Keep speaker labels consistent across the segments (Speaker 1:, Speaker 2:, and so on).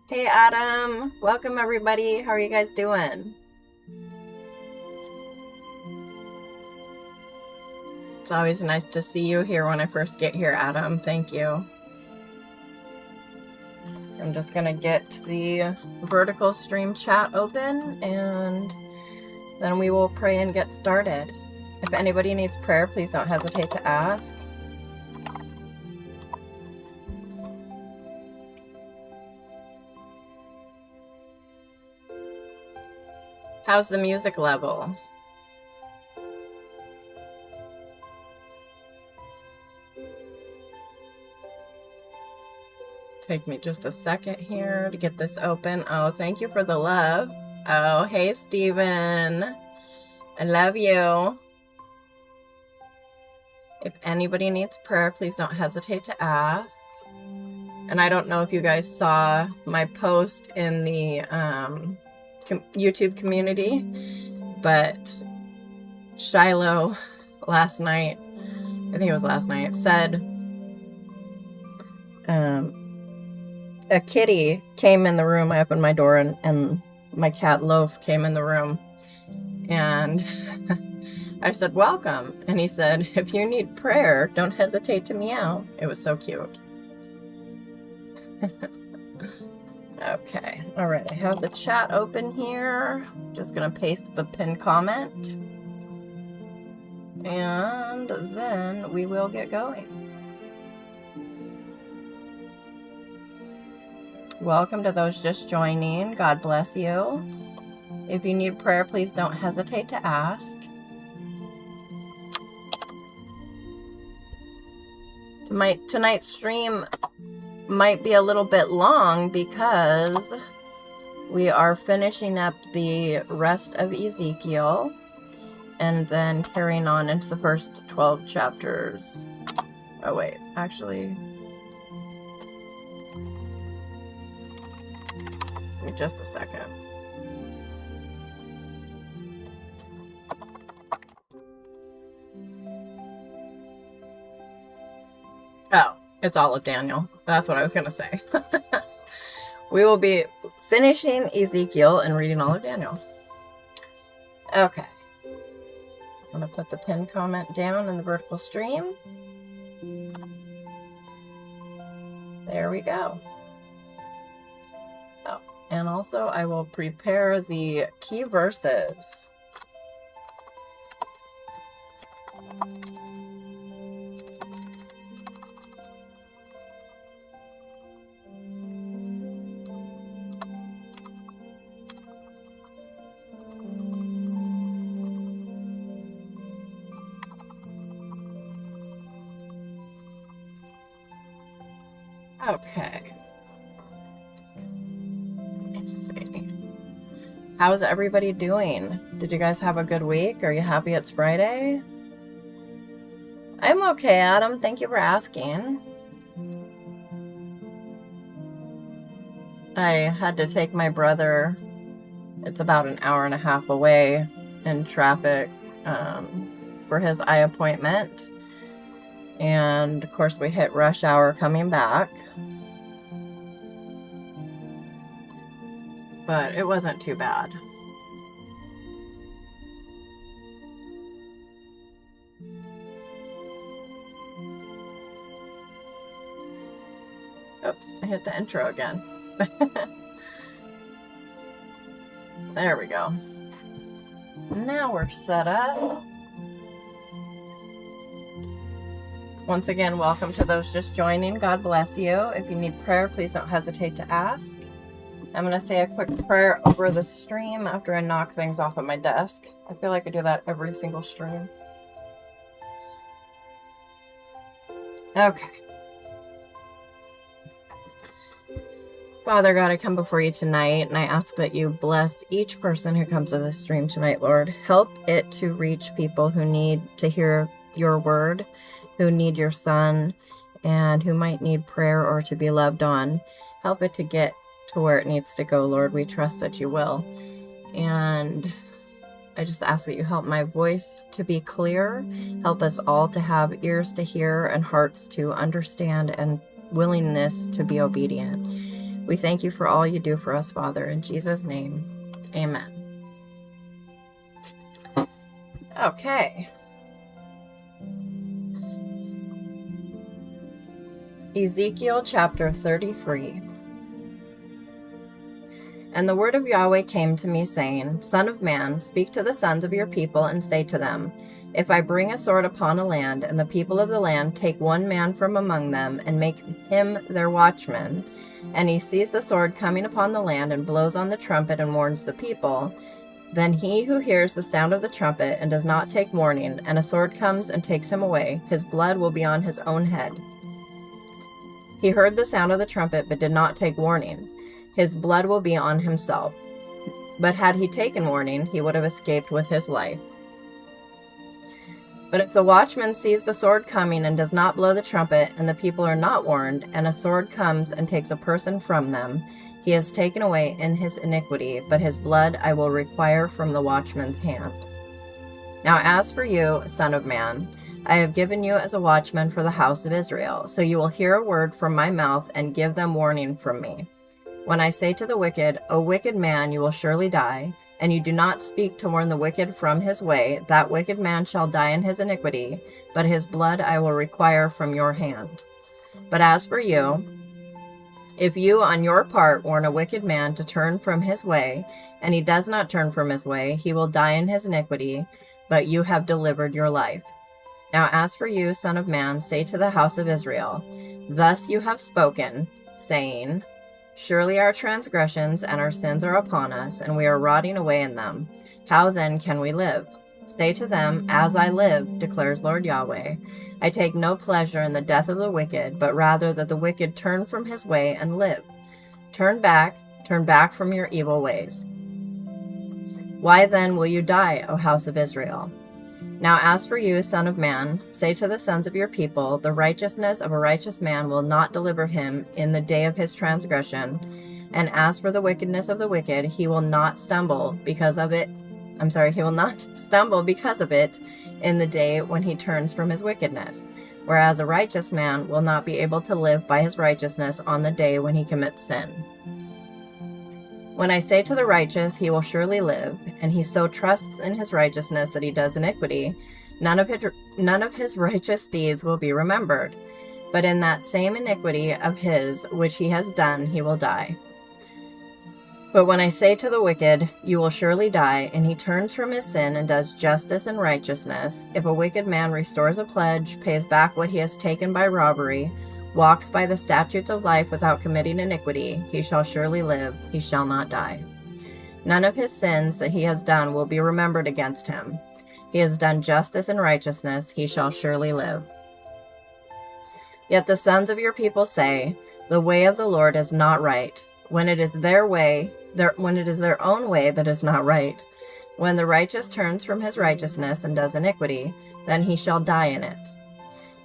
Speaker 1: Hey Adam, welcome everybody. How are you guys doing? It's always nice to see you here when I first get here, Adam. Thank you. I'm just gonna get the vertical stream chat open and then we will pray and get started. If anybody needs prayer, please don't hesitate to ask. How's the music level? Take me just a second here to get this open. Oh, thank you for the love. Oh, hey, Steven. I love you. If anybody needs prayer, please don't hesitate to ask. And I don't know if you guys saw my post in the YouTube community, but Shiloh last night, I think it was last night, said a kitty came in the room. I opened my door and my cat Loaf came in the room, and I said, welcome. And he said, if you need prayer, don't hesitate to meow. It was so cute. Okay, all right, I have the chat open here. Just gonna paste the pinned comment. And then we will get going. Welcome to those just joining. God bless you. If you need prayer, please don't hesitate to ask. Tonight's stream might be a little bit long because we are finishing up the rest of Ezekiel and then carrying on into the first 12 chapters. Oh wait, actually, give me just a second. Oh, it's all of Daniel. That's what I was going to say. We will be finishing Ezekiel and reading all of Daniel. Okay. I'm going to put the pinned comment down in the vertical stream. There we go. Oh, and also I will prepare the key verses. Okay. Let's see. How's everybody doing? Did you guys have a good week? Are you happy it's Friday? I'm okay, Adam. Thank you for asking. I had to take my brother, it's about an hour and a half away in traffic, for his eye appointment. And of course we hit rush hour coming back. But it wasn't too bad. Oops, I hit the intro again. There we go. Now we're set up. Once again, welcome to those just joining. God bless you. If you need prayer, please don't hesitate to ask. I'm going to say a quick prayer over the stream after I knock things off at my desk. I feel like I do that every single stream. Okay. Father God, I come before you tonight, and I ask that you bless each person who comes to this stream tonight, Lord. Help it to reach people who need to hear your word, who need your son, and who might need prayer or to be loved on. Help it to get to where it needs to go, Lord. We trust that you will. And I just ask that you help my voice to be clear. Help us all to have ears to hear and hearts to understand and willingness to be obedient. We thank you for all you do for us, Father. In Jesus' name, amen. Okay. Ezekiel chapter 33. And the word of Yahweh came to me, saying, Son of man, speak to the sons of your people, and say to them, If I bring a sword upon a land, and the people of the land take one man from among them, and make him their watchman, and he sees the sword coming upon the land, and blows on the trumpet, and warns the people, then he who hears the sound of the trumpet, and does not take warning, and a sword comes and takes him away, his blood will be on his own head. He heard the sound of the trumpet, but did not take warning. His blood will be on himself. But had he taken warning, he would have escaped with his life. But if the watchman sees the sword coming and does not blow the trumpet, and the people are not warned, and a sword comes and takes a person from them, he is taken away in his iniquity, but his blood I will require from the watchman's hand. Now as for you, son of man, I have given you as a watchman for the house of Israel, so you will hear a word from my mouth and give them warning from me. When I say to the wicked, O wicked man, you will surely die, and you do not speak to warn the wicked from his way, that wicked man shall die in his iniquity, but his blood I will require from your hand. But as for you, if you on your part warn a wicked man to turn from his way, and he does not turn from his way, he will die in his iniquity, but you have delivered your life. Now as for you, son of man, say to the house of Israel, Thus you have spoken, saying, Surely our transgressions and our sins are upon us, and we are rotting away in them. How then can we live? Say to them, As I live, declares Lord Yahweh, I take no pleasure in the death of the wicked, but rather that the wicked turn from his way and live. Turn back from your evil ways. Why then will you die, O house of Israel? Now as for you, son of man, say to the sons of your people, the righteousness of a righteous man will not deliver him in the day of his transgression. And as for the wickedness of the wicked, he will not stumble because of it in the day when he turns from his wickedness. Whereas a righteous man will not be able to live by his righteousness on the day when he commits sin. When I say to the righteous, he will surely live, and he so trusts in his righteousness that he does iniquity, none of his righteous deeds will be remembered. But in that same iniquity of his which he has done, he will die. But when I say to the wicked, You will surely die, and he turns from his sin and does justice and righteousness, if a wicked man restores a pledge, pays back what he has taken by robbery, walks by the statutes of life without committing iniquity, he shall surely live, he shall not die. None of his sins that he has done will be remembered against him. He has done justice and righteousness, he shall surely live. Yet the sons of your people say, The way of the Lord is not right, when it is their own way that is not right. When the righteous turns from his righteousness and does iniquity, then he shall die in it.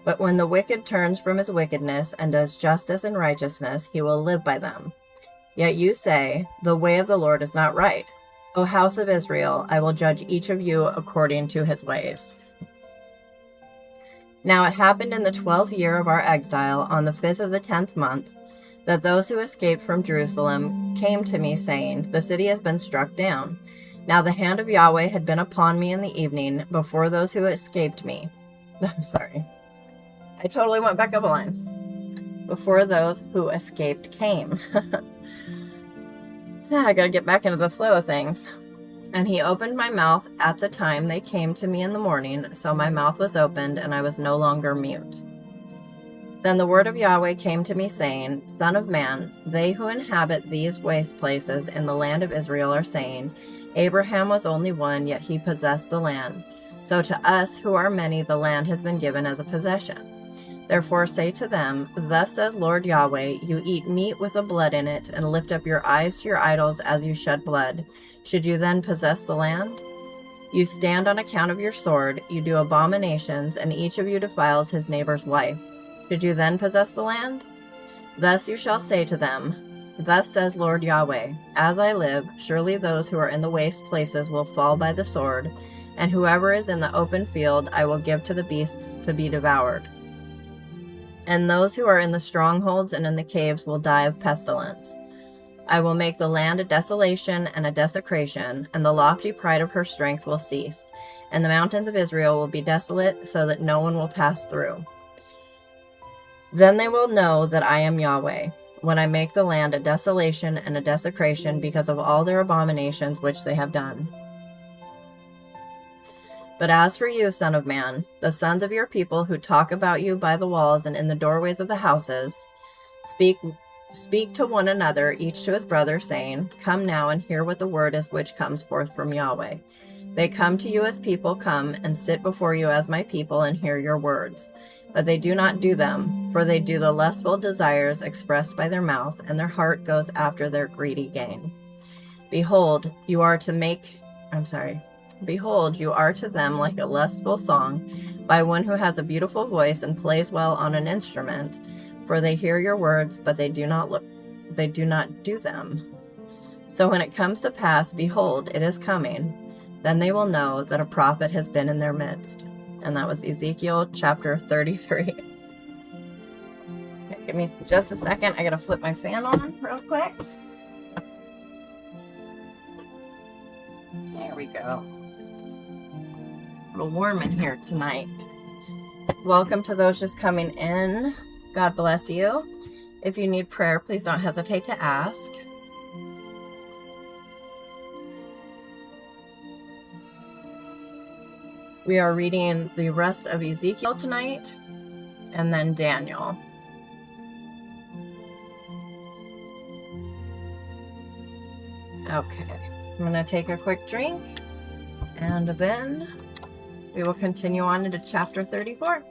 Speaker 1: But when the wicked turns from his wickedness and does justice and righteousness, he will live by them. Yet you say, The way of the Lord is not right. O house of Israel, I will judge each of you according to his ways. Now it happened in the 12th year of our exile, on the 5th of the 10th month, that those who escaped from Jerusalem came to me, saying, The city has been struck down. Now the hand of Yahweh had been upon me in the evening, before those who escaped me. I'm sorry. I totally went back up a line. before those who escaped came. I gotta get back into the flow of things. And he opened my mouth at the time they came to me in the morning, so my mouth was opened, and I was no longer mute. Then the word of Yahweh came to me, saying, Son of man, they who inhabit these waste places in the land of Israel are saying, Abraham was only one, yet he possessed the land. So to us who are many, the land has been given as a possession. Therefore say to them, Thus says Lord Yahweh, you eat meat with the blood in it, and lift up your eyes to your idols as you shed blood. Should you then possess the land? You stand on account of your sword, you do abominations, and each of you defiles his neighbor's wife. Should you then possess the land? Thus you shall say to them, Thus says Lord Yahweh, As I live, surely those who are in the waste places will fall by the sword, and whoever is in the open field I will give to the beasts to be devoured. And those who are in the strongholds and in the caves will die of pestilence. I will make the land a desolation and a desecration, and the lofty pride of her strength will cease, and the mountains of Israel will be desolate, so that no one will pass through. Then they will know that I am Yahweh, when I make the land a desolation and a desecration because of all their abominations which they have done. But as for you, son of man, the sons of your people who talk about you by the walls and in the doorways of the houses, speak to one another, each to his brother, saying, Come now and hear what the word is which comes forth from Yahweh. They come to you as people come, and sit before you as my people, and hear your words. But they do not do them, for they do the lustful desires expressed by their mouth, and their heart goes after their greedy gain. Behold, you are to them like a lustful song by one who has a beautiful voice and plays well on an instrument, for they hear your words, but they do not do them. So when it comes to pass, behold, it is coming, then they will know that a prophet has been in their midst. And that was Ezekiel chapter 33. Okay, give me just a second. I gotta flip my fan on real quick. There we go. A little warm in here tonight. Welcome to those just coming in. God bless you. If you need prayer, please don't hesitate to ask. We are reading the rest of Ezekiel tonight, and then Daniel. Okay, I'm going to take a quick drink, and then we will continue on into chapter 34.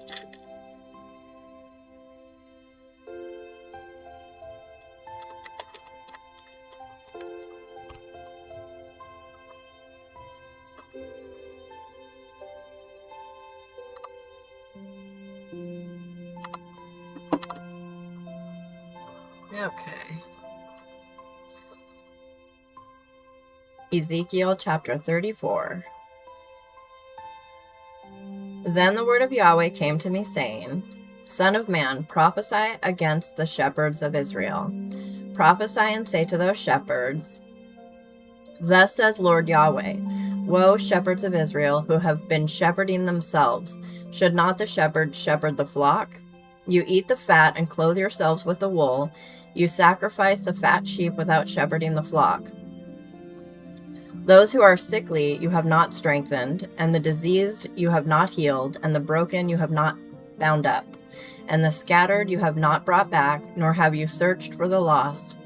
Speaker 1: Okay. Ezekiel chapter 34. Then the word of Yahweh came to me, saying, Son of man, prophesy against the shepherds of Israel. Prophesy and say to those shepherds, Thus says Lord Yahweh, Woe, shepherds of Israel, who have been shepherding themselves. Should not the shepherd shepherd the flock? You eat the fat and clothe yourselves with the wool. You sacrifice the fat sheep without shepherding the flock. Those who are sickly you have not strengthened, and the diseased you have not healed, and the broken you have not bound up, and the scattered you have not brought back, nor have you searched for the lost.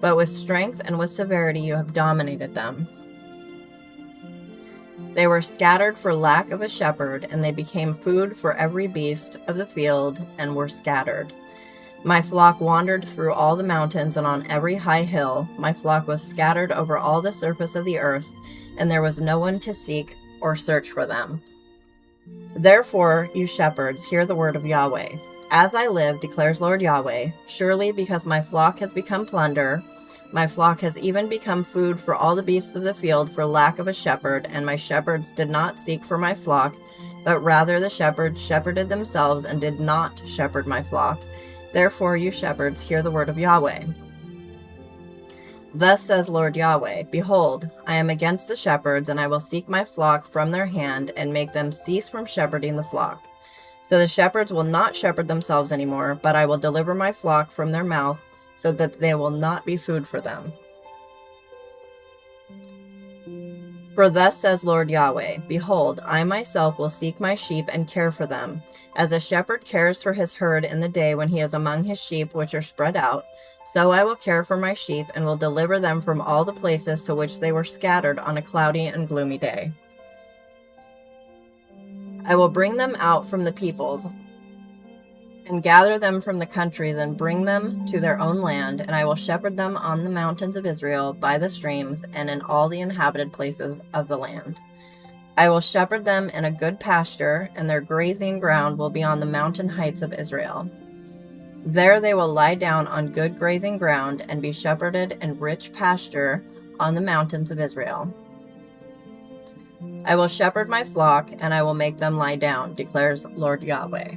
Speaker 1: But with strength and with severity you have dominated them. They were scattered for lack of a shepherd, and they became food for every beast of the field, and were scattered. My flock wandered through all the mountains and on every high hill. My flock was scattered over all the surface of the earth, and there was no one to seek or search for them. Therefore, you shepherds, hear the word of Yahweh. As I live, declares Lord Yahweh, surely because my flock has become plunder, my flock has even become food for all the beasts of the field for lack of a shepherd, and my shepherds did not seek for my flock, but rather the shepherds shepherded themselves and did not shepherd my flock. Therefore, you shepherds, hear the word of Yahweh. Thus says Lord Yahweh, Behold, I am against the shepherds, and I will seek my flock from their hand, and make them cease from shepherding the flock. So the shepherds will not shepherd themselves anymore, but I will deliver my flock from their mouth, so that they will not be food for them. For thus says Lord Yahweh, behold, I myself will seek my sheep and care for them. As a shepherd cares for his herd in the day when he is among his sheep which are spread out, so I will care for my sheep and will deliver them from all the places to which they were scattered on a cloudy and gloomy day. I will bring them out from the peoples and gather them from the countries and bring them to their own land, and I will shepherd them on the mountains of Israel, by the streams, and in all the inhabited places of the land. I will shepherd them in a good pasture, and their grazing ground will be on the mountain heights of Israel. There they will lie down on good grazing ground and be shepherded in rich pasture on the mountains of Israel. I will shepherd my flock, and I will make them lie down, declares Lord Yahweh.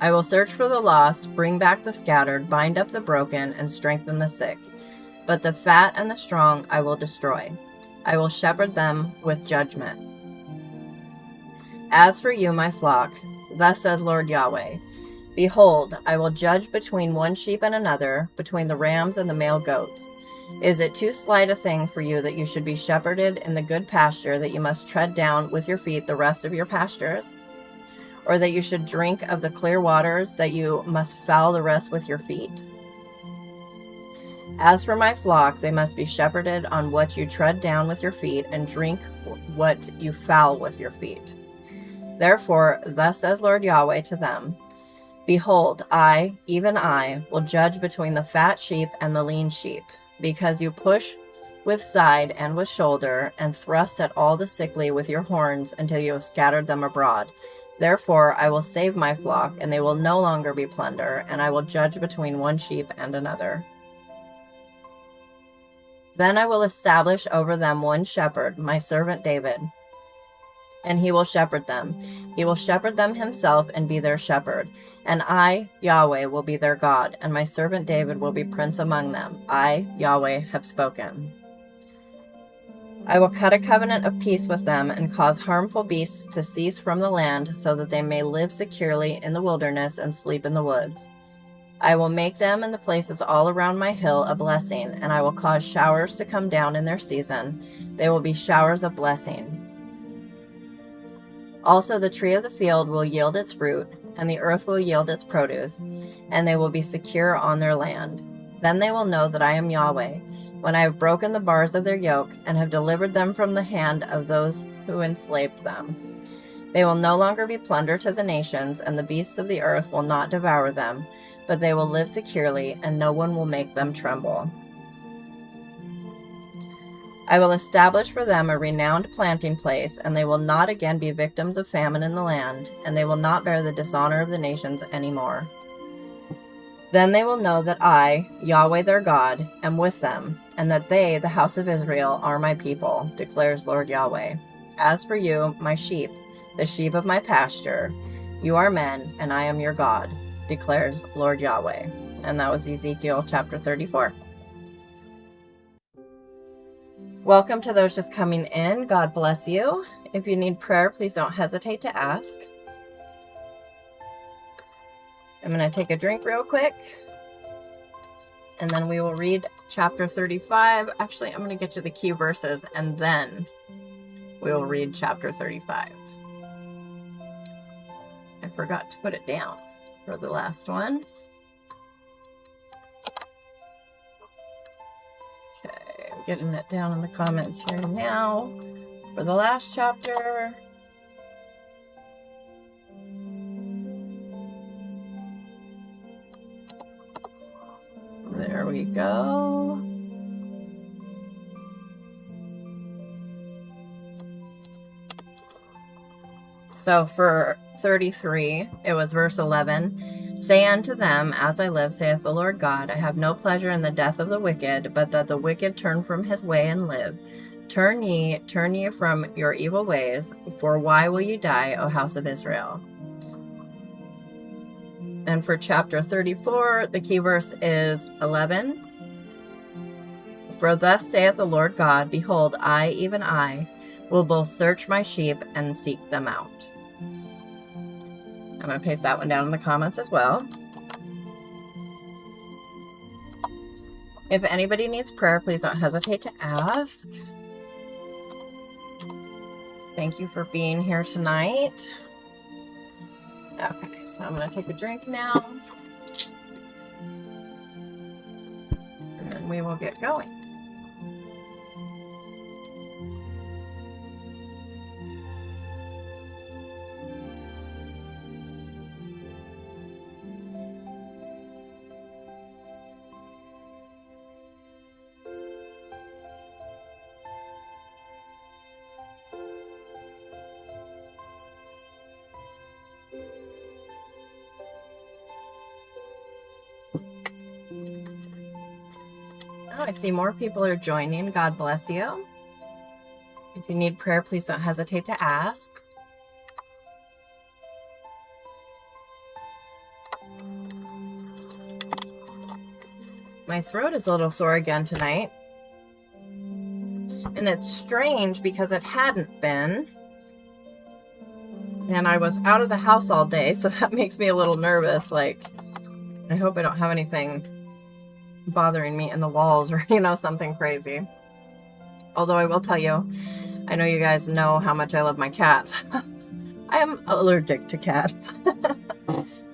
Speaker 1: I will search for the lost, bring back the scattered, bind up the broken, and strengthen the sick. But the fat and the strong I will destroy. I will shepherd them with judgment. As for you, my flock, thus says Lord Yahweh, behold, I will judge between one sheep and another, between the rams and the male goats. Is it too slight a thing for you that you should be shepherded in the good pasture, that you must tread down with your feet the rest of your pastures? Or that you should drink of the clear waters, that you must foul the rest with your feet? As for my flock, they must be shepherded on what you tread down with your feet, and drink what you foul with your feet. Therefore, thus says Lord Yahweh to them, behold, I, even I, will judge between the fat sheep and the lean sheep, because you push with side and with shoulder, and thrust at all the sickly with your horns until you have scattered them abroad. Therefore I will save my flock, and they will no longer be plunder, and I will judge between one sheep and another. Then I will establish over them one shepherd, my servant David, and he will shepherd them. He will shepherd them himself and be their shepherd. And I, Yahweh, will be their God, and my servant David will be prince among them. I, Yahweh, have spoken. I will cut a covenant of peace with them and cause harmful beasts to cease from the land, so that they may live securely in the wilderness and sleep in the woods. I will make them and the places all around my hill a blessing, and I will cause showers to come down in their season. They will be showers of blessing. Also the tree of the field will yield its fruit, and the earth will yield its produce, and they will be secure on their land. Then they will know that I am Yahweh, when I have broken the bars of their yoke, and have delivered them from the hand of those who enslaved them. They will no longer be plunder to the nations, and the beasts of the earth will not devour them, but they will live securely, and no one will make them tremble. I will establish for them a renowned planting place, and they will not again be victims of famine in the land, and they will not bear the dishonor of the nations any more. Then they will know that I, Yahweh their God, am with them, and that they, the house of Israel, are my people, declares Lord Yahweh. As for you, my sheep, the sheep of my pasture, you are men, and I am your God, declares Lord Yahweh. And that was Ezekiel chapter 34. Welcome to those just coming in. God bless you. If you need prayer, please don't hesitate to ask. I'm going to take a drink real quick, and then we will read chapter 35. Actually, I'm going to get you the key verses, and then we will read chapter 35. I forgot to put it down for the last one. Okay, I'm getting it down in the comments here now for the last chapter. There we go. So for 33, it was verse 11. Say unto them, as I live, saith the Lord God, I have no pleasure in the death of the wicked, but that the wicked turn from his way and live. Turn ye from your evil ways, for why will ye die, O house of Israel? And for chapter 34, the key verse is 11. For thus saith the Lord God, behold, I, even I, will both search my sheep and seek them out. I'm going to paste that one down in the comments as well. If anybody needs prayer, please don't hesitate to ask. Thank you for being here tonight. Okay, so I'm going to take a drink now. And then we will get going. Oh, I see more people are joining. God bless you. If you need prayer, please don't hesitate to ask. My throat is a little sore again tonight. And it's strange because it hadn't been. And I was out of the house all day, so that makes me a little nervous. Like, I hope I don't have anything bothering me in the walls or, something crazy. Although I will tell you, I know you guys know how much I love my cats. I am allergic to cats.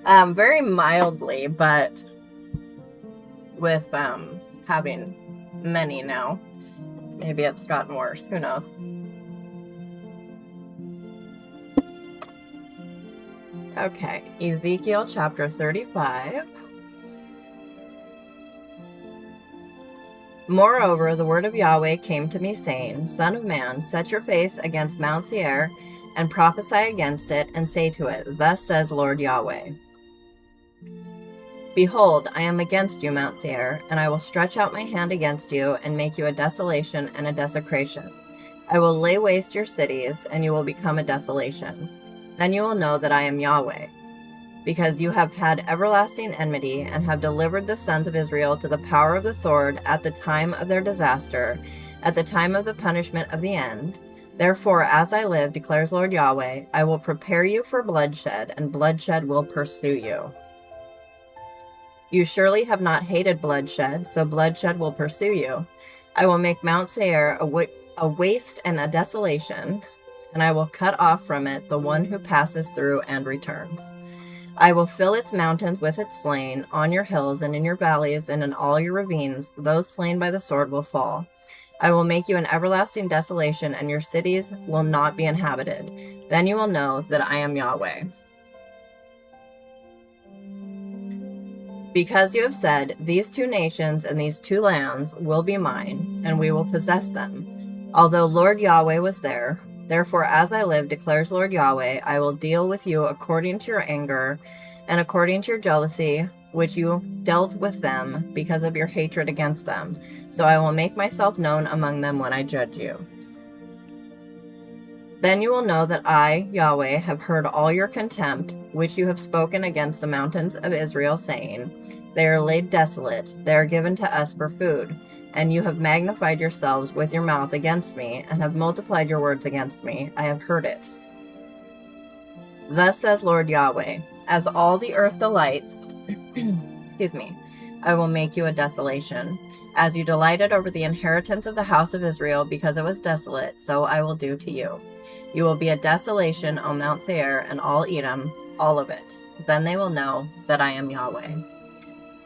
Speaker 1: Very mildly, but with having many now, maybe it's gotten worse. Who knows? Okay, Ezekiel chapter 35. Moreover, the word of Yahweh came to me, saying, Son of man, set your face against Mount Seir, and prophesy against it, and say to it, Thus says Lord Yahweh. Behold, I am against you, Mount Seir, and I will stretch out my hand against you, and make you a desolation and a desecration. I will lay waste your cities, and you will become a desolation. Then you will know that I am Yahweh. Because you have had everlasting enmity, and have delivered the sons of Israel to the power of the sword at the time of their disaster, at the time of the punishment of the end. Therefore, as I live, declares Lord Yahweh, I will prepare you for bloodshed, and bloodshed will pursue you. You surely have not hated bloodshed, so bloodshed will pursue you. I will make Mount Seir a waste and a desolation, and I will cut off from it the one who passes through and returns. I will fill its mountains with its slain. On your hills and in your valleys and in all your ravines, those slain by the sword will fall. I will make you an everlasting desolation, and your cities will not be inhabited. Then you will know that I am Yahweh. Because you have said, These two nations and these two lands will be mine, and we will possess them. Although Lord Yahweh was there, therefore, as I live, declares Lord Yahweh, I will deal with you according to your anger and according to your jealousy, which you dealt with them because of your hatred against them. So I will make myself known among them when I judge you. Then you will know that I, Yahweh, have heard all your contempt, which you have spoken against the mountains of Israel, saying, They are laid desolate, they are given to us for food. And you have magnified yourselves with your mouth against me, and have multiplied your words against me. I have heard it. Thus says Lord Yahweh, as all the earth delights, I will make you a desolation. As you delighted over the inheritance of the house of Israel because it was desolate, so I will do to you. You will be a desolation, O Mount Seir, and all Edom, all of it. Then they will know that I am Yahweh.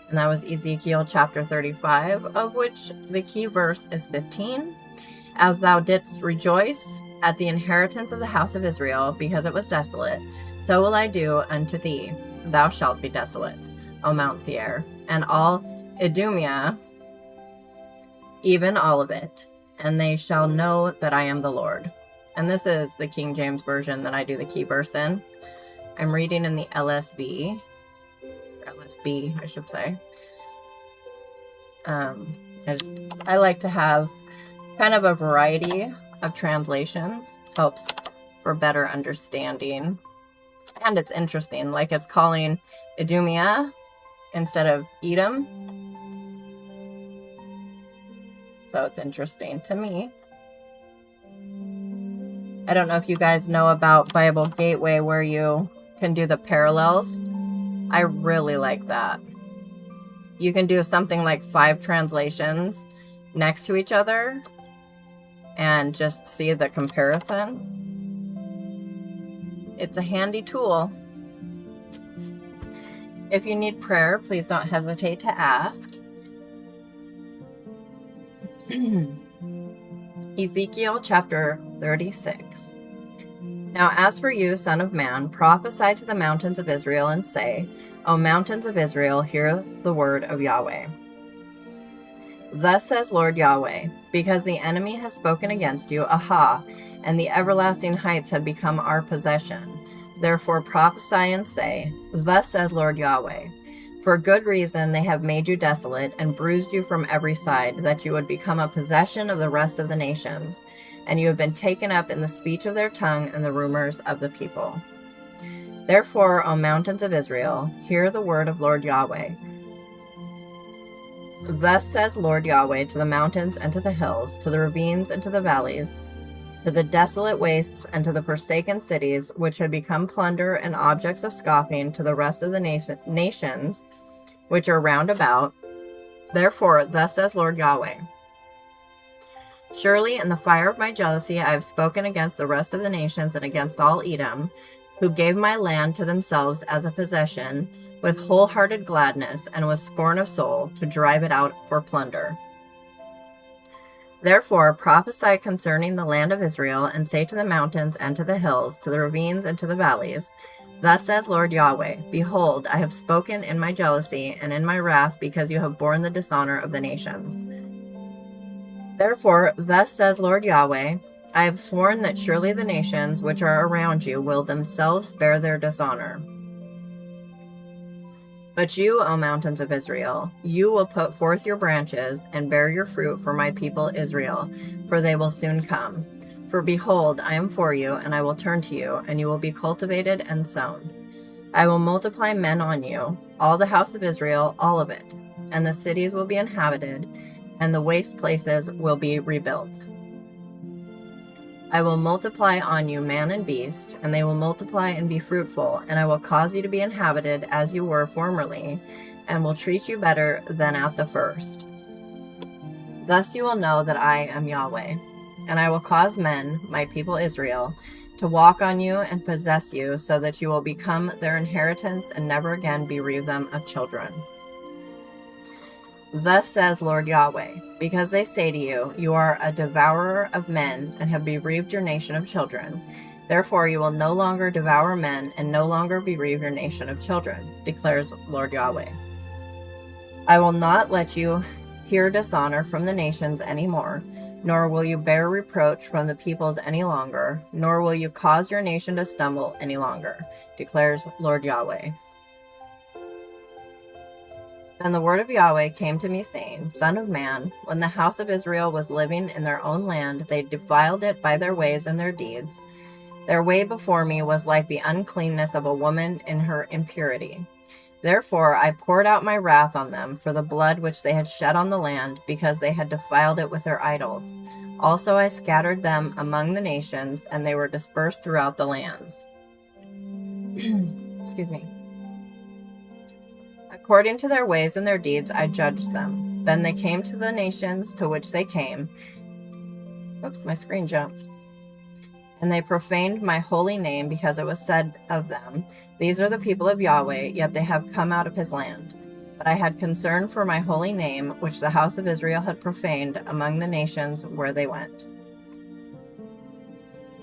Speaker 1: And that was Ezekiel chapter 35, of which the key verse is 15. As thou didst rejoice at the inheritance of the house of Israel, because it was desolate, so will I do unto thee. Thou shalt be desolate, O Mount Seir, and all Idumea, even all of it, and they shall know that I am the Lord. And this is the King James Version that I do the key verse in. I'm reading in the LSB, I should say. I like to have kind of a variety of translations. Helps for better understanding. And it's interesting, like it's calling Idumea instead of Edom. So it's interesting to me. I don't know if you guys know about Bible Gateway where you can do the parallels. I really like that. You can do something like 5 translations next to each other and just see the comparison. It's a handy tool. If you need prayer, please don't hesitate to ask. Ezekiel chapter 36. Now as for you, son of man, prophesy to the mountains of Israel and say, O mountains of Israel, hear the word of Yahweh. Thus says Lord Yahweh, because the enemy has spoken against you, aha, and the everlasting heights have become our possession. Therefore prophesy and say, Thus says Lord Yahweh, for good reason they have made you desolate and bruised you from every side, that you would become a possession of the rest of the nations, and you have been taken up in the speech of their tongue and the rumors of the people. Therefore, O mountains of Israel, hear the word of Lord Yahweh. Thus says Lord Yahweh to the mountains and to the hills, to the ravines and to the valleys, to the desolate wastes and to the forsaken cities, which have become plunder and objects of scoffing to the rest of the nations which are round about. Therefore, thus says Lord Yahweh, surely in the fire of my jealousy I have spoken against the rest of the nations and against all Edom, who gave my land to themselves as a possession, with wholehearted gladness and with scorn of soul, to drive it out for plunder. Therefore prophesy concerning the land of Israel, and say to the mountains and to the hills, to the ravines and to the valleys, Thus says Lord Yahweh, Behold, I have spoken in my jealousy and in my wrath, because you have borne the dishonor of the nations. Therefore, thus says Lord Yahweh, I have sworn that surely the nations which are around you will themselves bear their dishonor. But you, O mountains of Israel, you will put forth your branches and bear your fruit for my people Israel, for they will soon come. For behold, I am for you, and I will turn to you, and you will be cultivated and sown. I will multiply men on you, all the house of Israel, all of it, and the cities will be inhabited, and the waste places will be rebuilt. I will multiply on you man and beast, and they will multiply and be fruitful, and I will cause you to be inhabited as you were formerly, and will treat you better than at the first. Thus you will know that I am Yahweh, and I will cause men, my people Israel, to walk on you and possess you, so that you will become their inheritance and never again bereave them of children. Thus says Lord Yahweh, because they say to you, You are a devourer of men, and have bereaved your nation of children. Therefore you will no longer devour men, and no longer bereave your nation of children, declares Lord Yahweh. I will not let you hear dishonor from the nations any more, nor will you bear reproach from the peoples any longer, nor will you cause your nation to stumble any longer, declares Lord Yahweh. Then the word of Yahweh came to me, saying, Son of man, when the house of Israel was living in their own land, they defiled it by their ways and their deeds. Their way before me was like the uncleanness of a woman in her impurity. Therefore I poured out my wrath on them for the blood which they had shed on the land, because they had defiled it with their idols. Also I scattered them among the nations, and they were dispersed throughout the lands. Excuse me. According to their ways and their deeds, I judged them. Then they came to the nations to which they came. Oops, my screen jumped. And they profaned my holy name, because it was said of them, These are the people of Yahweh, yet they have come out of his land. But I had concern for my holy name, which the house of Israel had profaned among the nations where they went.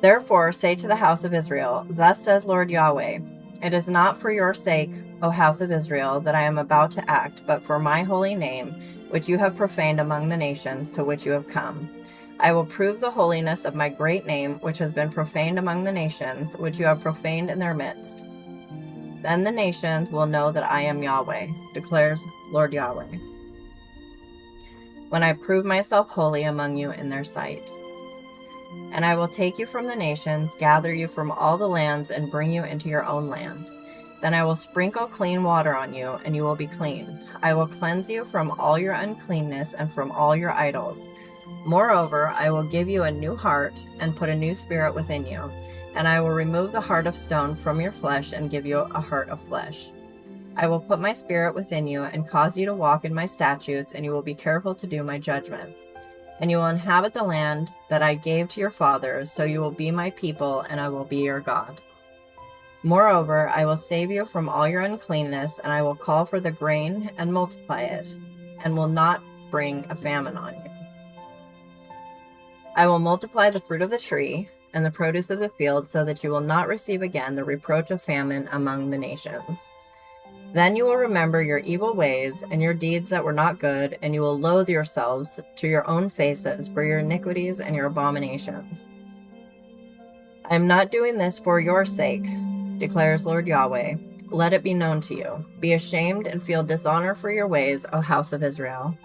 Speaker 1: Therefore say to the house of Israel, Thus says Lord Yahweh, It is not for your sake, O house of Israel, that I am about to act, but for my holy name, which you have profaned among the nations to which you have come. I will prove the holiness of my great name, which has been profaned among the nations, which you have profaned in their midst. Then the nations will know that I am Yahweh, declares Lord Yahweh, when I prove myself holy among you in their sight. And I will take you from the nations, gather you from all the lands, and bring you into your own land. Then I will sprinkle clean water on you, and you will be clean. I will cleanse you from all your uncleanness and from all your idols. Moreover, I will give you a new heart and put a new spirit within you, and I will remove the heart of stone from your flesh and give you a heart of flesh. I will put my spirit within you and cause you to walk in my statutes, and you will be careful to do my judgments. And you will inhabit the land that I gave to your fathers, so you will be my people, and I will be your God. Moreover, I will save you from all your uncleanness, and I will call for the grain and multiply it, and will not bring a famine on you. I will multiply the fruit of the tree and the produce of the field, so that you will not receive again the reproach of famine among the nations. Then you will remember your evil ways and your deeds that were not good, and you will loathe yourselves to your own faces for your iniquities and your abominations. I am not doing this for your sake, declares Lord Yahweh. Let it be known to you. Be ashamed and feel dishonor for your ways, O house of Israel.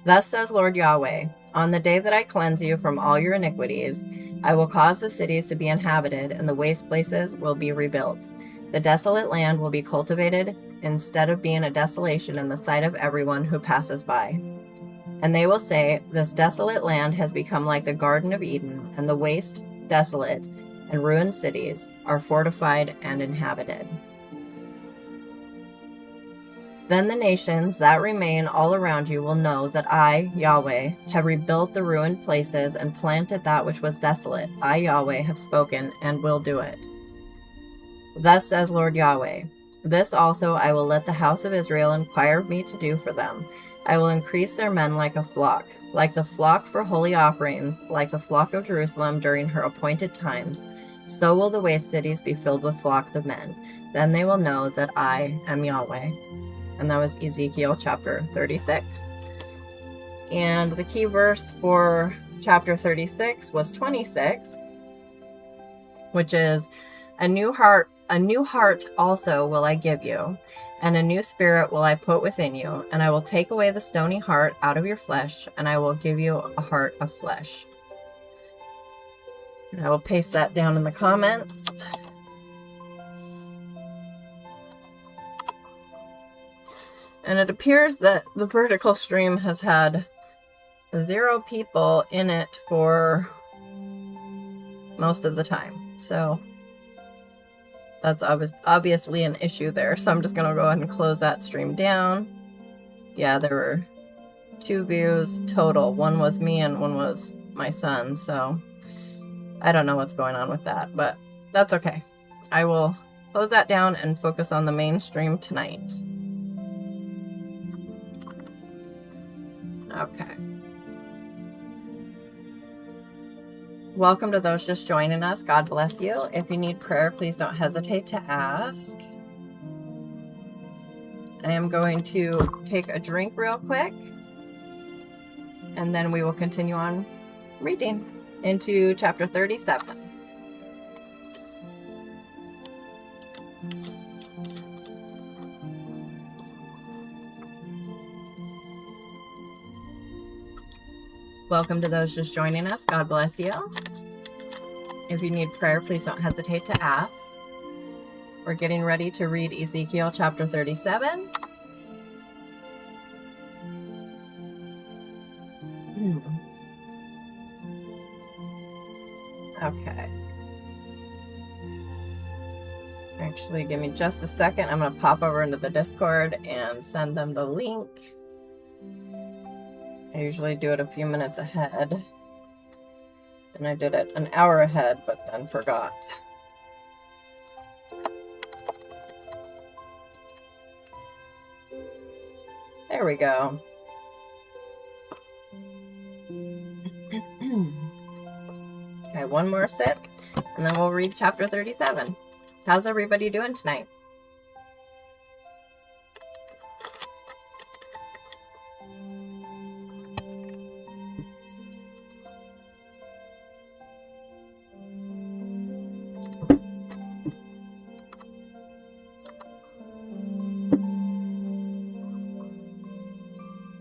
Speaker 1: Thus says Lord Yahweh, on the day that I cleanse you from all your iniquities, I will cause the cities to be inhabited, and the waste places will be rebuilt. The desolate land will be cultivated, instead of being a desolation in the sight of everyone who passes by. And they will say, this desolate land has become like the Garden of Eden, and the waste, desolate, and ruined cities are fortified and inhabited. Then the nations that remain all around you will know that I, Yahweh, have rebuilt the ruined places and planted that which was desolate. I, Yahweh, have spoken and will do it. Thus says Lord Yahweh, this also I will let the house of Israel inquire of me to do for them. I will increase their men like a flock for holy offerings, like the flock of Jerusalem during her appointed times. So will the waste cities be filled with flocks of men. Then they will know that I am Yahweh. And that was Ezekiel chapter 36. And the key verse for chapter 36 was 26, which is, a new heart also will I give you, and a new spirit will I put within you, and I will take away the stony heart out of your flesh, and I will give you a heart of flesh. And I will paste that down in the comments. And it appears that the vertical stream has had 0 people in it for most of the time. So that's obviously an issue there. So I'm just going to go ahead and close that stream down. Yeah, there were 2 views total. One was me and one was my son. So I don't know what's going on with that, but that's okay. I will close that down and focus on the main stream tonight. Okay. Welcome to those just joining us. God bless you. If you need prayer, please don't hesitate to ask. I am going to take a drink real quick, and then we will continue on reading into chapter 37. Welcome to those just joining us. God bless you. If you need prayer, please don't hesitate to ask. We're getting ready to read Ezekiel chapter 37. Okay. Actually, give me just a second. I'm going to pop over into the Discord and send them the link. I usually do it a few minutes ahead. And I did it an hour ahead, but then forgot. There we go. Okay, one more sip, and then we'll read chapter 37. How's everybody doing tonight?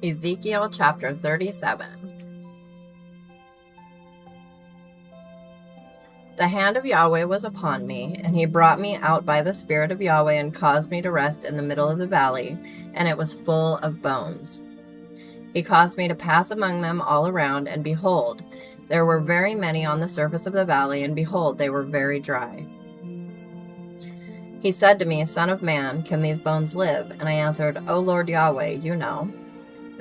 Speaker 1: Ezekiel chapter 37. The hand of Yahweh was upon me, and he brought me out by the Spirit of Yahweh and caused me to rest in the middle of the valley, and it was full of bones. He caused me to pass among them all around, and behold, there were very many on the surface of the valley, and behold, they were very dry. He said to me, Son of man, can these bones live? And I answered, O Lord Yahweh, you know.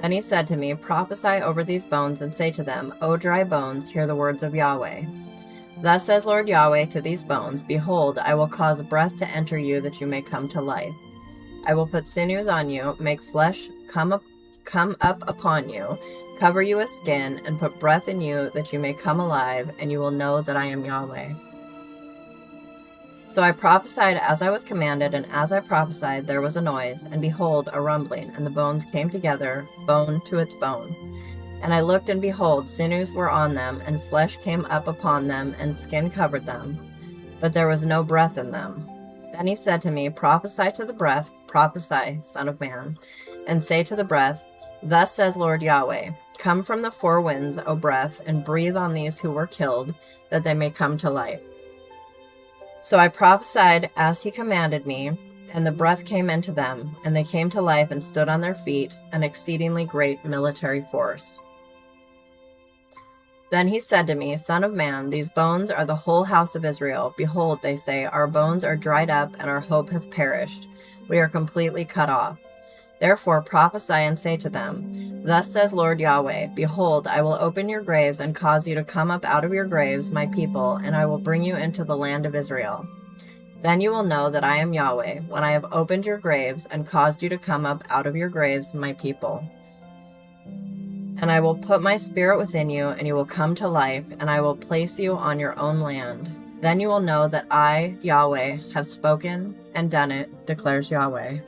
Speaker 1: Then he said to me, Prophesy over these bones, and say to them, O dry bones, hear the words of Yahweh. Thus says Lord Yahweh to these bones, Behold, I will cause breath to enter you, that you may come to life. I will put sinews on you, make flesh come up upon you, cover you with skin, and put breath in you, that you may come alive, and you will know that I am Yahweh. So I prophesied as I was commanded, and as I prophesied there was a noise, and behold, a rumbling, and the bones came together, bone to its bone. And I looked, and behold, sinews were on them, and flesh came up upon them, and skin covered them, but there was no breath in them. Then he said to me, Prophesy to the breath, prophesy, Son of man, and say to the breath, Thus says Lord Yahweh, Come from the four winds, O breath, and breathe on these who were killed, that they may come to life. So I prophesied as he commanded me, and the breath came into them, and they came to life and stood on their feet, an exceedingly great military force. Then he said to me, Son of man, these bones are the whole house of Israel. Behold, they say, Our bones are dried up, and our hope has perished. We are completely cut off. Therefore prophesy and say to them, Thus says Lord Yahweh, Behold, I will open your graves and cause you to come up out of your graves, my people, and I will bring you into the land of Israel. Then you will know that I am Yahweh, when I have opened your graves and caused you to come up out of your graves, my people. And I will put my spirit within you, and you will come to life, and I will place you on your own land. Then you will know that I, Yahweh, have spoken and done it, declares Yahweh.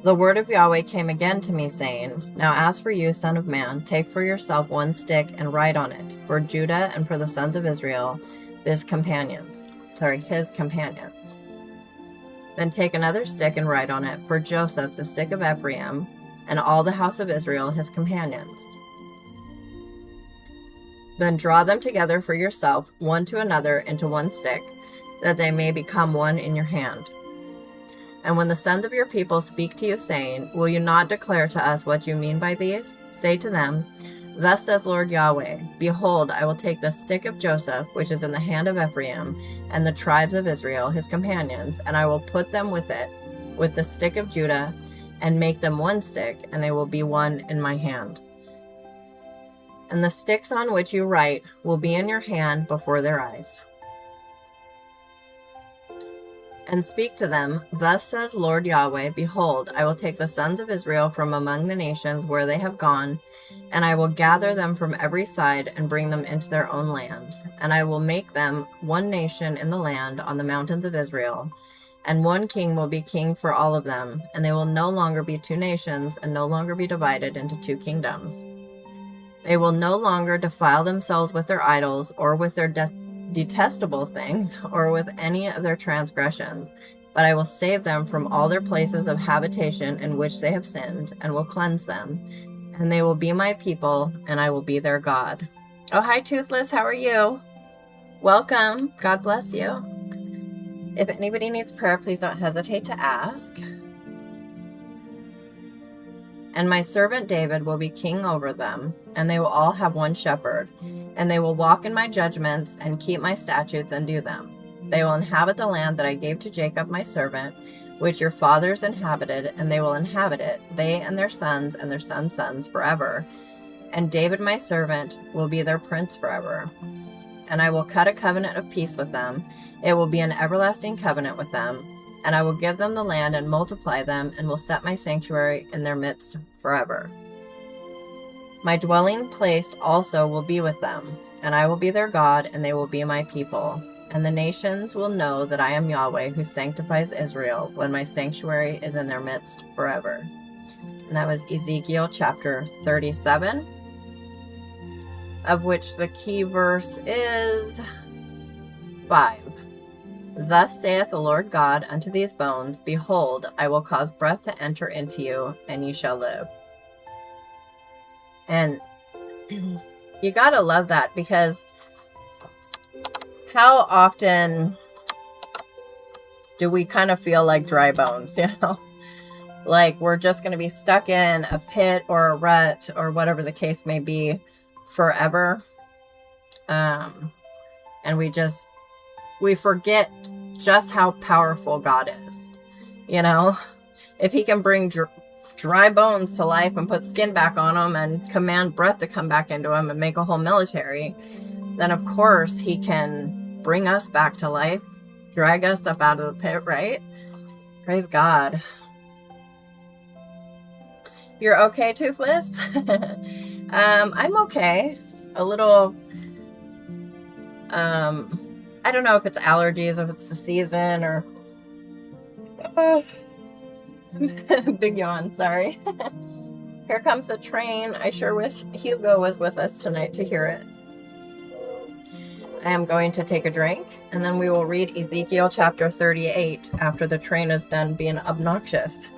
Speaker 1: The word of Yahweh came again to me, saying, Now as for you, son of man, take for yourself one stick and write on it, for Judah and for the sons of Israel, his companions. Then take another stick and write on it, for Joseph, the stick of Ephraim, and all the house of Israel, his companions. Then draw them together for yourself, one to another, into one stick, that they may become one in your hand. And when the sons of your people speak to you, saying, Will you not declare to us what you mean by these? Say to them, Thus says Lord Yahweh, Behold, I will take the stick of Joseph, which is in the hand of Ephraim, and the tribes of Israel, his companions, and I will put them with it, with the stick of Judah, and make them one stick, and they will be one in my hand. And the sticks on which you write will be in your hand before their eyes. And speak to them, Thus says Lord Yahweh, Behold, I will take the sons of Israel from among the nations where they have gone, and I will gather them from every side and bring them into their own land. And I will make them one nation in the land on the mountains of Israel, and one king will be king for all of them, and they will no longer be two nations, and no longer be divided into two kingdoms. They will no longer defile themselves with their idols, or with their detestable things, or with any of their transgressions, but I will save them from all their places of habitation in which they have sinned, and will cleanse them, and they will be my people, and I will be their God. Oh, hi, Toothless. How are you? Welcome. God bless you. If anybody needs prayer, please don't hesitate to ask. And my servant David will be king over them, and they will all have one shepherd, and they will walk in my judgments and keep my statutes and do them. They will inhabit the land that I gave to Jacob my servant, which your fathers inhabited, and they will inhabit it, they and their sons sons forever. And David my servant will be their prince forever. And I will cut a covenant of peace with them. It will be an everlasting covenant with them. And I will give them the land and multiply them, and will set my sanctuary in their midst forever. My dwelling place also will be with them, and I will be their God, and they will be my people. And the nations will know that I am Yahweh, who sanctifies Israel, when my sanctuary is in their midst forever. And that was Ezekiel chapter 37, of which the key verse is 5. Thus saith the Lord God unto these bones, Behold, I will cause breath to enter into you, and ye shall live. And you gotta love that, because how often do we kind of feel like dry bones, you know? Like we're just going to be stuck in a pit or a rut or whatever the case may be forever. And we forget just how powerful God is. You know, if he can bring dry bones to life and put skin back on them and command breath to come back into them and make a whole military, then of course he can bring us back to life, drag us up out of the pit, right? Praise God. You're okay, Toothless? I'm okay. A little, I don't know if it's allergies, if it's the season, or... Big yawn, sorry. Here comes the train. I sure wish Hugo was with us tonight to hear it. I am going to take a drink, and then we will read Ezekiel chapter 38 after the train is done being obnoxious.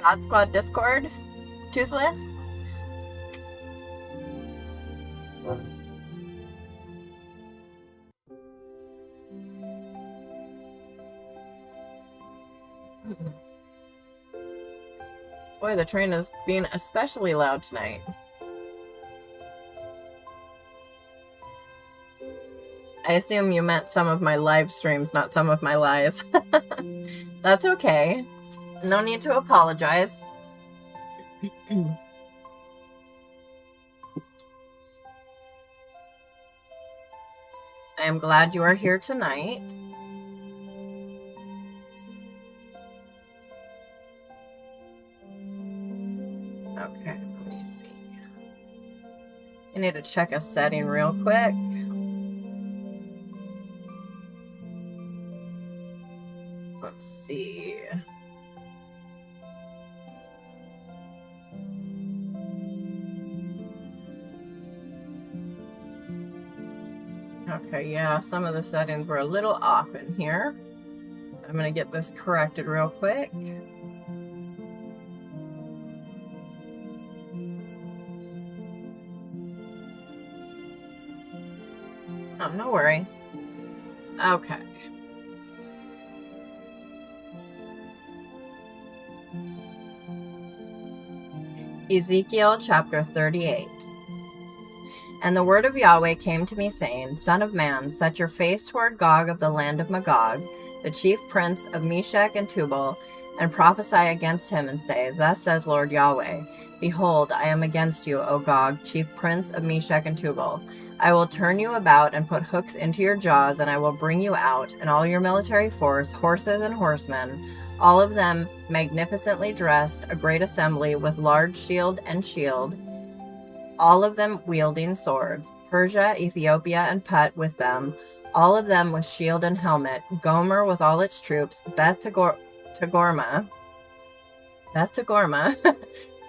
Speaker 1: God Squad Discord, Toothless? Boy, the train is being especially loud tonight. I assume you meant some of my live streams, not some of my lies. That's okay. No need to apologize. I am glad you are here tonight. Okay, let me see. I need to check a setting real quick. Let's see. Okay, yeah, some of the settings were a little off in here. So I'm going to get this corrected real quick. Oh, no worries. Okay. Ezekiel chapter 38. And the word of Yahweh came to me, saying, Son of man, set your face toward Gog of the land of Magog, the chief prince of Meshach and Tubal, and prophesy against him, and say, Thus says Lord Yahweh, Behold, I am against you, O Gog, chief prince of Meshach and Tubal. I will turn you about and put hooks into your jaws, and I will bring you out, and all your military force, horses and horsemen, all of them magnificently dressed, a great assembly with large shield and shield, all of them wielding swords, Persia, Ethiopia, and Put with them, all of them with shield and helmet, Gomer with all its troops, Beth-Togarmah,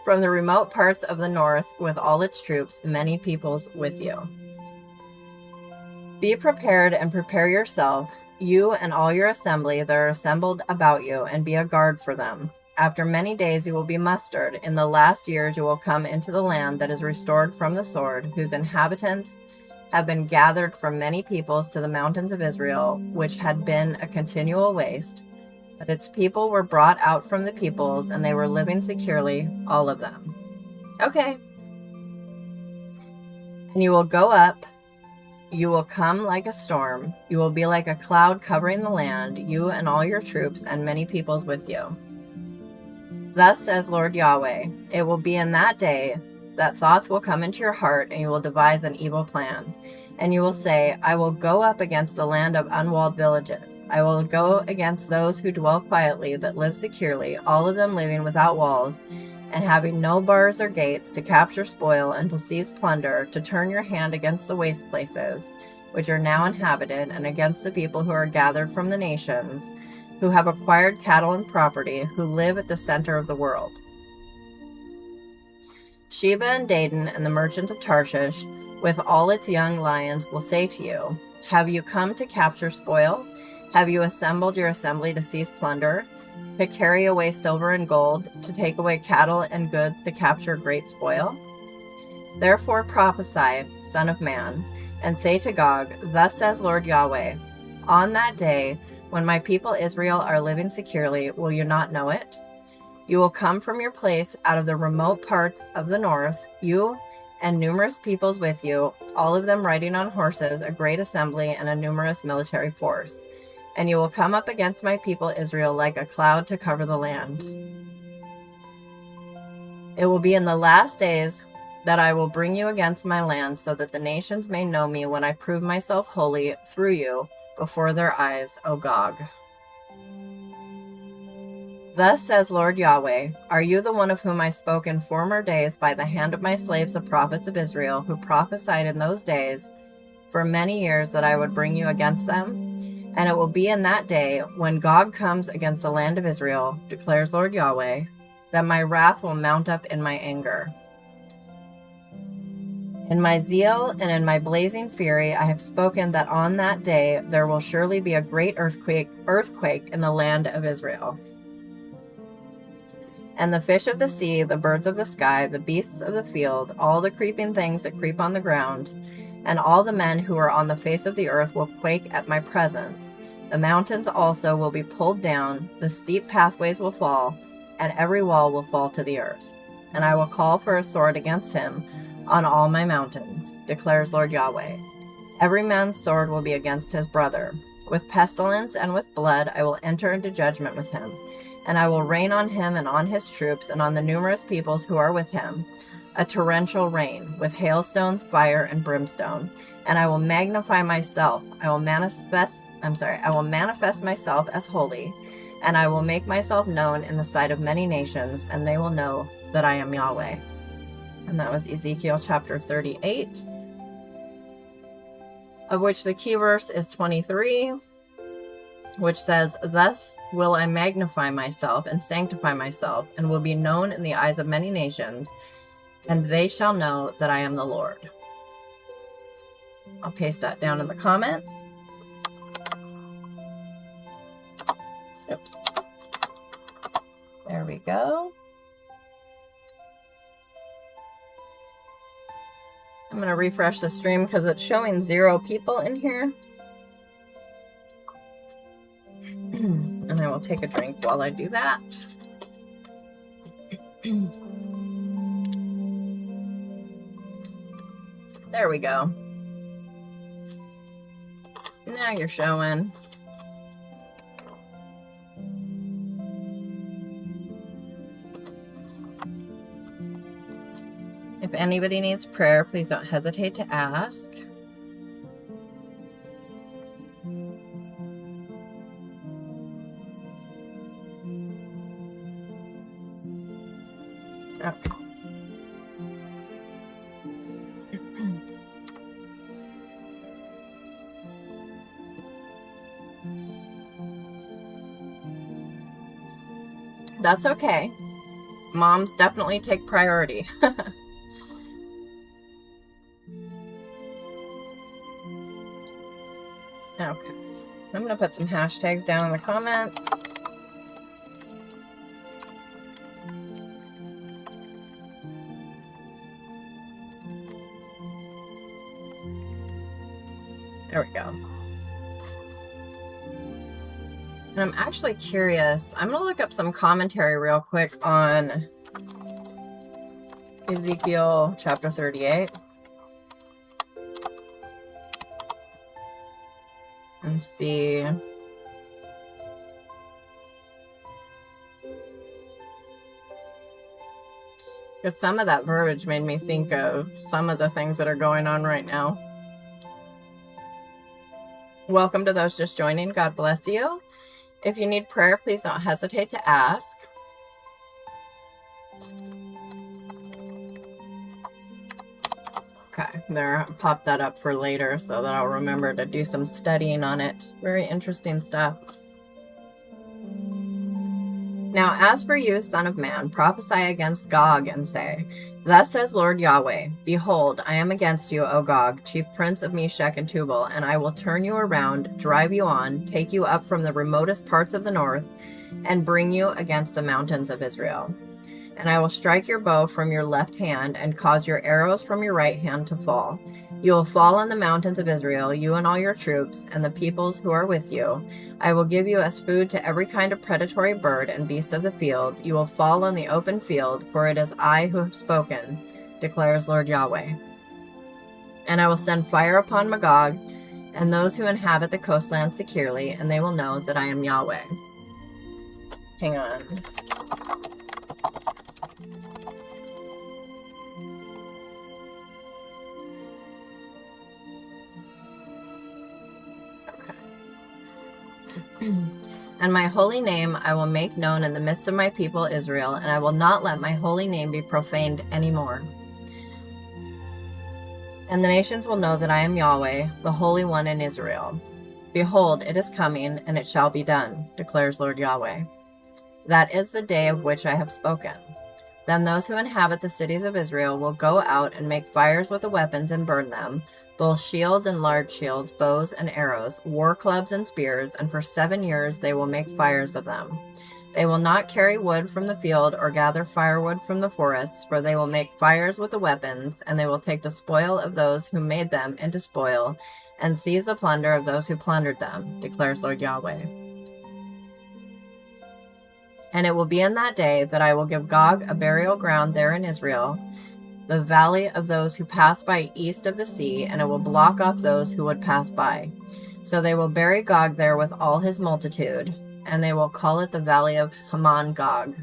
Speaker 1: from the remote parts of the north with all its troops, many peoples with you. Be prepared and prepare yourself, you and all your assembly that are assembled about you, and be a guard for them. After many days you will be mustered. In the last years you will come into the land that is restored from the sword, whose inhabitants have been gathered from many peoples to the mountains of Israel, which had been a continual waste. But its people were brought out from the peoples, and they were living securely, all of them. Okay. And you will go up, you will come like a storm, you will be like a cloud covering the land, you and all your troops, and many peoples with you. Thus says Lord Yahweh, it will be in that day that thoughts will come into your heart, and you will devise an evil plan. And you will say, I will go up against the land of unwalled villages. I will go against those who dwell quietly, that live securely, all of them living without walls, and having no bars or gates, to capture spoil and to seize plunder, to turn your hand against the waste places, which are now inhabited, and against the people who are gathered from the nations, who have acquired cattle and property, who live at the center of the world. Sheba and Dedan and the merchants of Tarshish, with all its young lions, will say to you, have you come to capture spoil? Have you assembled your assembly to seize plunder, to carry away silver and gold, to take away cattle and goods, to capture great spoil? Therefore prophesy, Son of Man, and say to Gog, thus says Lord Yahweh, on that day, when my people Israel are living securely, will you not know it? You will come from your place out of the remote parts of the north, you and numerous peoples with you, all of them riding on horses, a great assembly and a numerous military force. And you will come up against my people Israel like a cloud to cover the land. It will be in the last days that I will bring you against my land, so that the nations may know me when I prove myself holy through you before their eyes, O Gog. Thus says Lord Yahweh, are you the one of whom I spoke in former days by the hand of my slaves the prophets of Israel, who prophesied in those days for many years that I would bring you against them? And it will be in that day, when Gog comes against the land of Israel, declares Lord Yahweh, that my wrath will mount up in my anger. In my zeal and in my blazing fury, I have spoken that on that day there will surely be a great earthquake in the land of Israel. And the fish of the sea, the birds of the sky, the beasts of the field, all the creeping things that creep on the ground, and all the men who are on the face of the earth will quake at my presence. The mountains also will be pulled down, the steep pathways will fall, and every wall will fall to the earth. And I will call for a sword against him on all my mountains, declares Lord Yahweh. Every man's sword will be against his brother. With pestilence and with blood I will enter into judgment with him. And I will rain on him and on his troops and on the numerous peoples who are with him, a torrential rain, with hailstones, fire, and brimstone. And I will magnify myself. I will manifest myself as holy, and I will make myself known in the sight of many nations, and they will know that I am Yahweh. And that was Ezekiel chapter 38, of which the key verse is 23, which says, thus will I magnify myself and sanctify myself, and will be known in the eyes of many nations, and they shall know that I am the Lord. I'll paste that down in the comments. Oops. There we go. I'm going to refresh the stream because it's showing 0 people in here. And I will take a drink while I do that. There we go. Now you're showing. If anybody needs prayer, please don't hesitate to ask. Okay. That's okay. Moms definitely take priority. Okay. I'm going to put some hashtags down in the comments. There we go. And I'm actually curious. I'm going to look up some commentary real quick on Ezekiel chapter 38. And see. Because some of that verbiage made me think of some of the things that are going on right now. Welcome to those just joining. God bless you. If you need prayer, please don't hesitate to ask. Okay, there, pop that up for later so that I'll remember to do some studying on it. Very interesting stuff. Now as for you, son of man, prophesy against Gog and say, Thus says Lord Yahweh, Behold, I am against you, O Gog, chief prince of Meshach and Tubal, and I will turn you around, drive you on, take you up from the remotest parts of the north, and bring you against the mountains of Israel. And I will strike your bow from your left hand, and cause your arrows from your right hand to fall. You will fall on the mountains of Israel, you and all your troops, and the peoples who are with you. I will give you as food to every kind of predatory bird and beast of the field. You will fall on the open field, for it is I who have spoken, declares Lord Yahweh. And I will send fire upon Magog, and those who inhabit the coastland securely, and they will know that I am Yahweh. Hang on. And my holy name I will make known in the midst of my people Israel, and I will not let my holy name be profaned anymore. And the nations will know that I am Yahweh, the Holy One in Israel. Behold, it is coming, and it shall be done, declares Lord Yahweh. That is the day of which I have spoken. Then those who inhabit the cities of Israel will go out and make fires with the weapons and burn them, both shields and large shields, bows and arrows, war clubs and spears, and for 7 years they will make fires of them. They will not carry wood from the field or gather firewood from the forests, for they will make fires with the weapons, and they will take the spoil of those who made them into spoil, and seize the plunder of those who plundered them, declares Lord Yahweh. And it will be in that day that I will give Gog a burial ground there in Israel, the valley of those who pass by east of the sea, and it will block off those who would pass by. So they will bury Gog there with all his multitude, and they will call it the valley of Hamon-Gog.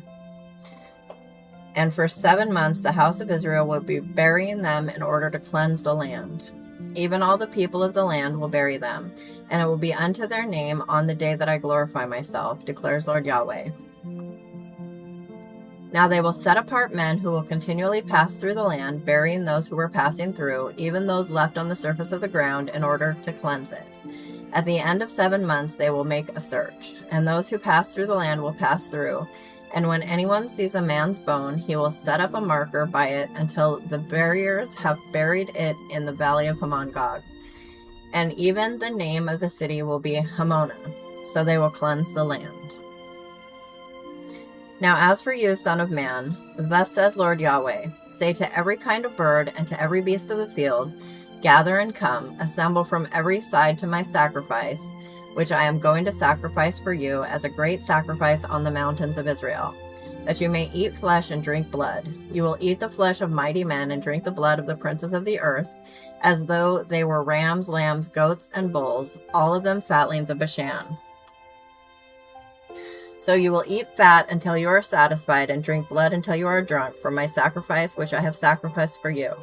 Speaker 1: And for 7 months the house of Israel will be burying them in order to cleanse the land. Even all the people of the land will bury them, and it will be unto their name on the day that I glorify myself, declares Lord Yahweh. Now they will set apart men who will continually pass through the land, burying those who were passing through, even those left on the surface of the ground, in order to cleanse it. At the end of 7 months they will make a search, and those who pass through the land will pass through. And when anyone sees a man's bone, he will set up a marker by it until the buriers have buried it in the valley of Hamon-Gog. And even the name of the city will be Hamona, so they will cleanse the land. Now as for you, son of man, thus says Lord Yahweh, say to every kind of bird and to every beast of the field, Gather and come, assemble from every side to my sacrifice, which I am going to sacrifice for you as a great sacrifice on the mountains of Israel, that you may eat flesh and drink blood. You will eat the flesh of mighty men and drink the blood of the princes of the earth, as though they were rams, lambs, goats, and bulls, all of them fatlings of Bashan. So you will eat fat until you are satisfied, and drink blood until you are drunk, for my sacrifice which I have sacrificed for you.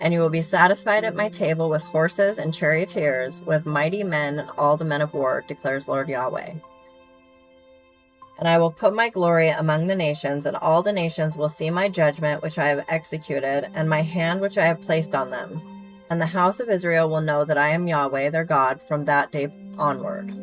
Speaker 1: And you will be satisfied at my table with horses and charioteers, with mighty men and all the men of war, declares Lord Yahweh. And I will put my glory among the nations, and all the nations will see my judgment which I have executed, and my hand which I have placed on them. And the house of Israel will know that I am Yahweh their God from that day onward.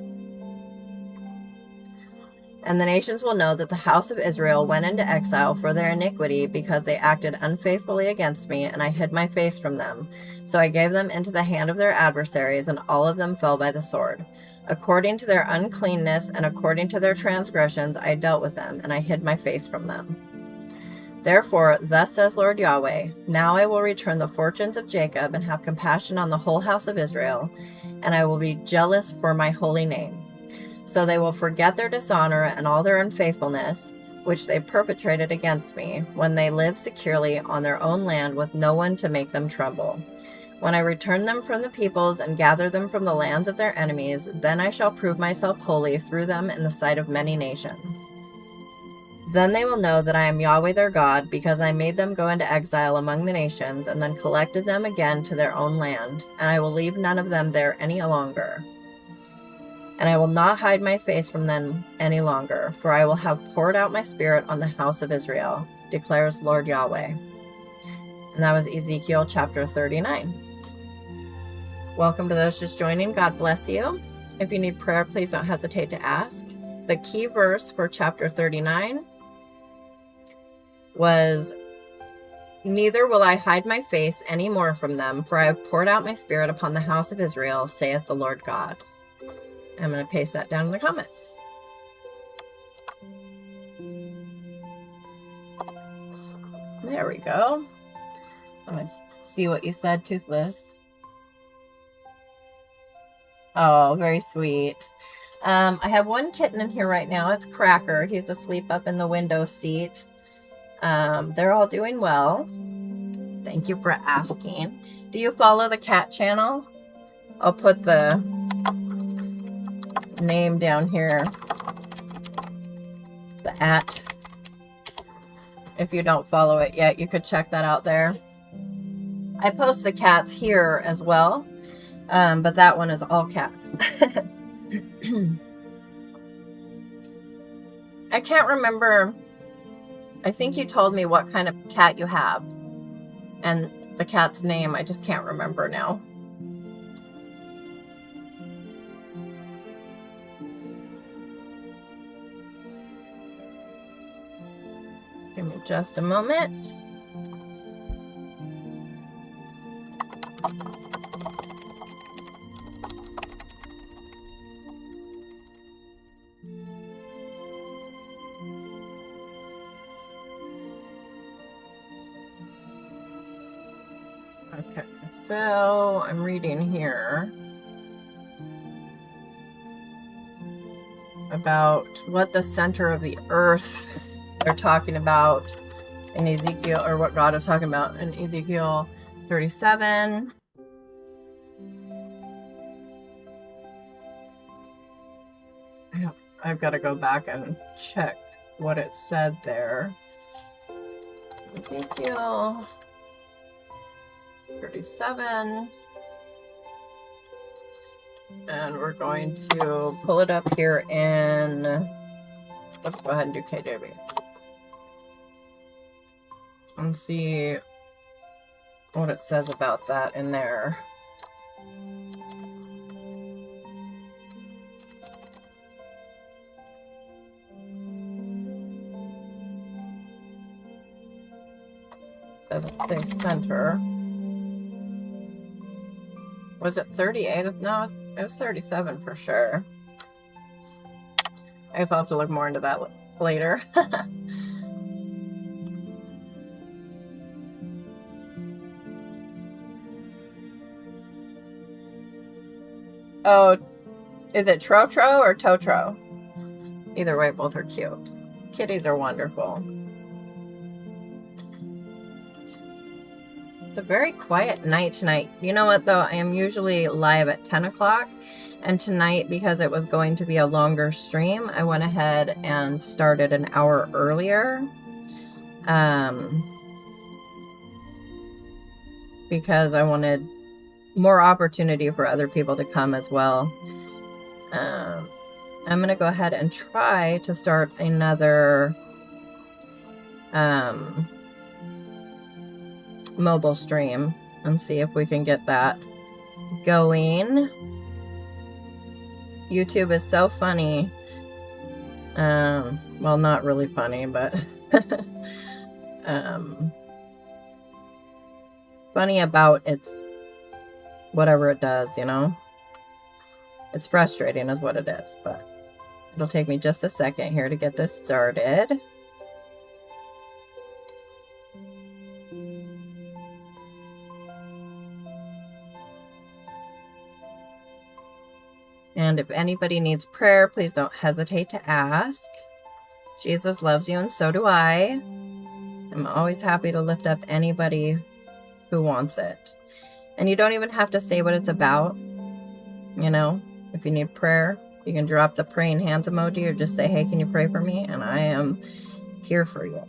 Speaker 1: And the nations will know that the house of Israel went into exile for their iniquity, because they acted unfaithfully against me, and I hid my face from them. So I gave them into the hand of their adversaries, and all of them fell by the sword. According to their uncleanness and according to their transgressions I dealt with them, and I hid my face from them. Therefore, thus says Lord Yahweh, now I will return the fortunes of Jacob, and have compassion on the whole house of Israel, and I will be jealous for my holy name. So they will forget their dishonor and all their unfaithfulness, which they perpetrated against me, when they lived securely on their own land with no one to make them tremble. When I return them from the peoples and gather them from the lands of their enemies, then I shall prove myself holy through them in the sight of many nations. Then they will know that I am Yahweh their God, because I made them go into exile among the nations, and then collected them again to their own land, and I will leave none of them there any longer. And I will not hide my face from them any longer, for I will have poured out my spirit on the house of Israel, declares Lord Yahweh. And that was Ezekiel chapter 39. Welcome to those just joining. God bless you. If you need prayer, please don't hesitate to ask. the key verse for chapter 39 was, "Neither will I hide my face any more from them, for I have poured out my spirit upon the house of Israel, saith the Lord God." I'm going to paste that down in the comments. There we go. I'm going to see what you said, Toothless. Oh, very sweet. I have one kitten in here right now. It's Cracker. He's asleep up in the window seat. They're all doing well. Thank you for asking. Do you follow the cat channel? I'll put the name down here. The @ If you don't follow it yet, you could check that out there. I post the cats here as well, but that one is all cats. I can't remember. I think you told me what kind of cat you have, and the cat's name, I just can't remember now. Give me just a moment. Okay, so I'm reading here about what the center of the earth they're talking about in Ezekiel, or what God is talking about in Ezekiel 37. I've got to go back and check what it said there. Ezekiel 37. And we're going to pull it up here in, let's go ahead and do KJV. And see what it says about that in there. Doesn't say center. Was it 38? No, it was 37 for sure. I guess I'll have to look more into that later. Oh, is it Trotro or Totro? Either way, both are cute. Kitties are wonderful. It's a very quiet night tonight. You know what, though? I am usually live at 10 o'clock. And tonight, because it was going to be a longer stream, I went ahead and started an hour earlier. Because I wanted more opportunity for other people to come as well. I'm going to go ahead and try to start another mobile stream and see if we can get that going. YouTube is so funny. Well, not really funny, but funny about its whatever it does, you know. It's frustrating is what it is, but it'll take me just a second here to get this started. And if anybody needs prayer, please don't hesitate to ask. Jesus loves you, and so do I. I'm always happy to lift up anybody who wants it. And you don't even have to say what it's about. You know, if you need prayer, you can drop the praying hands emoji or just say, hey, can you pray for me? And I am here for you.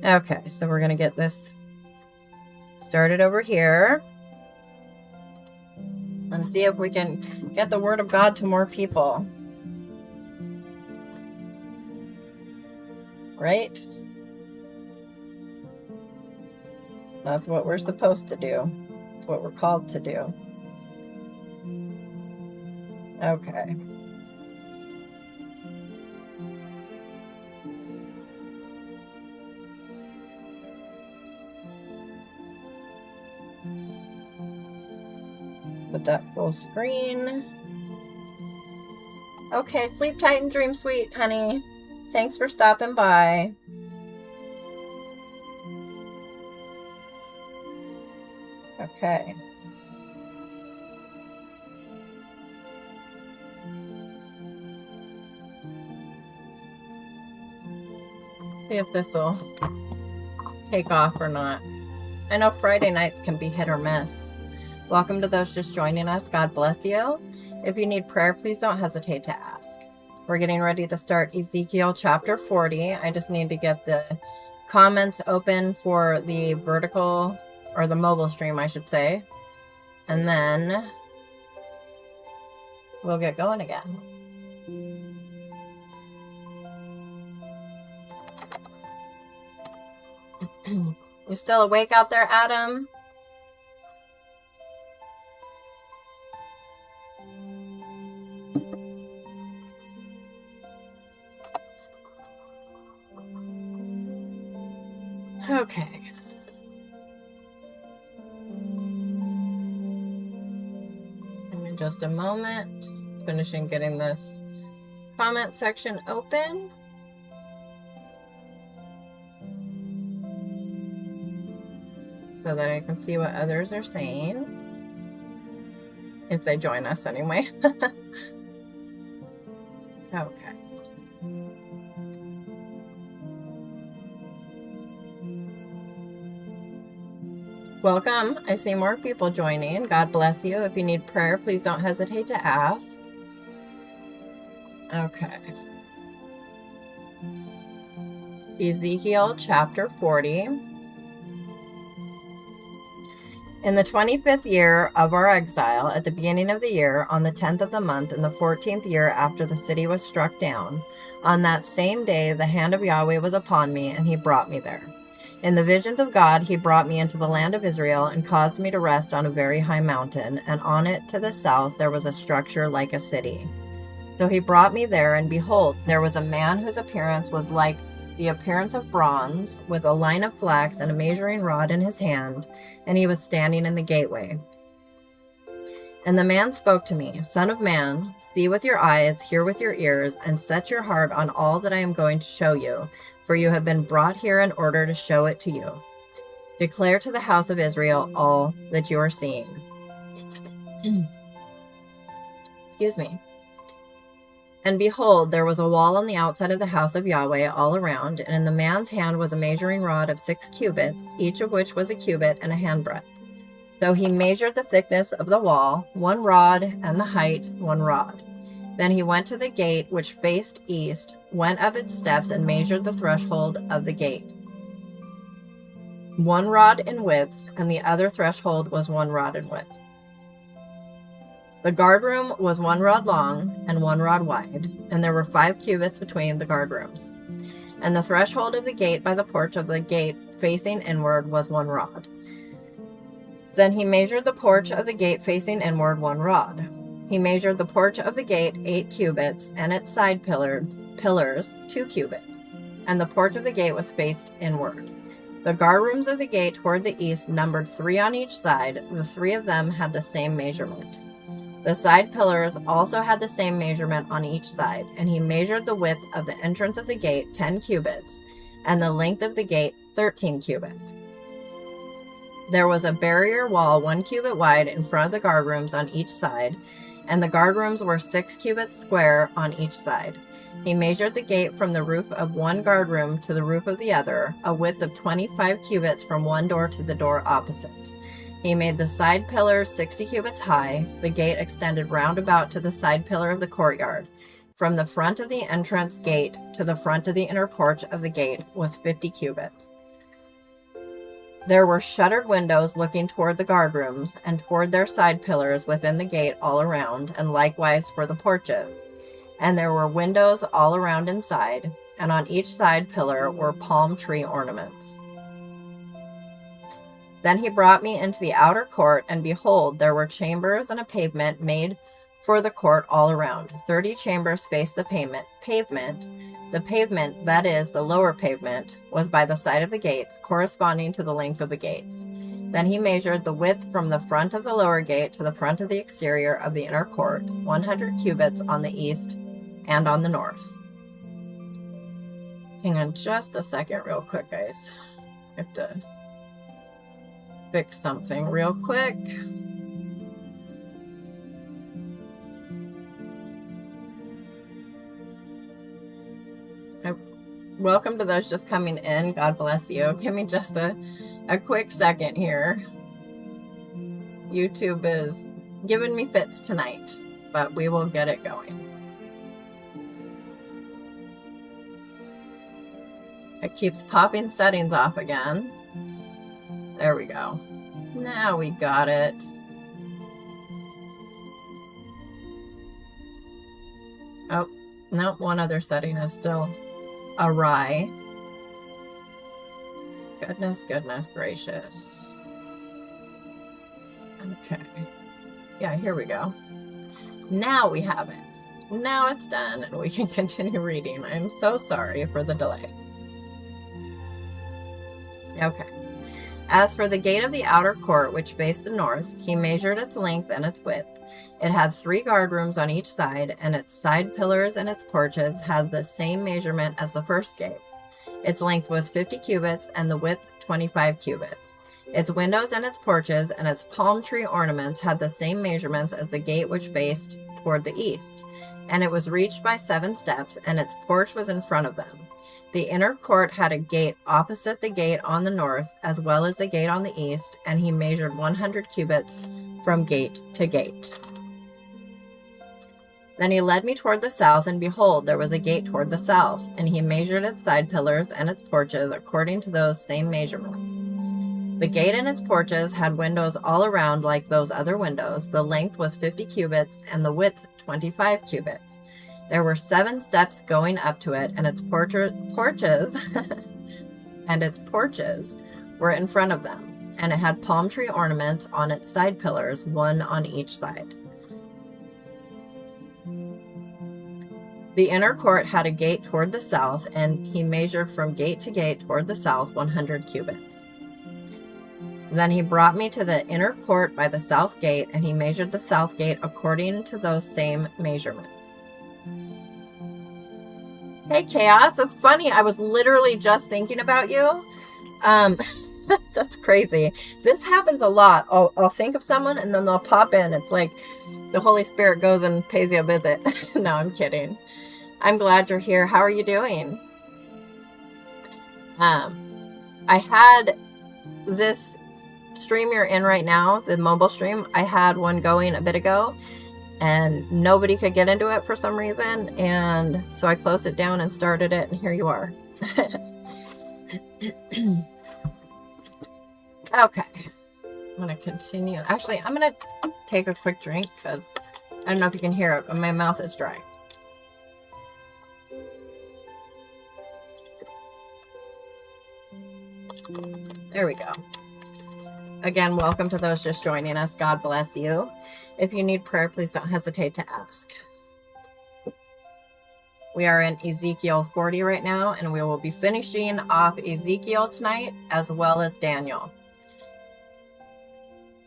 Speaker 1: Okay, so we're going to get this started over here. And see if we can get the word of God to more people. Right? That's what we're supposed to do. It's what we're called to do. Okay. put that full screen. Okay, sleep tight and dream sweet, honey. Thanks for stopping by. Okay. See if this will take off or not. I know Friday nights can be hit or miss. Welcome to those just joining us. God bless you. If you need prayer, please don't hesitate to ask. We're getting ready to start Ezekiel chapter 40. I just need to get the comments open for the vertical, or the mobile stream, I should say. And then we'll get going again. You still awake out there, Adam? Okay. Give me just a moment. Finishing getting this comment section open. So that I can see what others are saying. If they join us anyway. Okay. Welcome. I see more people joining. God bless you. If you need prayer, please don't hesitate to ask. Okay. Ezekiel chapter 40. In the 25th year of our exile, at the beginning of the year, on the 10th of the month, in the 14th year after the city was struck down, on that same day the hand of Yahweh was upon me, and he brought me there. In the visions of God, he brought me into the land of Israel and caused me to rest on a very high mountain, and on it to the south there was a structure like a city. So he brought me there, and behold, there was a man whose appearance was like the appearance of bronze, with a line of flax and a measuring rod in his hand, and he was standing in the gateway. And the man spoke to me, Son of man, see with your eyes, hear with your ears, and set your heart on all that I am going to show you, for you have been brought here in order to show it to you. Declare to the house of Israel all that you are seeing. Excuse me. And behold, there was a wall on the outside of the house of Yahweh all around, and in the man's hand was a measuring rod of 6 cubits, each of which was a cubit and a handbreadth. So he measured the thickness of the wall, 1 rod, and the height, 1 rod. Then he went to the gate which faced east, went up its steps, and measured the threshold of the gate, 1 rod in width, and the other threshold was 1 rod in width. The guard room was 1 rod long and 1 rod wide, and there were 5 cubits between the guard rooms. And the threshold of the gate by the porch of the gate facing inward was 1 rod. Then he measured the porch of the gate facing inward 1 rod. He measured the porch of the gate 8 cubits, and its side pillars 2 cubits, and the porch of the gate was faced inward. The guard rooms of the gate toward the east numbered 3 on each side. The 3 of them had the same measurement. The side pillars also had the same measurement on each side, and he measured the width of the entrance of the gate 10 cubits, and the length of the gate 13 cubits. There was a barrier wall 1 cubit wide in front of the guard rooms on each side, and the guard rooms were 6 cubits square on each side. He measured the gate from the roof of one guard room to the roof of the other, a width of 25 cubits from one door to the door opposite. He made the side pillars 60 cubits high. The gate extended round about to the side pillar of the courtyard. From the front of the entrance gate to the front of the inner porch of the gate was 50 cubits. There were shuttered windows looking toward the guard rooms and toward their side pillars within the gate all around, and likewise for the porches. And there were windows all around inside, and on each side pillar were palm tree ornaments. Then he brought me into the outer court, and behold, there were chambers and a pavement made for the court all around. 30 chambers faced the pavement. The pavement, that is, the lower pavement, was by the side of the gates, corresponding to the length of the gates. Then he measured the width from the front of the lower gate to the front of the exterior of the inner court, 100 cubits on the east and on the north. Hang on just a second real quick, guys. I have to fix something real quick. Welcome to those just coming in. God bless you. Give me just a quick second here. YouTube is giving me fits tonight, but we will get it going. It keeps popping settings off again. There we go. Now we got it. Oh, nope, one other setting is still awry. Goodness gracious. Okay. Yeah, here we go. Now we have it. Now it's done and we can continue reading. I'm so sorry for the delay. Okay. As for the gate of the outer court, which faced the north, he measured its length and its width. It had 3 guard rooms on each side, and its side pillars and its porches had the same measurement as the first gate. Its length was 50 cubits, and the width 25 cubits. Its windows and its porches and its palm tree ornaments had the same measurements as the gate which faced toward the east. And it was reached by 7 steps, and its porch was in front of them. The inner court had a gate opposite the gate on the north, as well as the gate on the east, and he measured 100 cubits from gate to gate. Then he led me toward the south, and behold, there was a gate toward the south, and he measured its side pillars and its porches according to those same measurements. The gate and its porches had windows all around like those other windows. The length was 50 cubits, and the width 25 cubits. There were 7 steps going up to it, and its porches were in front of them, and it had palm tree ornaments on its side pillars, 1 on each side. The inner court had a gate toward the south, and he measured from gate to gate toward the south 100 cubits. Then he brought me to the inner court by the south gate, and he measured the south gate according to those same measurements. Hey, Chaos, it's funny. I was literally just thinking about you. That's crazy. This happens a lot. I'll think of someone, and then they'll pop in. It's like the Holy Spirit goes and pays you a visit. No, I'm kidding. I'm glad you're here. How are you doing? I had this stream you're in right now, the mobile stream. I had one going a bit ago, and nobody could get into it for some reason, and so I closed it down and started it, and here you are. Okay, I'm going to continue. Actually, I'm going to take a quick drink because I don't know if you can hear it, but my mouth is dry. There we go. Again, welcome to those just joining us. God bless you. If you need prayer, please don't hesitate to ask. We are in Ezekiel 40 right now, and we will be finishing off Ezekiel tonight, as well as Daniel.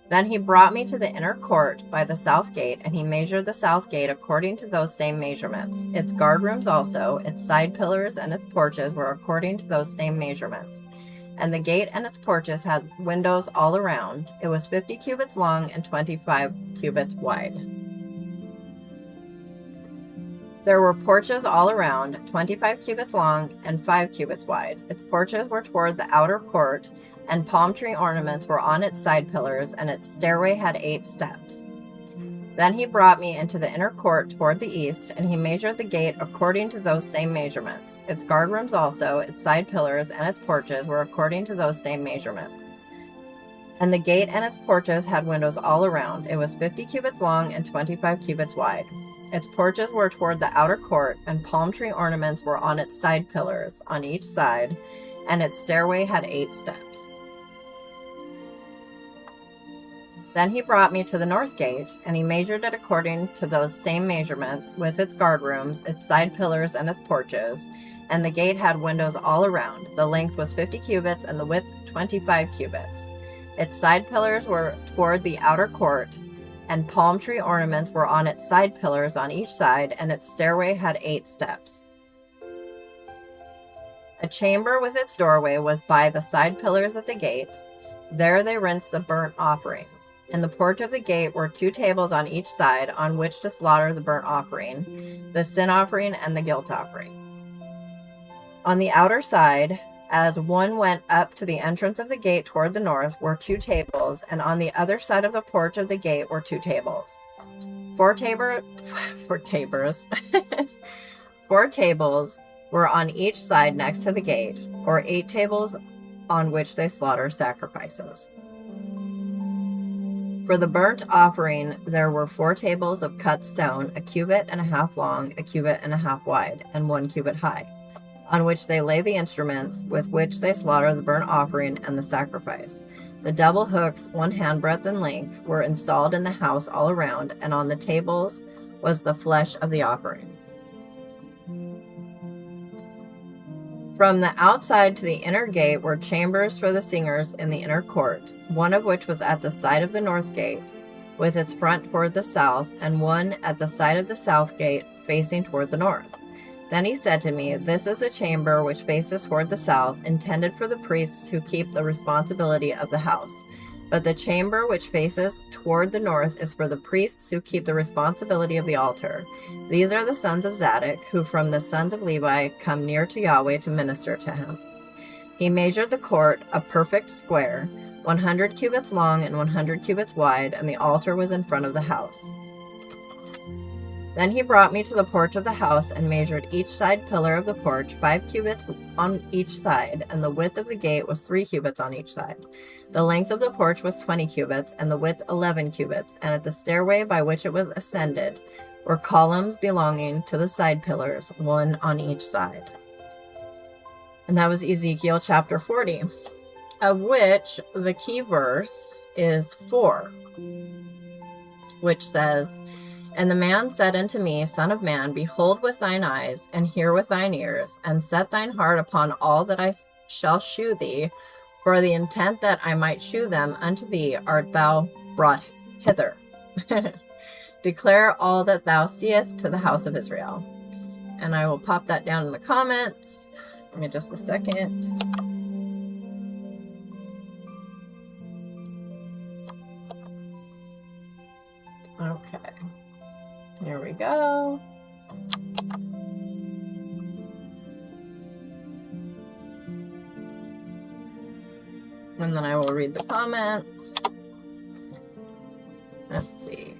Speaker 1: Then he brought me to the inner court by the south gate, and he measured the south gate according to those same measurements. Its guard rooms also, its side pillars and its porches were according to those same measurements. And the gate and its porches had windows all around. It was 50 cubits long and 25 cubits wide. There were porches all around, 25 cubits long and 5 cubits wide. Its porches were toward the outer court, and palm tree ornaments were on its side pillars, and its stairway had 8 steps. Then he brought me into the inner court toward the east, and he measured the gate according to those same measurements. Its guard rooms also, its side pillars, and its porches were according to those same measurements. And the gate and its porches had windows all around. It was 50 cubits long and 25 cubits wide. Its porches were toward the outer court, and palm tree ornaments were on its side pillars on each side, and its stairway had 8 steps. Then he brought me to the north gate, and he measured it according to those same measurements, with its guard rooms, its side pillars, and its porches. And the gate had windows all around. The length was 50 cubits, and the width 25 cubits. Its side pillars were toward the outer court, and palm tree ornaments were on its side pillars on each side, and its stairway had 8 steps. A chamber with its doorway was by the side pillars at the gates. There they rinsed the burnt offering. In the porch of the gate were 2 tables on each side on which to slaughter the burnt offering, the sin offering, and the guilt offering. On the outer side, as one went up to the entrance of the gate toward the north, were 2 tables, and on the other side of the porch of the gate were 2 tables. 4 tables were on each side next to the gate, or 8 tables on which they slaughter sacrifices. For the burnt offering, there were 4 tables of cut stone, a cubit and a half long, a cubit and a half wide, and 1 cubit high, on which they lay the instruments with which they slaughter the burnt offering and the sacrifice. The double hooks, 1 handbreadth in length, were installed in the house all around, and on the tables was the flesh of the offering. From the outside to the inner gate were chambers for the singers in the inner court, one of which was at the side of the north gate, with its front toward the south, and one at the side of the south gate, facing toward the north. Then he said to me, "This is the chamber which faces toward the south, intended for the priests who keep the responsibility of the house. But the chamber which faces toward the north is for the priests who keep the responsibility of the altar. These are the sons of Zadok, who from the sons of Levi come near to Yahweh to minister to him." He measured the court, a perfect square, 100 cubits long and 100 cubits wide, and the altar was in front of the house. Then he brought me to the porch of the house and measured each side pillar of the porch, 5 cubits on each side, and the width of the gate was 3 cubits on each side. The length of the porch was 20 cubits, and the width 11 cubits, and at the stairway by which it was ascended were columns belonging to the side pillars, 1 on each side. And that was Ezekiel chapter 40, of which the key verse is 4, which says, "And the man said unto me, Son of man, behold with thine eyes, and hear with thine ears, and set thine heart upon all that I shall shew thee, for the intent that I might shew them unto thee art thou brought hither. Declare all that thou seest to the house of Israel." And I will pop that down in the comments. Give me just a second. Okay. Here we go. And then I will read the comments. Let's see.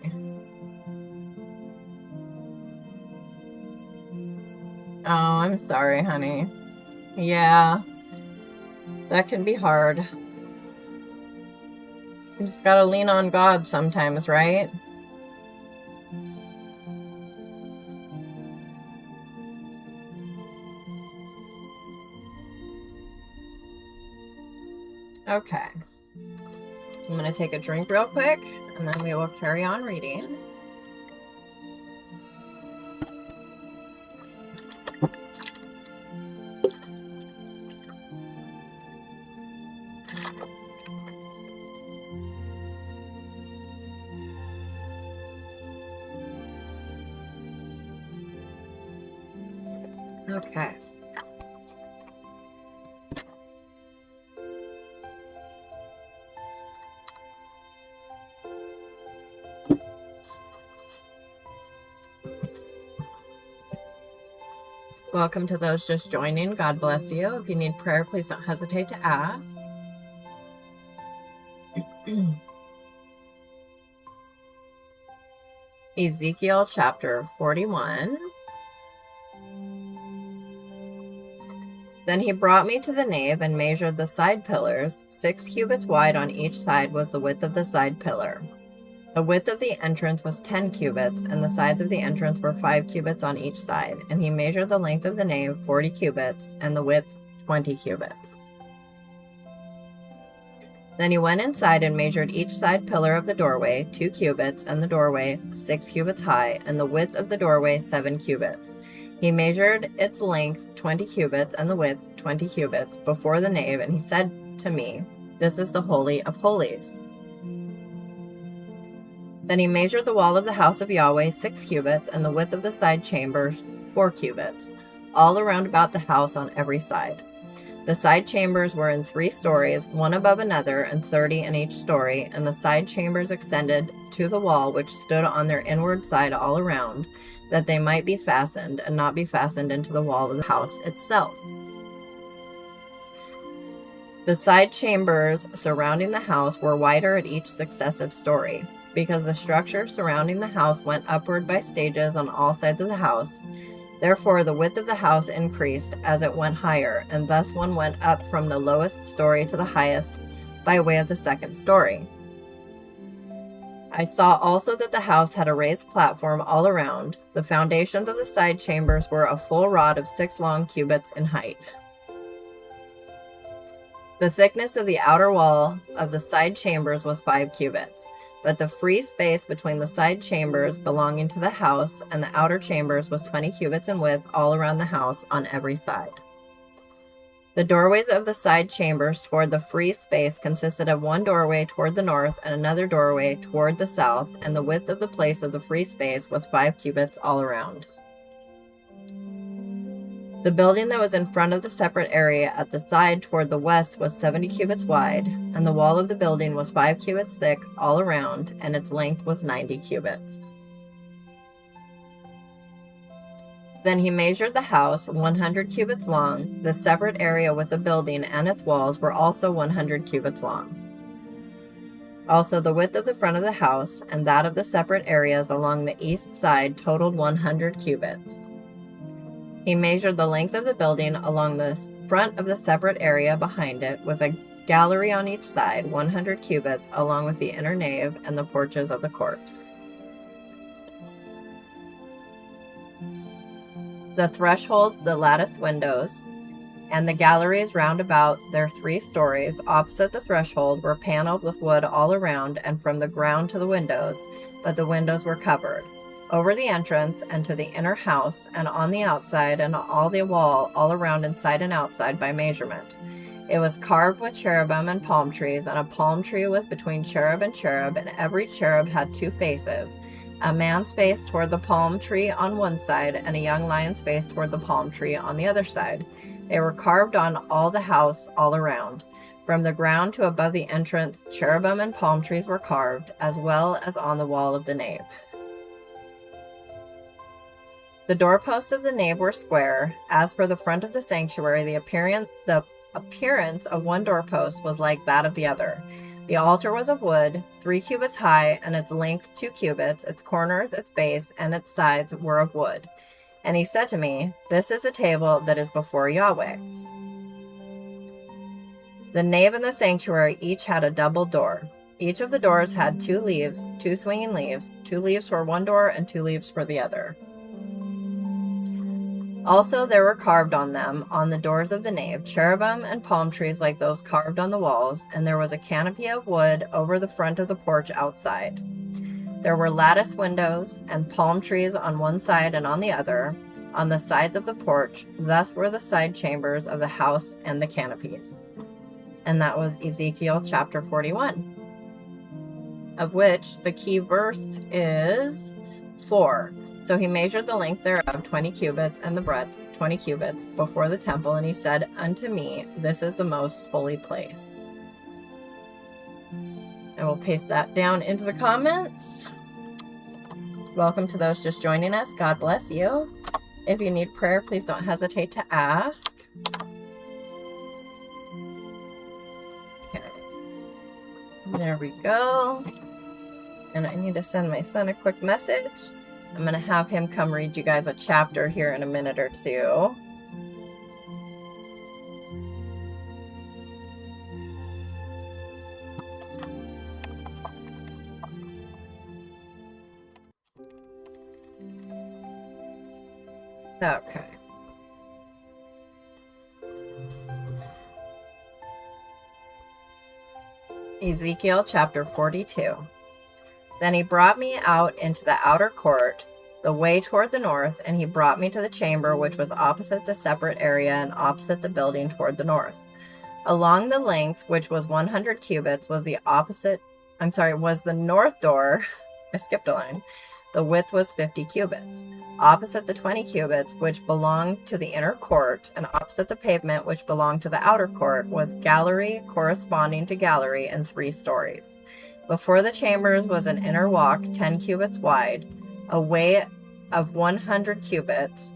Speaker 1: Oh, I'm sorry, honey. Yeah, that can be hard. You just gotta lean on God sometimes, right? Okay, I'm going to take a drink real quick, and then we will carry on reading. Okay. Welcome to those just joining. God bless you. If you need prayer, please don't hesitate to ask. Ezekiel chapter 41. Then he brought me to the nave and measured the side pillars. 6 cubits wide on each side was the width of the side pillar. The width of the entrance was 10 cubits, and the sides of the entrance were 5 cubits on each side. And he measured the length of the nave 40 cubits, and the width 20 cubits. Then he went inside and measured each side pillar of the doorway 2 cubits, and the doorway 6 cubits high, and the width of the doorway 7 cubits. He measured its length 20 cubits, and the width 20 cubits before the nave, and he said to me, This is the Holy of Holies. Then he measured the wall of the house of Yahweh 6 cubits, and the width of the side chambers 4 cubits, all around about the house on every side. The side chambers were in 3 stories, one above another, and 30 in each story, and the side chambers extended to the wall which stood on their inward side all around, that they might be fastened, and not be fastened into the wall of the house itself. The side chambers surrounding the house were wider at each successive story, because the structure surrounding the house went upward by stages on all sides of the house. Therefore, the width of the house increased as it went higher, and thus one went up from the lowest story to the highest by way of the second story. I saw also that the house had a raised platform all around. The foundations of the side chambers were a full rod of 6 long cubits in height. The thickness of the outer wall of the side chambers was 5 cubits. But the free space between the side chambers belonging to the house and the outer chambers was 20 cubits in width all around the house on every side. The doorways of the side chambers toward the free space consisted of one doorway toward the north and another doorway toward the south, and the width of the place of the free space was 5 cubits all around. The building that was in front of the separate area at the side toward the west was 70 cubits wide, and the wall of the building was 5 cubits thick all around, and its length was 90 cubits. Then he measured the house 100 cubits long. The separate area with the building and its walls were also 100 cubits long. Also, the width of the front of the house and that of the separate areas along the east side totaled 100 cubits. He measured the length of the building along the front of the separate area behind it, with a gallery on each side, 100 cubits, along with the inner nave and the porches of the court. The thresholds, the lattice windows, and the galleries round about their 3 stories opposite the threshold were paneled with wood all around and from the ground to the windows, but the windows were covered. Over the entrance and to the inner house, and on the outside and all the wall all around inside and outside by measurement. It was carved with cherubim and palm trees, and a palm tree was between cherub, and every cherub had 2 faces, a man's face toward the palm tree on one side, and a young lion's face toward the palm tree on the other side. They were carved on all the house all around. From the ground to above the entrance, cherubim and palm trees were carved, as well as on the wall of the nave. The doorposts of the nave were square. As for the front of the sanctuary, the appearance of one doorpost was like that of the other. The altar was of wood, 3 cubits high, and its length 2 cubits. Its corners, its base, and its sides were of wood. And he said to me, "This is a table that is before Yahweh." The nave and the sanctuary each had a double door. Each of the doors had 2 leaves, 2 swinging leaves, 2 leaves for one door and 2 leaves for the other. Also there were carved on them, on the doors of the nave, cherubim and palm trees like those carved on the walls, and there was a canopy of wood over the front of the porch outside. There were lattice windows and palm trees on one side and on the other, on the sides of the porch. Thus were the side chambers of the house and the canopies. And that was Ezekiel chapter 41, of which the key verse is 4. So he measured the length thereof 20 cubits, and the breadth 20 cubits, before the temple, and he said unto me, "This is the most holy place." I will paste that down into the comments. Welcome to those just joining us. God bless you. If you need prayer, please don't hesitate to ask. Okay. There we go. And I need to send my son a quick message. I'm going to have him come read you guys a chapter here in a minute or two. Okay. Ezekiel chapter 42. Then he brought me out into the outer court, the way toward the north, and he brought me to the chamber which was opposite the separate area and opposite the building toward the north. Along the length, which was 100 cubits, was the north door. I skipped a line. The width was 50 cubits. Opposite the 20 cubits, which belonged to the inner court, and opposite the pavement, which belonged to the outer court, was gallery corresponding to gallery in 3 stories. Before the chambers was an inner walk 10 cubits wide, a way of 100 cubits,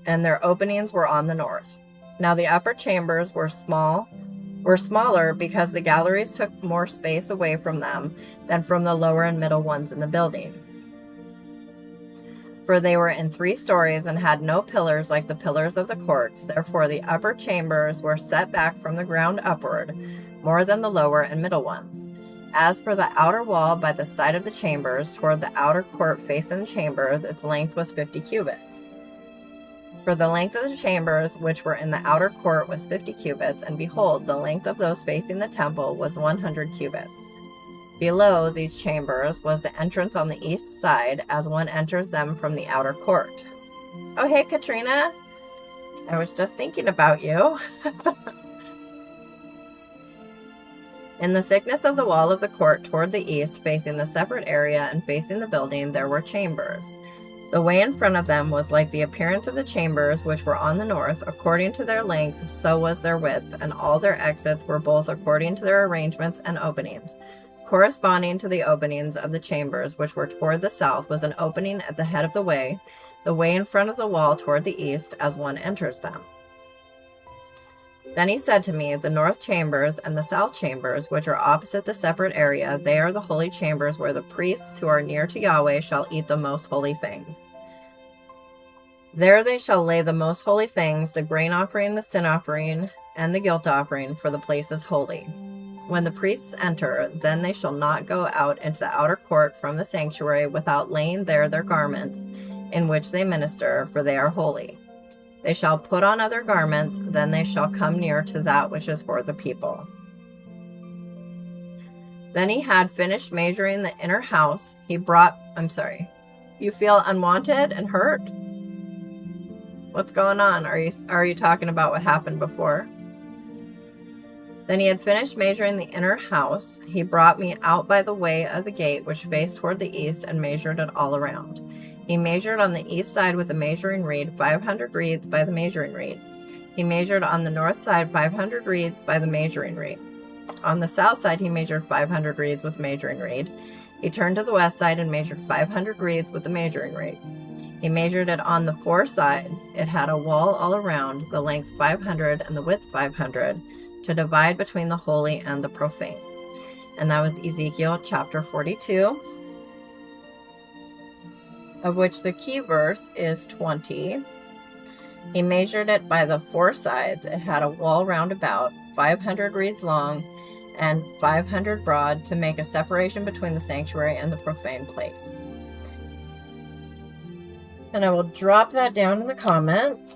Speaker 1: and their openings were on the north. Now the upper chambers were smaller because the galleries took more space away from them than from the lower and middle ones in the building. For they were in 3 stories and had no pillars like the pillars of the courts. Therefore the upper chambers were set back from the ground upward, more than the lower and middle ones. As for the outer wall by the side of the chambers, toward the outer court facing the chambers, its length was 50 cubits. For the length of the chambers which were in the outer court was 50 cubits, and behold, the length of those facing the temple was 100 cubits. Below these chambers was the entrance on the east side, as one enters them from the outer court. Oh, hey, Katrina. I was just thinking about you. In the thickness of the wall of the court toward the east, facing the separate area and facing the building, there were chambers. The way in front of them was like the appearance of the chambers which were on the north. According to their length, so was their width, and all their exits were both according to their arrangements and openings. Corresponding to the openings of the chambers which were toward the south was an opening at the head of the way in front of the wall toward the east, as one enters them. Then he said to me, the north chambers and the south chambers, which are opposite the separate area, they are the holy chambers where the priests who are near to Yahweh shall eat the most holy things. There they shall lay the most holy things, the grain offering, the sin offering, and the guilt offering, for the place is holy. When the priests enter, then they shall not go out into the outer court from the sanctuary without laying there their garments in which they minister, for they are holy. They shall put on other garments, then they shall come near to that which is for the people. Then he had finished measuring the inner house. You feel unwanted and hurt? What's going on? Are you talking about what happened before? Then he had finished measuring the inner house. He brought me out by the way of the gate which faced toward the east and measured it all around. He measured on the east side with a measuring reed 500 reeds by the measuring reed. He measured on the north side 500 reeds by the measuring reed. On the south side he measured 500 reeds with measuring reed. He turned to the west side and measured 500 reeds with the measuring reed. He measured it on the 4 sides. It had a wall all around, the length 500 and the width 500, to divide between the holy and the profane. And that was Ezekiel chapter 42. Of which the key verse is 20. He measured it by the 4 sides. It had a wall round about, 500 reeds long and 500 broad, to make a separation between the sanctuary and the profane place. And I will drop that down in the comments.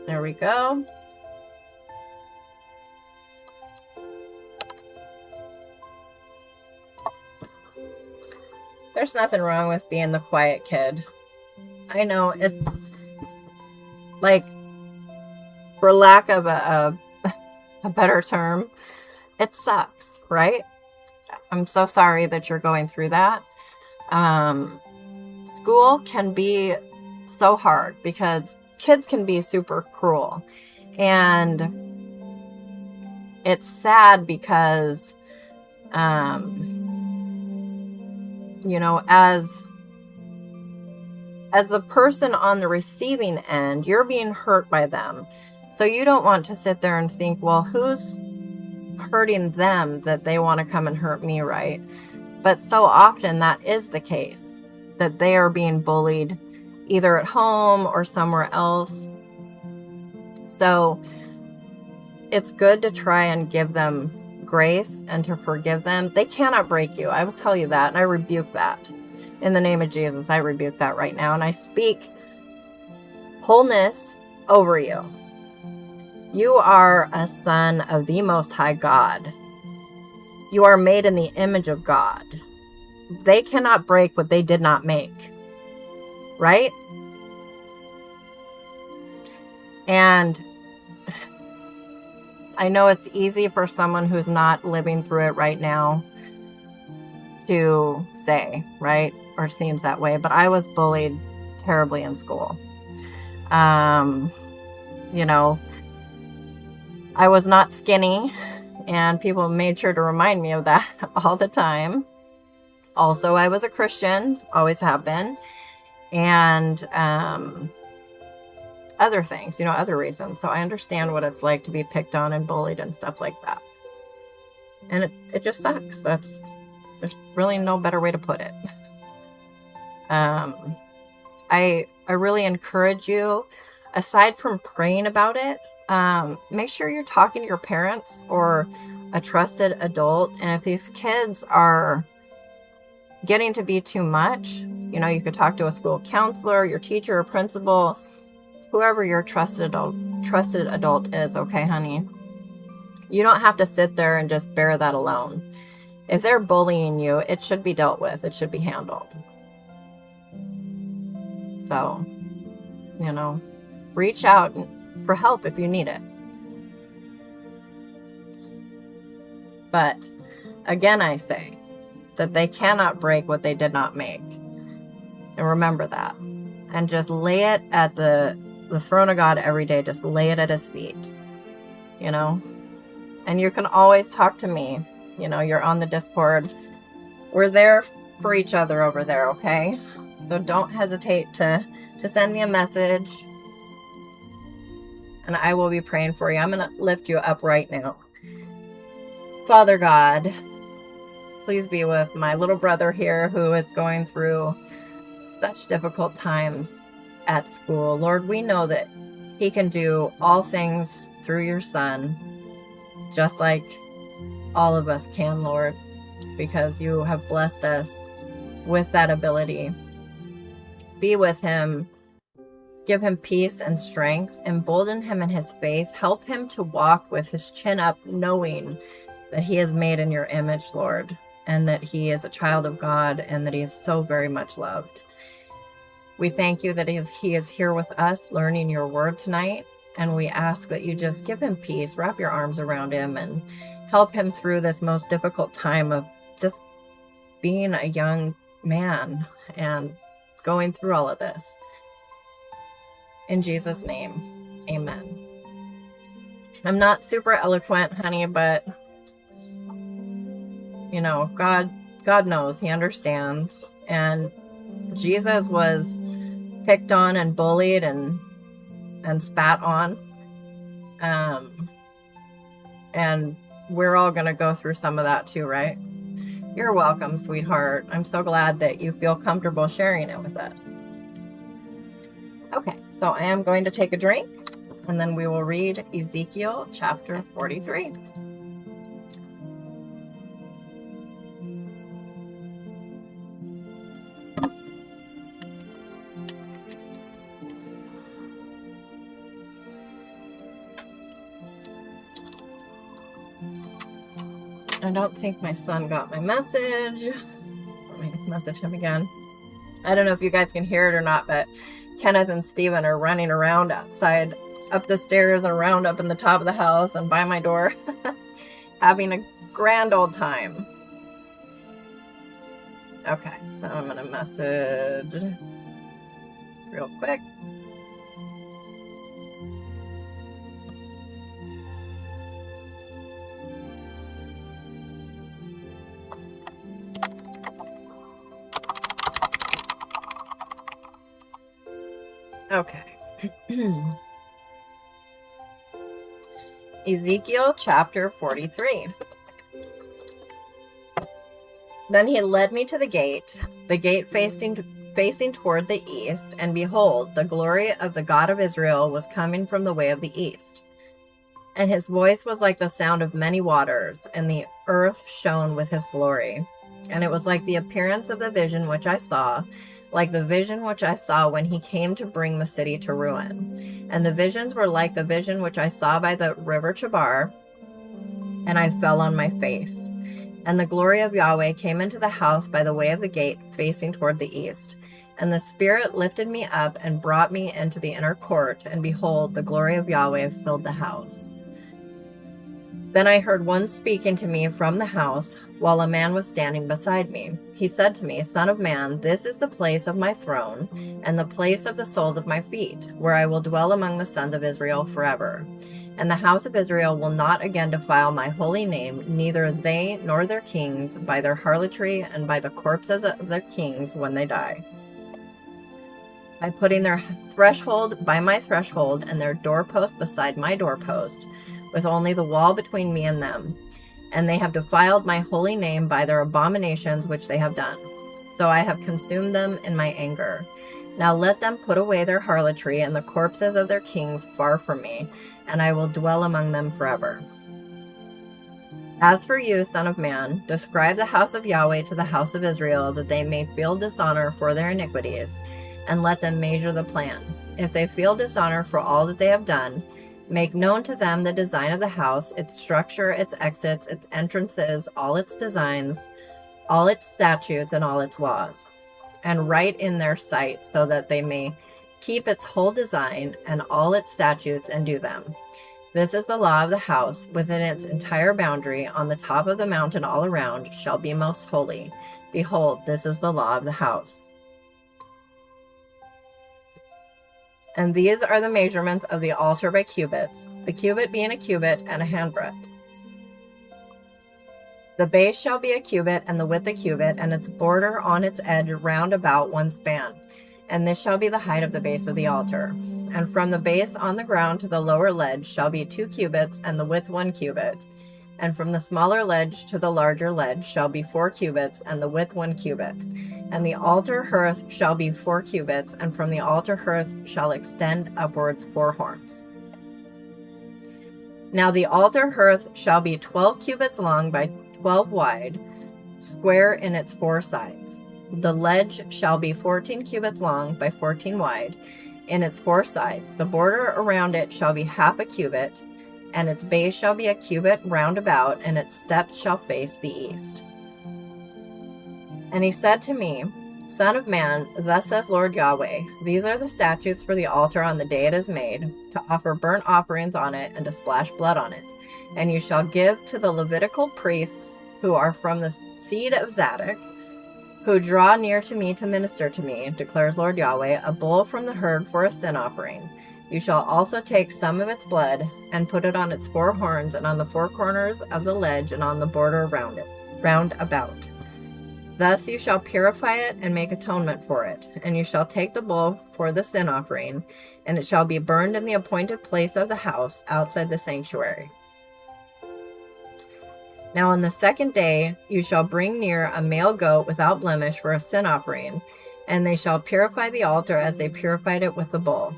Speaker 1: There we go. There's nothing wrong with being the quiet kid. I know it's like, for lack of a better term, it sucks, right? I'm so sorry that you're going through that. School can be so hard because kids can be super cruel. And it's sad because, as the person on the receiving end, you're being hurt by them. So you don't want to sit there and think, well, who's hurting them that they want to come and hurt me, right? But so often that is the case, that they are being bullied either at home or somewhere else. So it's good to try and give them grace and to forgive them. They cannot break you. I will tell you that. And I rebuke that. In the name of Jesus, I rebuke that right now. And I speak wholeness over you. You are a son of the Most High God. You are made in the image of God. They cannot break what they did not make. Right? And I know it's easy for someone who's not living through it right now to say, right? Or seems that way. But I was bullied terribly in school. You know, I was not skinny, and people made sure to remind me of that all the time. Also, I was a Christian, always have been. And other things, you know, other reasons. So I understand what it's like to be picked on and bullied and stuff like that. And it just sucks. There's really no better way to put it. I really encourage you, aside from praying about it, make sure you're talking to your parents or a trusted adult. And if these kids are getting to be too much, you know, you could talk to a school counselor, your teacher or principal, whoever your trusted adult is. Okay, honey, you don't have to sit there and just bear that alone. If they're bullying you, it should be dealt with. It should be handled. So, you know, reach out for help if you need it. But again, I say that they cannot break what they did not make. And remember that. And just lay it at the throne of God every day. Just lay it at his feet, you know. And you can always talk to me. You know, you're on the Discord. We're there for each other over there, okay? So don't hesitate to send me a message. And I will be praying for you. I'm going to lift you up right now. Father God, please be with my little brother here who is going through such difficult times at school. Lord, we know that he can do all things through your Son, just like all of us can, Lord, because you have blessed us with that ability. Be with him. Give him peace and strength. Embolden him in his faith. Help him to walk with his chin up, knowing that he is made in your image, Lord, and that he is a child of God and that he is so very much loved. We thank you that he is here with us learning your word tonight. And we ask that you just give him peace, wrap your arms around him, and help him through this most difficult time of just being a young man and going through all of this. In Jesus' name, amen. I'm not super eloquent, honey, but you know, God knows, he understands. And Jesus was picked on and bullied and spat on. And we're all going to go through some of that too, right? You're welcome, sweetheart. I'm so glad that you feel comfortable sharing it with us. Okay, so I am going to take a drink, and then we will read Ezekiel chapter 43. I don't think my son got my message. Let me message him again. I don't know if you guys can hear it or not, but Kenneth and Steven are running around outside, up the stairs and around up in the top of the house and by my door, having a grand old time. Okay, so I'm going to message real quick. Okay. Ezekiel chapter 43. Then he led me to the gate facing toward the east, and behold, the glory of the God of Israel was coming from the way of the east. And his voice was like the sound of many waters, and the earth shone with his glory. And it was like the appearance of the vision which I saw, like the vision which I saw when he came to bring the city to ruin. And the visions were like the vision which I saw by the river Chebar, and I fell on my face. And the glory of Yahweh came into the house by the way of the gate facing toward the east. And the Spirit lifted me up and brought me into the inner court, and behold, the glory of Yahweh filled the house. Then I heard one speaking to me from the house, while a man was standing beside me. He said to me, Son of man, this is the place of my throne, and the place of the soles of my feet, where I will dwell among the sons of Israel forever. And the house of Israel will not again defile my holy name, neither they nor their kings, by their harlotry and by the corpses of their kings when they die, by putting their threshold by my threshold, and their doorpost beside my doorpost, with only the wall between me and them. And they have defiled my holy name by their abominations which they have done. So I have consumed them in my anger. Now let them put away their harlotry and the corpses of their kings far from me, and I will dwell among them forever. As for you, son of man, describe the house of Yahweh to the house of Israel, that they may feel dishonor for their iniquities, and let them measure the plan. If they feel dishonor for all that they have done, make known to them the design of the house, its structure, its exits, its entrances, all its designs, all its statutes, and all its laws, and write in their sight, so that they may keep its whole design and all its statutes and do them. This is the law of the house. Within its entire boundary, on the top of the mountain all around, shall be most holy. Behold, this is the law of the house. And these are the measurements of the altar by cubits, the cubit being a cubit and a handbreadth. The base shall be a cubit, and the width a cubit, and its border on its edge round about one span. And this shall be the height of the base of the altar. And from the base on the ground to the lower ledge shall be 2 cubits, and the width 1 cubit. And from the smaller ledge to the larger ledge shall be 4 cubits, and the width 1 cubit. And the altar hearth shall be 4 cubits, and from the altar hearth shall extend upwards 4 horns. Now the altar hearth shall be 12 cubits long by 12 wide, square in its 4 sides. The ledge shall be 14 cubits long by 14 wide in its 4 sides. The border around it shall be half a cubit, and its base shall be a cubit round about, and its steps shall face the east. And he said to me, Son of man, thus says Lord Yahweh, these are the statutes for the altar on the day it is made, to offer burnt offerings on it and to splash blood on it. And you shall give to the Levitical priests, who are from the seed of Zadok, who draw near to me to minister to me, declares Lord Yahweh, a bull from the herd for a sin offering. You shall also take some of its blood and put it on its 4 horns and on the 4 corners of the ledge and on the border around it, round about. Thus you shall purify it and make atonement for it. And you shall take the bull for the sin offering, and it shall be burned in the appointed place of the house outside the sanctuary. Now on the 2nd day you shall bring near a male goat without blemish for a sin offering, and they shall purify the altar as they purified it with the bull.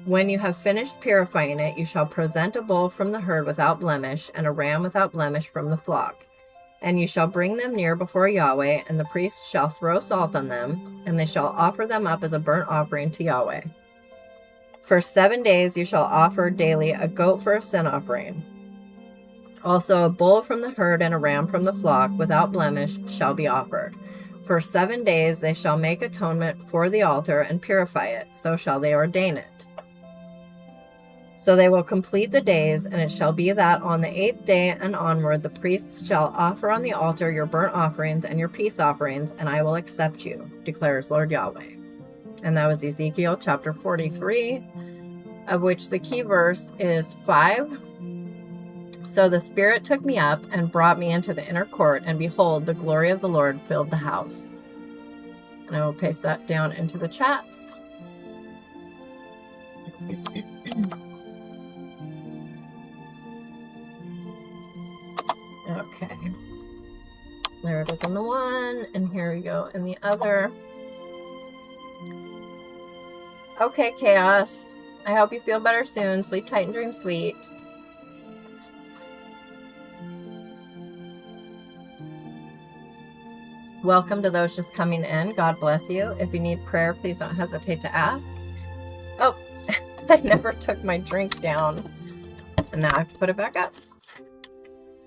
Speaker 1: When you have finished purifying it, you shall present a bull from the herd without blemish, and a ram without blemish from the flock. And you shall bring them near before Yahweh, and the priest shall throw salt on them, and they shall offer them up as a burnt offering to Yahweh. For 7 days you shall offer daily a goat for a sin offering. Also a bull from the herd and a ram from the flock without blemish shall be offered. For 7 days they shall make atonement for the altar and purify it, so shall they ordain it. So they will complete the days, and it shall be that on the 8th day and onward the priests shall offer on the altar your burnt offerings and your peace offerings, and I will accept you, declares Lord Yahweh. And that was Ezekiel chapter 43, of which the key verse is 5. So the Spirit took me up and brought me into the inner court, and behold, the glory of the Lord filled the house. And I will paste that down into the chats. Okay. There it is in the one, and here we go in the other. Okay, Chaos. I hope you feel better soon. Sleep tight and dream sweet. Welcome to those just coming in. God bless you. If you need prayer, please don't hesitate to ask. Oh, I never took my drink down. And now I have to put it back up.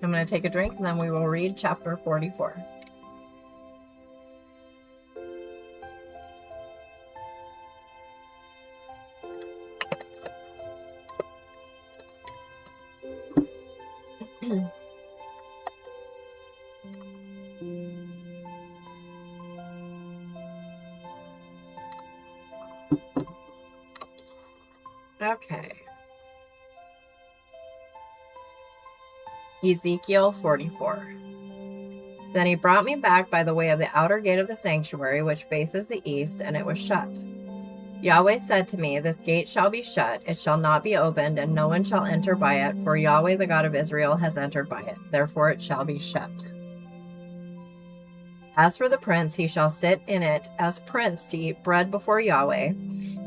Speaker 1: I'm going to take a drink, and then we will read chapter 44. Okay. Ezekiel 44. Then he brought me back by the way of the outer gate of the sanctuary, which faces the east, and it was shut. Yahweh said to me, This gate shall be shut, it shall not be opened, and no one shall enter by it, for Yahweh the God of Israel has entered by it. Therefore it shall be shut. As for the prince, he shall sit in it as prince to eat bread before Yahweh.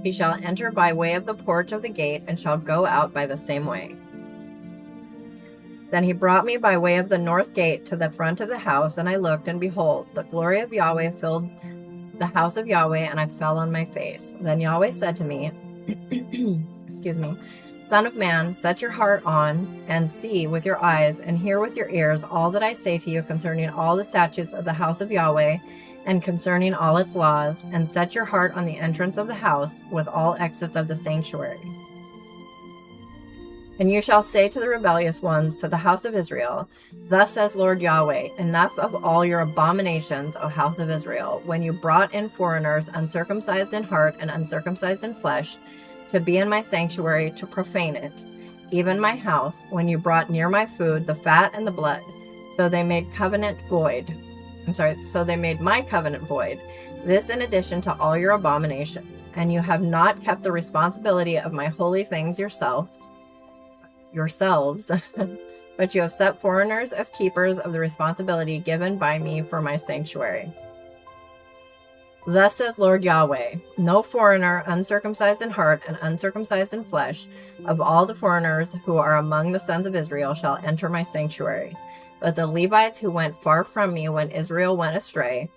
Speaker 1: He shall enter by way of the porch of the gate, and shall go out by the same way. Then he brought me by way of the north gate to the front of the house, and I looked, and behold, the glory of Yahweh filled the house of Yahweh, and I fell on my face. Then Yahweh said to me, excuse me, Son of man, set your heart on, and see with your eyes, and hear with your ears all that I say to you concerning all the statutes of the house of Yahweh, and concerning all its laws, and set your heart on the entrance of the house with all exits of the sanctuary. And you shall say to the rebellious ones, to the house of Israel, Thus says Lord Yahweh, enough of all your abominations, O house of Israel, when you brought in foreigners, uncircumcised in heart and uncircumcised in flesh, to be in my sanctuary, to profane it, even my house, when you brought near my food the fat and the blood. So they made my covenant void. This in addition to all your abominations. And you have not kept the responsibility of my holy things yourselves, but you have set foreigners as keepers of the responsibility given by me for my sanctuary. Thus says Lord Yahweh, no foreigner uncircumcised in heart and uncircumcised in flesh of all the foreigners who are among the sons of Israel shall enter my sanctuary. But the Levites who went far from me when Israel went astray,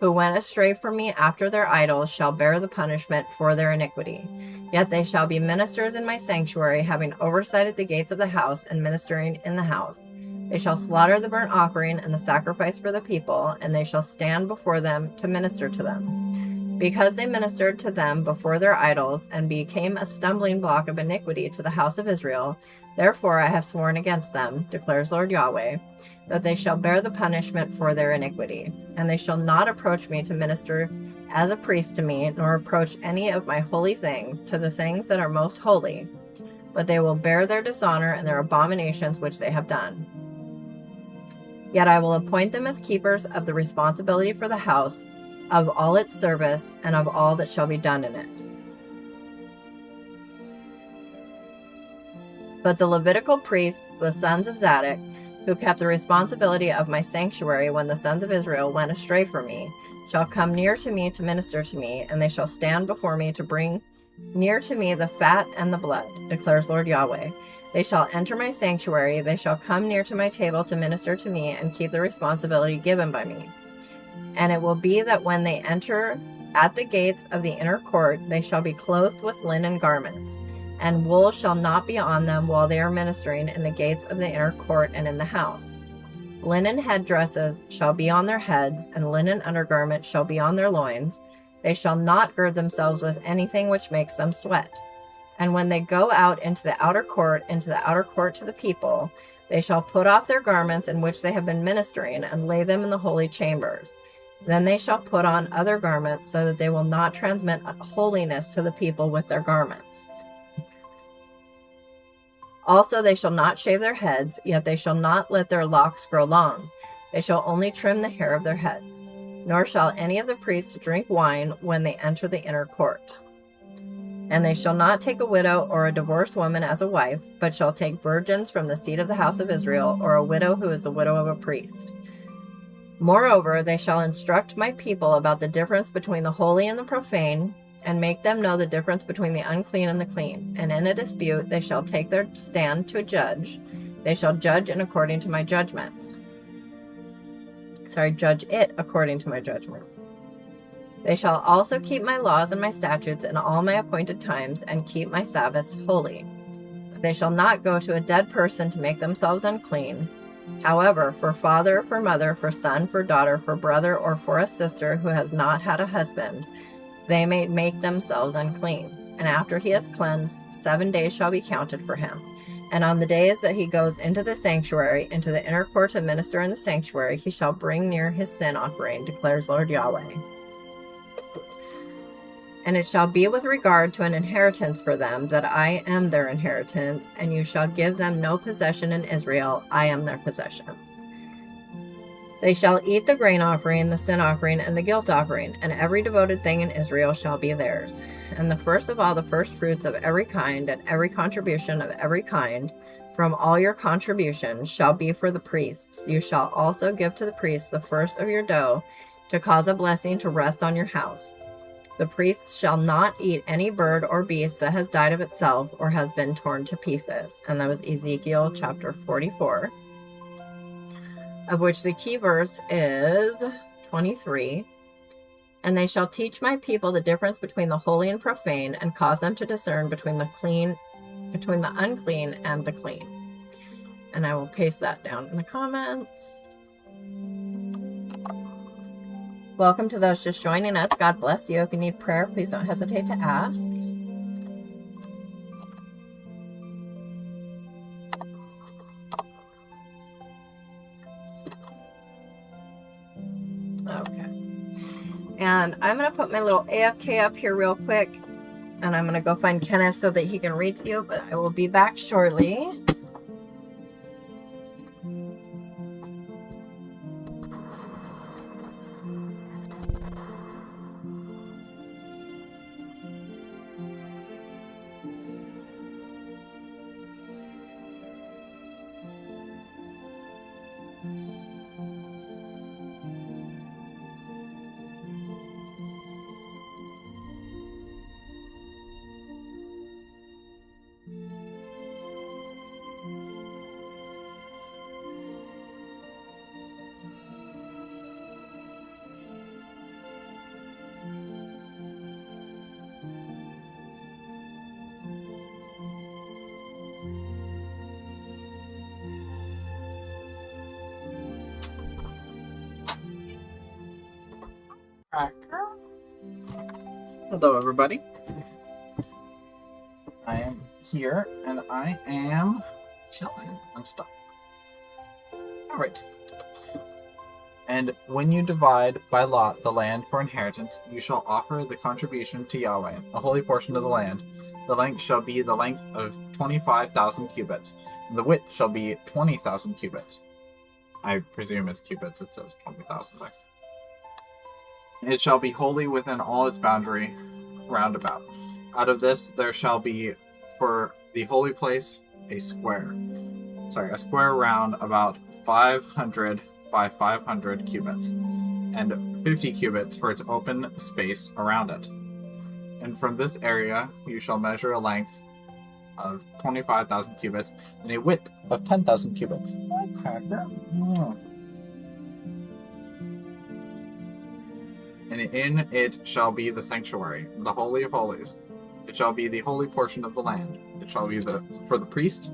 Speaker 1: who went astray from me after their idols, shall bear the punishment for their iniquity. Yet they shall be ministers in my sanctuary, having oversight at the gates of the house and ministering in the house. They shall slaughter the burnt offering and the sacrifice for the people, and they shall stand before them to minister to them. Because they ministered to them before their idols, and became a stumbling block of iniquity to the house of Israel, therefore I have sworn against them, declares Lord Yahweh, that they shall bear the punishment for their iniquity. And they shall not approach me to minister as a priest to me, nor approach any of my holy things, to the things that are most holy, but they will bear their dishonor and their abominations which they have done. Yet I will appoint them as keepers of the responsibility for the house, of all its service, and of all that shall be done in it. But the Levitical priests, the sons of Zadok, who kept the responsibility of my sanctuary when the sons of Israel went astray from me, shall come near to me to minister to me, and they shall stand before me to bring near to me the fat and the blood, declares Lord Yahweh. They shall enter my sanctuary, they shall come near to my table to minister to me and keep the responsibility given by me. And it will be that when they enter at the gates of the inner court, they shall be clothed with linen garments, and wool shall not be on them while they are ministering in the gates of the inner court and in the house. Linen headdresses shall be on their heads, and linen undergarments shall be on their loins. They shall not gird themselves with anything which makes them sweat. And when they go out into the outer court to the people, they shall put off their garments in which they have been ministering, and lay them in the holy chambers. Then they shall put on other garments, so that they will not transmit holiness to the people with their garments. Also they shall not shave their heads, yet they shall not let their locks grow long. They shall only trim the hair of their heads. Nor shall any of the priests drink wine when they enter the inner court. And they shall not take a widow or a divorced woman as a wife, but shall take virgins from the seed of the house of Israel, or a widow who is the widow of a priest. Moreover, they shall instruct my people about the difference between the holy and the profane, and make them know the difference between the unclean and the clean. And in a dispute they shall take their stand to judge. They shall judge in according to my judgments. Judge it according to my judgment. They shall also keep my laws and my statutes in all my appointed times, and keep my Sabbaths holy. But they shall not go to a dead person to make themselves unclean. However, for father, for mother, for son, for daughter, for brother, or for a sister who has not had a husband, they may make themselves unclean. And after he is cleansed, 7 days shall be counted for him. And on the days that he goes into the sanctuary, into the inner court to minister in the sanctuary, he shall bring near his sin offering, declares Lord Yahweh. And it shall be with regard to an inheritance for them, that I am their inheritance, and you shall give them no possession in Israel. I am their possession. They shall eat the grain offering, the sin offering, and the guilt offering, and every devoted thing in Israel shall be theirs. And the first of all the first fruits of every kind, and every contribution of every kind, from all your contributions, shall be for the priests. You shall also give to the priests the first of your dough, to cause a blessing to rest on your house. The priests shall not eat any bird or beast that has died of itself, or has been torn to pieces. And that was Ezekiel chapter 44. Of which the key verse is 23. And they shall teach my people the difference between the holy and profane, and cause them to discern between the unclean and the clean. And I will paste that down in the comments. Welcome to those just joining us. God bless you. If you need prayer, please don't hesitate to ask. Okay. And I'm going to put my little AFK up here real quick. And I'm going to go find Kenneth so that he can read to you. But I will be back shortly.
Speaker 2: Hello, everybody. I am here, and I am chilling and stuff. Alright. And when you divide by lot the land for inheritance, you shall offer the contribution to Yahweh, a holy portion of the land. The length shall be the length of 25,000 cubits, and the width shall be 20,000 cubits. I presume it's cubits, it says 20,000 there. It shall be holy within all its boundary round about. Out of this there shall be for the holy place a square round about 500 by 500 cubits, and 50 cubits for its open space around it. And from this area you shall measure a length of 25,000 cubits and a width of 10,000 cubits. And in it shall be the sanctuary, the holy of holies. It shall be the holy portion of the land. It shall be the priests,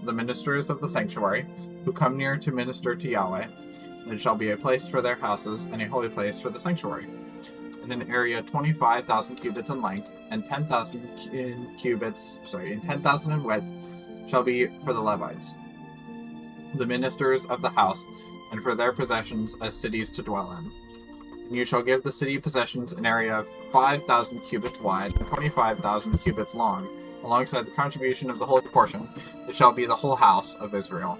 Speaker 2: the ministers of the sanctuary, who come near to minister to Yahweh. And it shall be a place for their houses, and a holy place for the sanctuary. In an area 25,000 cubits in length, and 10,000 in 10,000 in width, shall be for the Levites, the ministers of the house, and for their possessions as cities to dwell in. And you shall give the city possessions an area of 5,000 cubits wide and 25,000 cubits long, alongside the contribution of the holy portion. It shall be the whole house of Israel.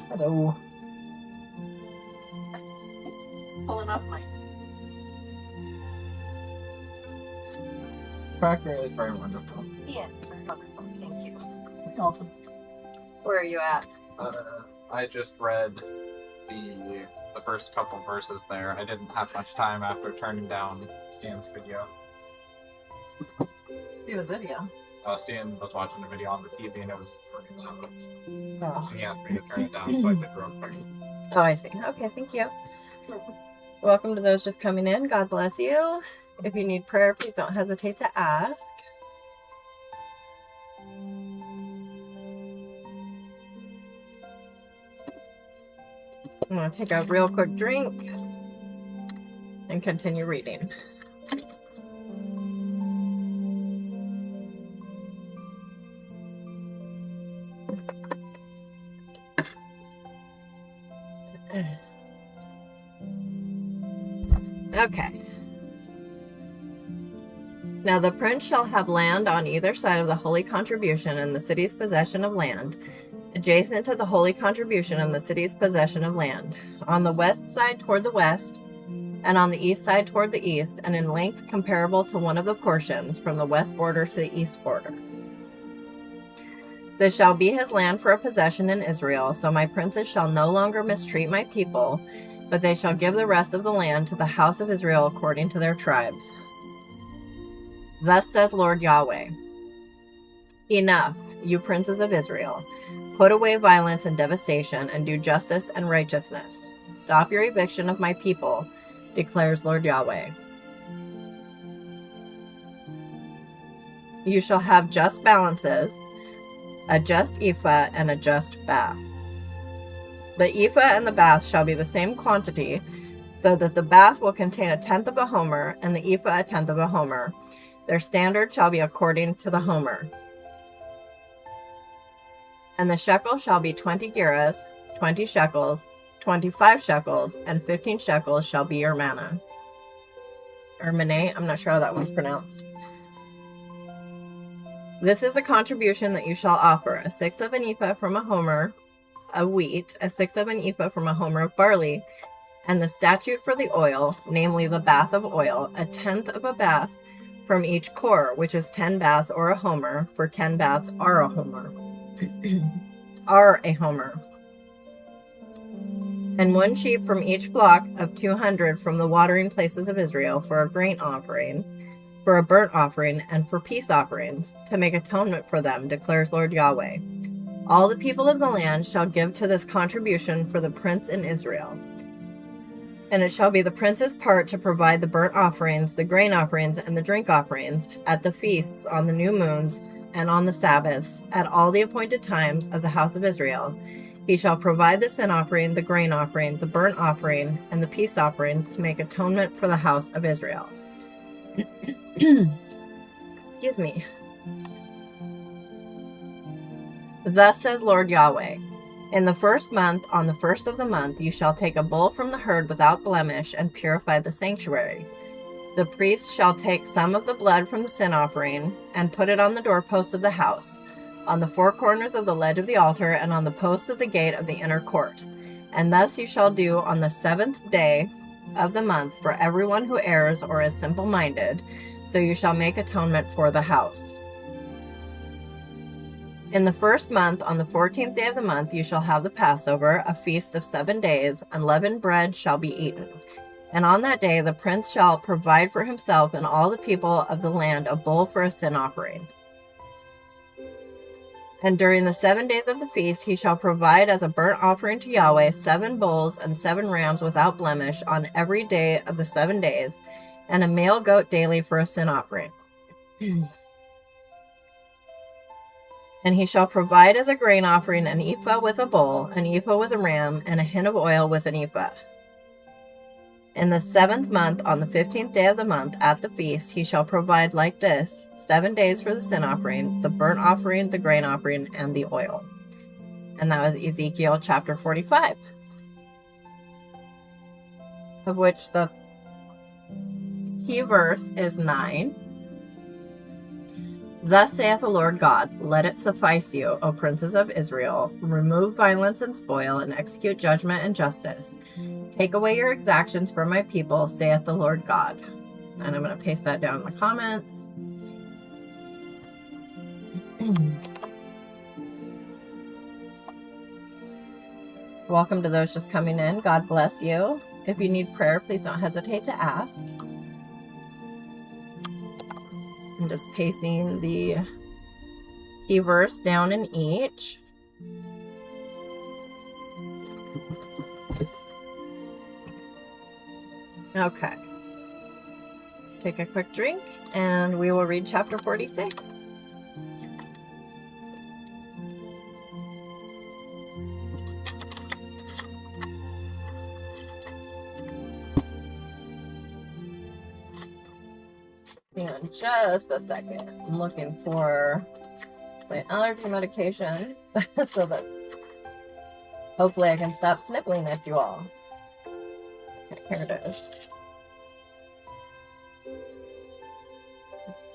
Speaker 2: Hello.
Speaker 1: Pulling up my...
Speaker 2: Cracker is very wonderful.
Speaker 1: Yes, very wonderful. Thank you.
Speaker 2: You're welcome.
Speaker 1: Where are you at?
Speaker 2: I just read the first couple verses there. I didn't have much time after turning down Stan's video.
Speaker 1: See the video.
Speaker 2: Stan was watching a video on the TV and it was pretty loud.
Speaker 1: Oh.
Speaker 2: He asked me to turn it down, so I did real quick.
Speaker 1: Oh, I see. Okay, thank you. Welcome to those just coming in. God bless you. If you need prayer, please don't hesitate to ask. I'm going to take a real quick drink and continue reading. Okay. Now the prince shall have land on either side of the holy contribution and the city's possession of land, adjacent to the holy contribution and the city's possession of land, on the west side toward the west, and on the east side toward the east, and in length comparable to one of the portions, from the west border to the east border. This shall be his land for a possession in Israel, so my princes shall no longer mistreat my people, but they shall give the rest of the land to the house of Israel according to their tribes. Thus says Lord Yahweh, enough, you princes of Israel. Put away violence and devastation, and do justice and righteousness. Stop your eviction of my people, declares Lord Yahweh. You shall have just balances, a just ephah and a just bath. The ephah and the bath shall be the same quantity, so that the bath will contain 1/10 of a homer, and the ephah 1/10 of a homer. Their standard shall be according to the homer. And the shekel shall be 20 gerahs, 20 shekels, 25 shekels, and 15 shekels shall be your manna. Or maneh, I'm not sure how that one's pronounced. This is a contribution that you shall offer: 1/6 of an ephah from a homer of wheat, 1/6 of an ephah from a homer of barley, and the statute for the oil, namely the bath of oil, 1/10 of a bath from each core, which is 10 baths or a homer, for 10 baths are a homer. Are a homer. And 1 sheep from each flock of 200 from the watering places of Israel for a grain offering, for a burnt offering, and for peace offerings, to make atonement for them, declares Lord Yahweh. All the people of the land shall give to this contribution for the prince in Israel. And it shall be the prince's part to provide the burnt offerings, the grain offerings, and the drink offerings at the feasts, on the new moons, and on the Sabbaths, at all the appointed times of the house of Israel. He shall provide the sin offering, the grain offering, the burnt offering, and the peace offering, to make atonement for the house of Israel. Excuse me. Thus says Lord Yahweh, in the first month, on the first of the month, you shall take a bull from the herd without blemish and purify the sanctuary. The priest shall take some of the blood from the sin offering and put it on the doorposts of the house, on the 4 corners of the ledge of the altar, and on the posts of the gate of the inner court. And thus you shall do on the 7th day of the month for everyone who errs or is simple-minded, so you shall make atonement for the house. In the first month, on the 14th day of the month, you shall have the Passover, a feast of 7 days, and leavened bread shall be eaten. And on that day the prince shall provide for himself and all the people of the land a bull for a sin offering. And during the 7 days of the feast he shall provide as a burnt offering to Yahweh 7 bulls and 7 rams without blemish on every day of the 7 days, and a male goat daily for a sin offering. And he shall provide as a grain offering an ephah with a bull, an ephah with a ram, and a hin of oil with an ephah. In the 7th month, on the 15th day of the month, at the feast, he shall provide like this: 7 days for the sin offering, the burnt offering, the grain offering, and the oil. And that was Ezekiel chapter 45, of which the key verse is 9. Thus saith the Lord God, let it suffice you, O princes of Israel. Remove violence and spoil, and execute judgment and justice. Take away your exactions from my people, saith the Lord God. And I'm going to paste that down in the comments. Welcome to those just coming in. God bless you. If you need prayer, please don't hesitate to ask. I'm just pasting the key verse down in each. Okay. Take a quick drink and we will read chapter 46. Hang on just a second. I'm looking for my allergy medication so that hopefully I can stop sniffling at you all. Okay, here it is.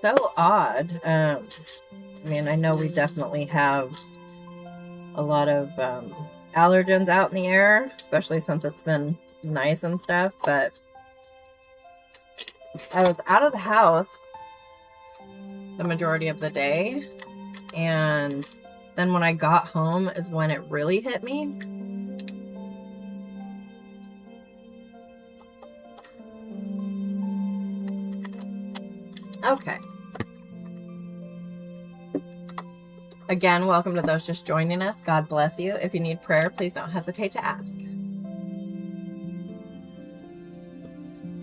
Speaker 1: So odd. I mean, I know we definitely have a lot of allergens out in the air, especially since it's been nice and stuff, but I was out of the house the majority of the day, and then when I got home is when it really hit me. Okay. Again, welcome to those just joining us. God bless you. If you need prayer, please don't hesitate to ask.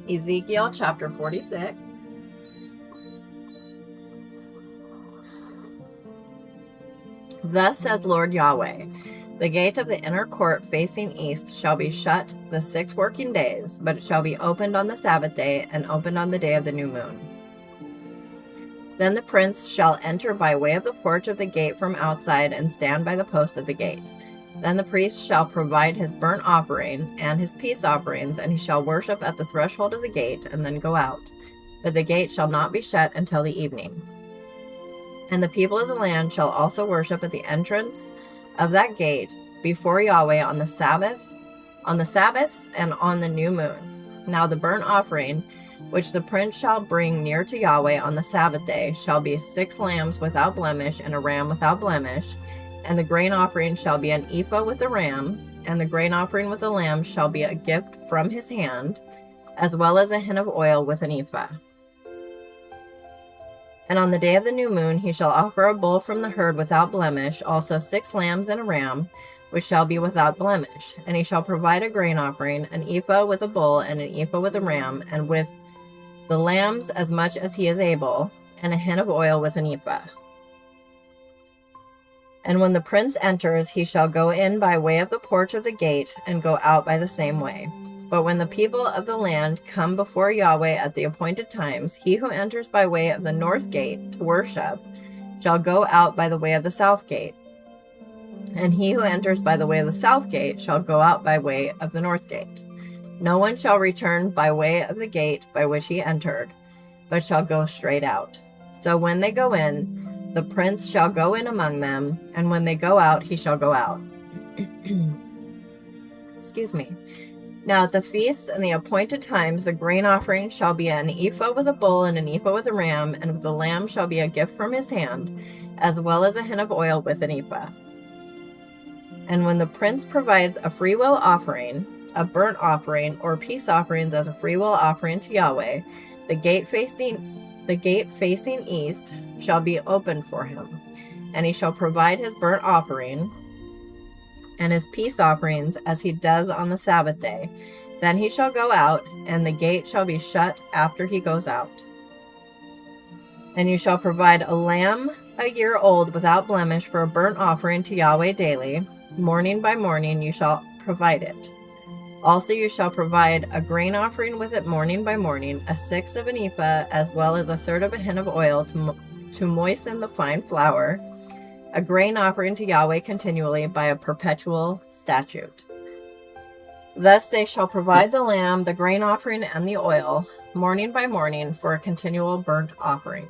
Speaker 1: Ezekiel chapter 46. Thus says Lord Yahweh, the gate of the inner court facing east shall be shut the 6 working days, but it shall be opened on the Sabbath day and opened on the day of the new moon. Then the prince shall enter by way of the porch of the gate from outside and stand by the post of the gate. Then the priest shall provide his burnt offering and his peace offerings, and he shall worship at the threshold of the gate and then go out. But the gate shall not be shut until the evening. And the people of the land shall also worship at the entrance of that gate before Yahweh on the Sabbaths and on the new moons. Now the burnt offering which the prince shall bring near to Yahweh on the Sabbath day shall be 6 lambs without blemish and a ram without blemish. And the grain offering shall be an ephah with the ram, and the grain offering with the lamb shall be a gift from his hand, as well as a hin of oil with an ephah. And on the day of the new moon he shall offer a bull from the herd without blemish, also 6 lambs and a ram, which shall be without blemish. And he shall provide a grain offering, an ephah with a bull, and an ephah with a ram, and with the lambs as much as he is able, and a hin of oil with an ephah. And when the prince enters, he shall go in by way of the porch of the gate, and go out by the same way. But when the people of the land come before Yahweh at the appointed times, he who enters by way of the north gate to worship shall go out by the way of the south gate. And he who enters by the way of the south gate shall go out by way of the north gate. No one shall return by way of the gate by which he entered, but shall go straight out. So when they go in, the prince shall go in among them, and when they go out, he shall go out. Excuse me. Now at the feasts and the appointed times, the grain offering shall be an ephah with a bull and an ephah with a ram, and with the lamb shall be a gift from his hand, as well as a hin of oil with an ephah. And when the prince provides a freewill offering, a burnt offering, or peace offerings as a freewill offering to Yahweh, the gate facing east shall be opened for him, and he shall provide his burnt offering and his peace offerings as he does on the Sabbath day. Then he shall go out, and the gate shall be shut after he goes out. And you shall provide a lamb a year old without blemish for a burnt offering to Yahweh daily. Morning by morning you shall provide it. Also you shall provide a grain offering with it morning by morning, 1/6 of an ephah, as well as 1/3 of a hin of oil to moisten the fine flour, a grain offering to Yahweh continually by a perpetual statute. Thus they shall provide the lamb, the grain offering, and the oil, morning by morning, for a continual burnt offering.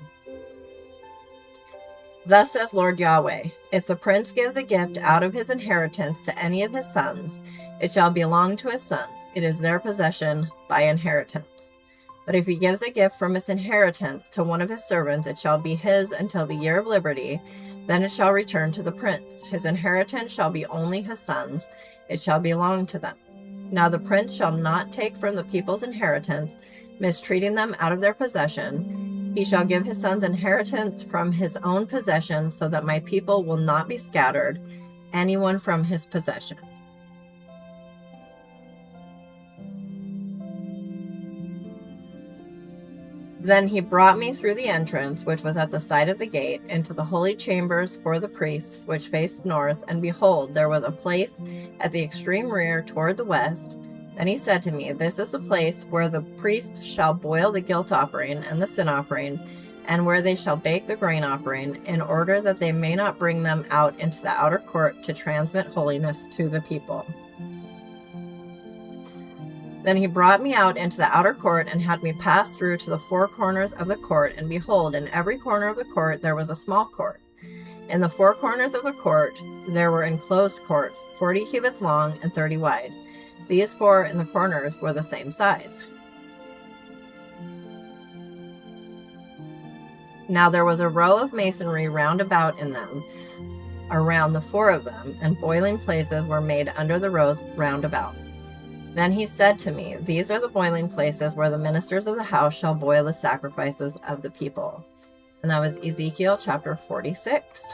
Speaker 1: Thus says Lord Yahweh, if the prince gives a gift out of his inheritance to any of his sons, it shall belong to his sons. It is their possession by inheritance. But if he gives a gift from his inheritance to one of his servants, it shall be his until the year of liberty. Then it shall return to the prince. His inheritance shall be only his sons. It shall belong to them. Now the prince shall not take from the people's inheritance, mistreating them out of their possession. He shall give his sons inheritance from his own possession, so that my people will not be scattered, anyone from his possession. Then he brought me through the entrance, which was at the side of the gate, into the holy chambers for the priests, which faced north, and behold, there was a place at the extreme rear toward the west. And he said to me, this is the place where the priest shall boil the guilt offering and the sin offering, and where they shall bake the grain offering, in order that they may not bring them out into the outer court to transmit holiness to the people. Then he brought me out into the outer court and had me pass through to the four corners of the court, and behold, in every corner of the court there was a small court. In the four corners of the court there were enclosed courts, 40 cubits long and 30 wide. These four in the corners were the same size. Now there was a row of masonry round about in them, around the four of them, and boiling places were made under the rows round about. Then he said to me, These are the boiling places where the ministers of the house shall boil the sacrifices of the people. And that was Ezekiel chapter 46.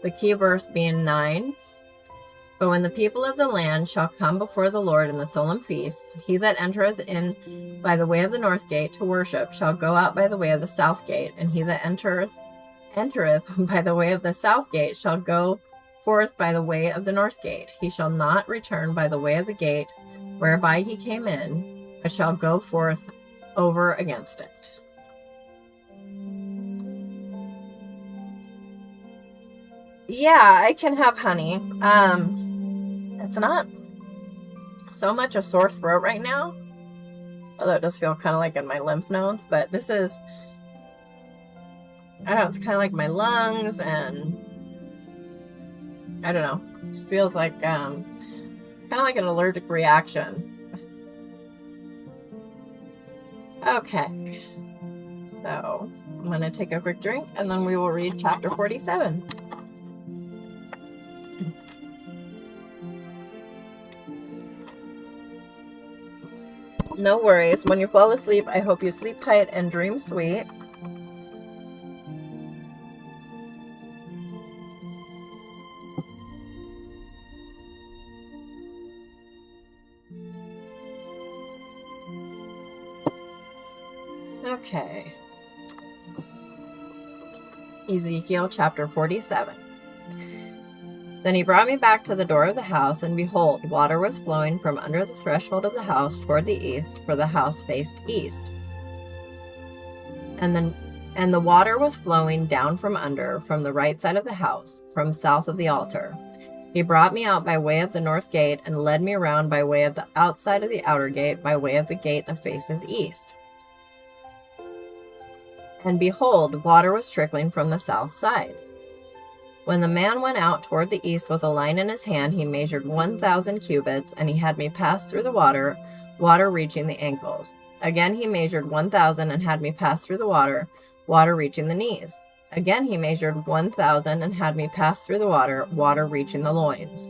Speaker 1: The key verse being 9. But when the people of the land shall come before the Lord in the solemn feasts, he that entereth in by the way of the north gate to worship shall go out by the way of the south gate, and he that entereth by the way of the south gate shall go forth by the way of the north gate. He shall not return by the way of the gate whereby he came in, but shall go forth over against it. Yeah, I can have honey. It's not so much a sore throat right now, although it does feel kind of like in my lymph nodes, but this is, I don't know, it's kind of like my lungs, and I don't know, it just feels like kind of like an allergic reaction. Okay, so I'm going to take a quick drink and then we will read chapter 47. No worries. When you fall asleep, I hope you sleep tight and dream sweet. Okay. Ezekiel chapter 47. Then he brought me back to the door of the house, and behold, water was flowing from under the threshold of the house toward the east, for the house faced east. And the water was flowing down from under, from the right side of the house, from south of the altar. He brought me out by way of the north gate, and led me around by way of the outside of the outer gate, by way of the gate that faces east. And behold, water was trickling from the south side. When the man went out toward the east with a line in his hand, he measured 1,000 cubits, and he had me pass through the water reaching the ankles. Again he measured 1,000 and had me pass through the water reaching the knees. Again he measured 1,000 and had me pass through the water reaching the loins.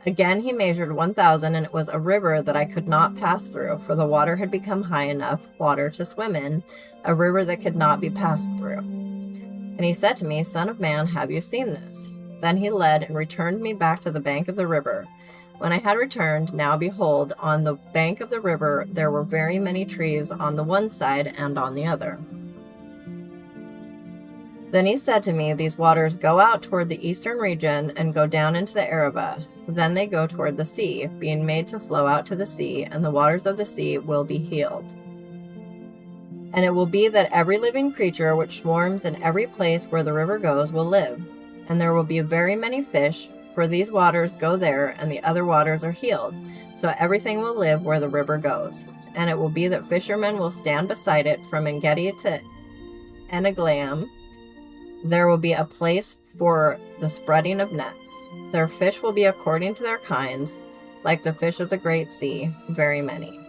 Speaker 1: Again he measured 1,000, and it was a river that I could not pass through, for the water had become high enough water to swim in, a river that could not be passed through. And he said to me, Son of man, have you seen this? Then he led and returned me back to the bank of the river. When I had returned, now behold, on the bank of the river there were very many trees on the one side and on the other. Then he said to me, These waters go out toward the eastern region and go down into the Arabah. Then they go toward the sea, being made to flow out to the sea, and the waters of the sea will be healed. And it will be that every living creature which swarms in every place where the river goes will live. And there will be very many fish, for these waters go there, and the other waters are healed. So everything will live where the river goes. And it will be that fishermen will stand beside it from En-gedi to En-eglaim. There will be a place for the spreading of nets. Their fish will be according to their kinds, like the fish of the great sea, very many.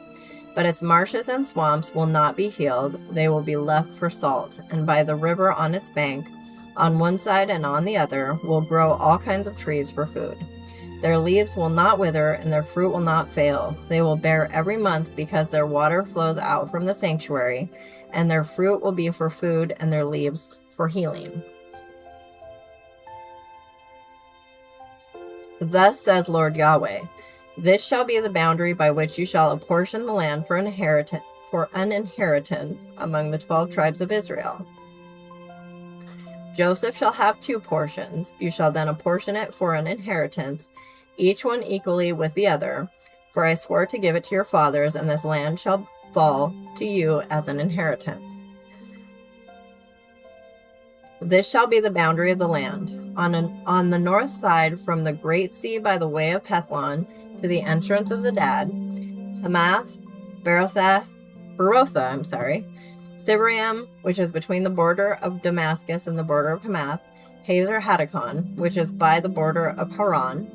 Speaker 1: But its marshes and swamps will not be healed, they will be left for salt, and by the river on its bank, on one side and on the other, will grow all kinds of trees for food. Their leaves will not wither, and their fruit will not fail. They will bear every month, because their water flows out from the sanctuary, and their fruit will be for food, and their leaves for healing. Thus says Lord Yahweh, This shall be the boundary by which you shall apportion the land for an inheritance among the 12 tribes of Israel. Joseph shall have 2 portions. You shall then apportion it for an inheritance, each one equally with the other. For I swore to give it to your fathers, and this land shall fall to you as an inheritance. This shall be the boundary of the land. On the north side, from the great sea by the way of Hethlon to the entrance of Zedad, Hamath, Berotha, Sibarium, which is between the border of Damascus and the border of Hamath, Hazer Hadakon, which is by the border of Haran.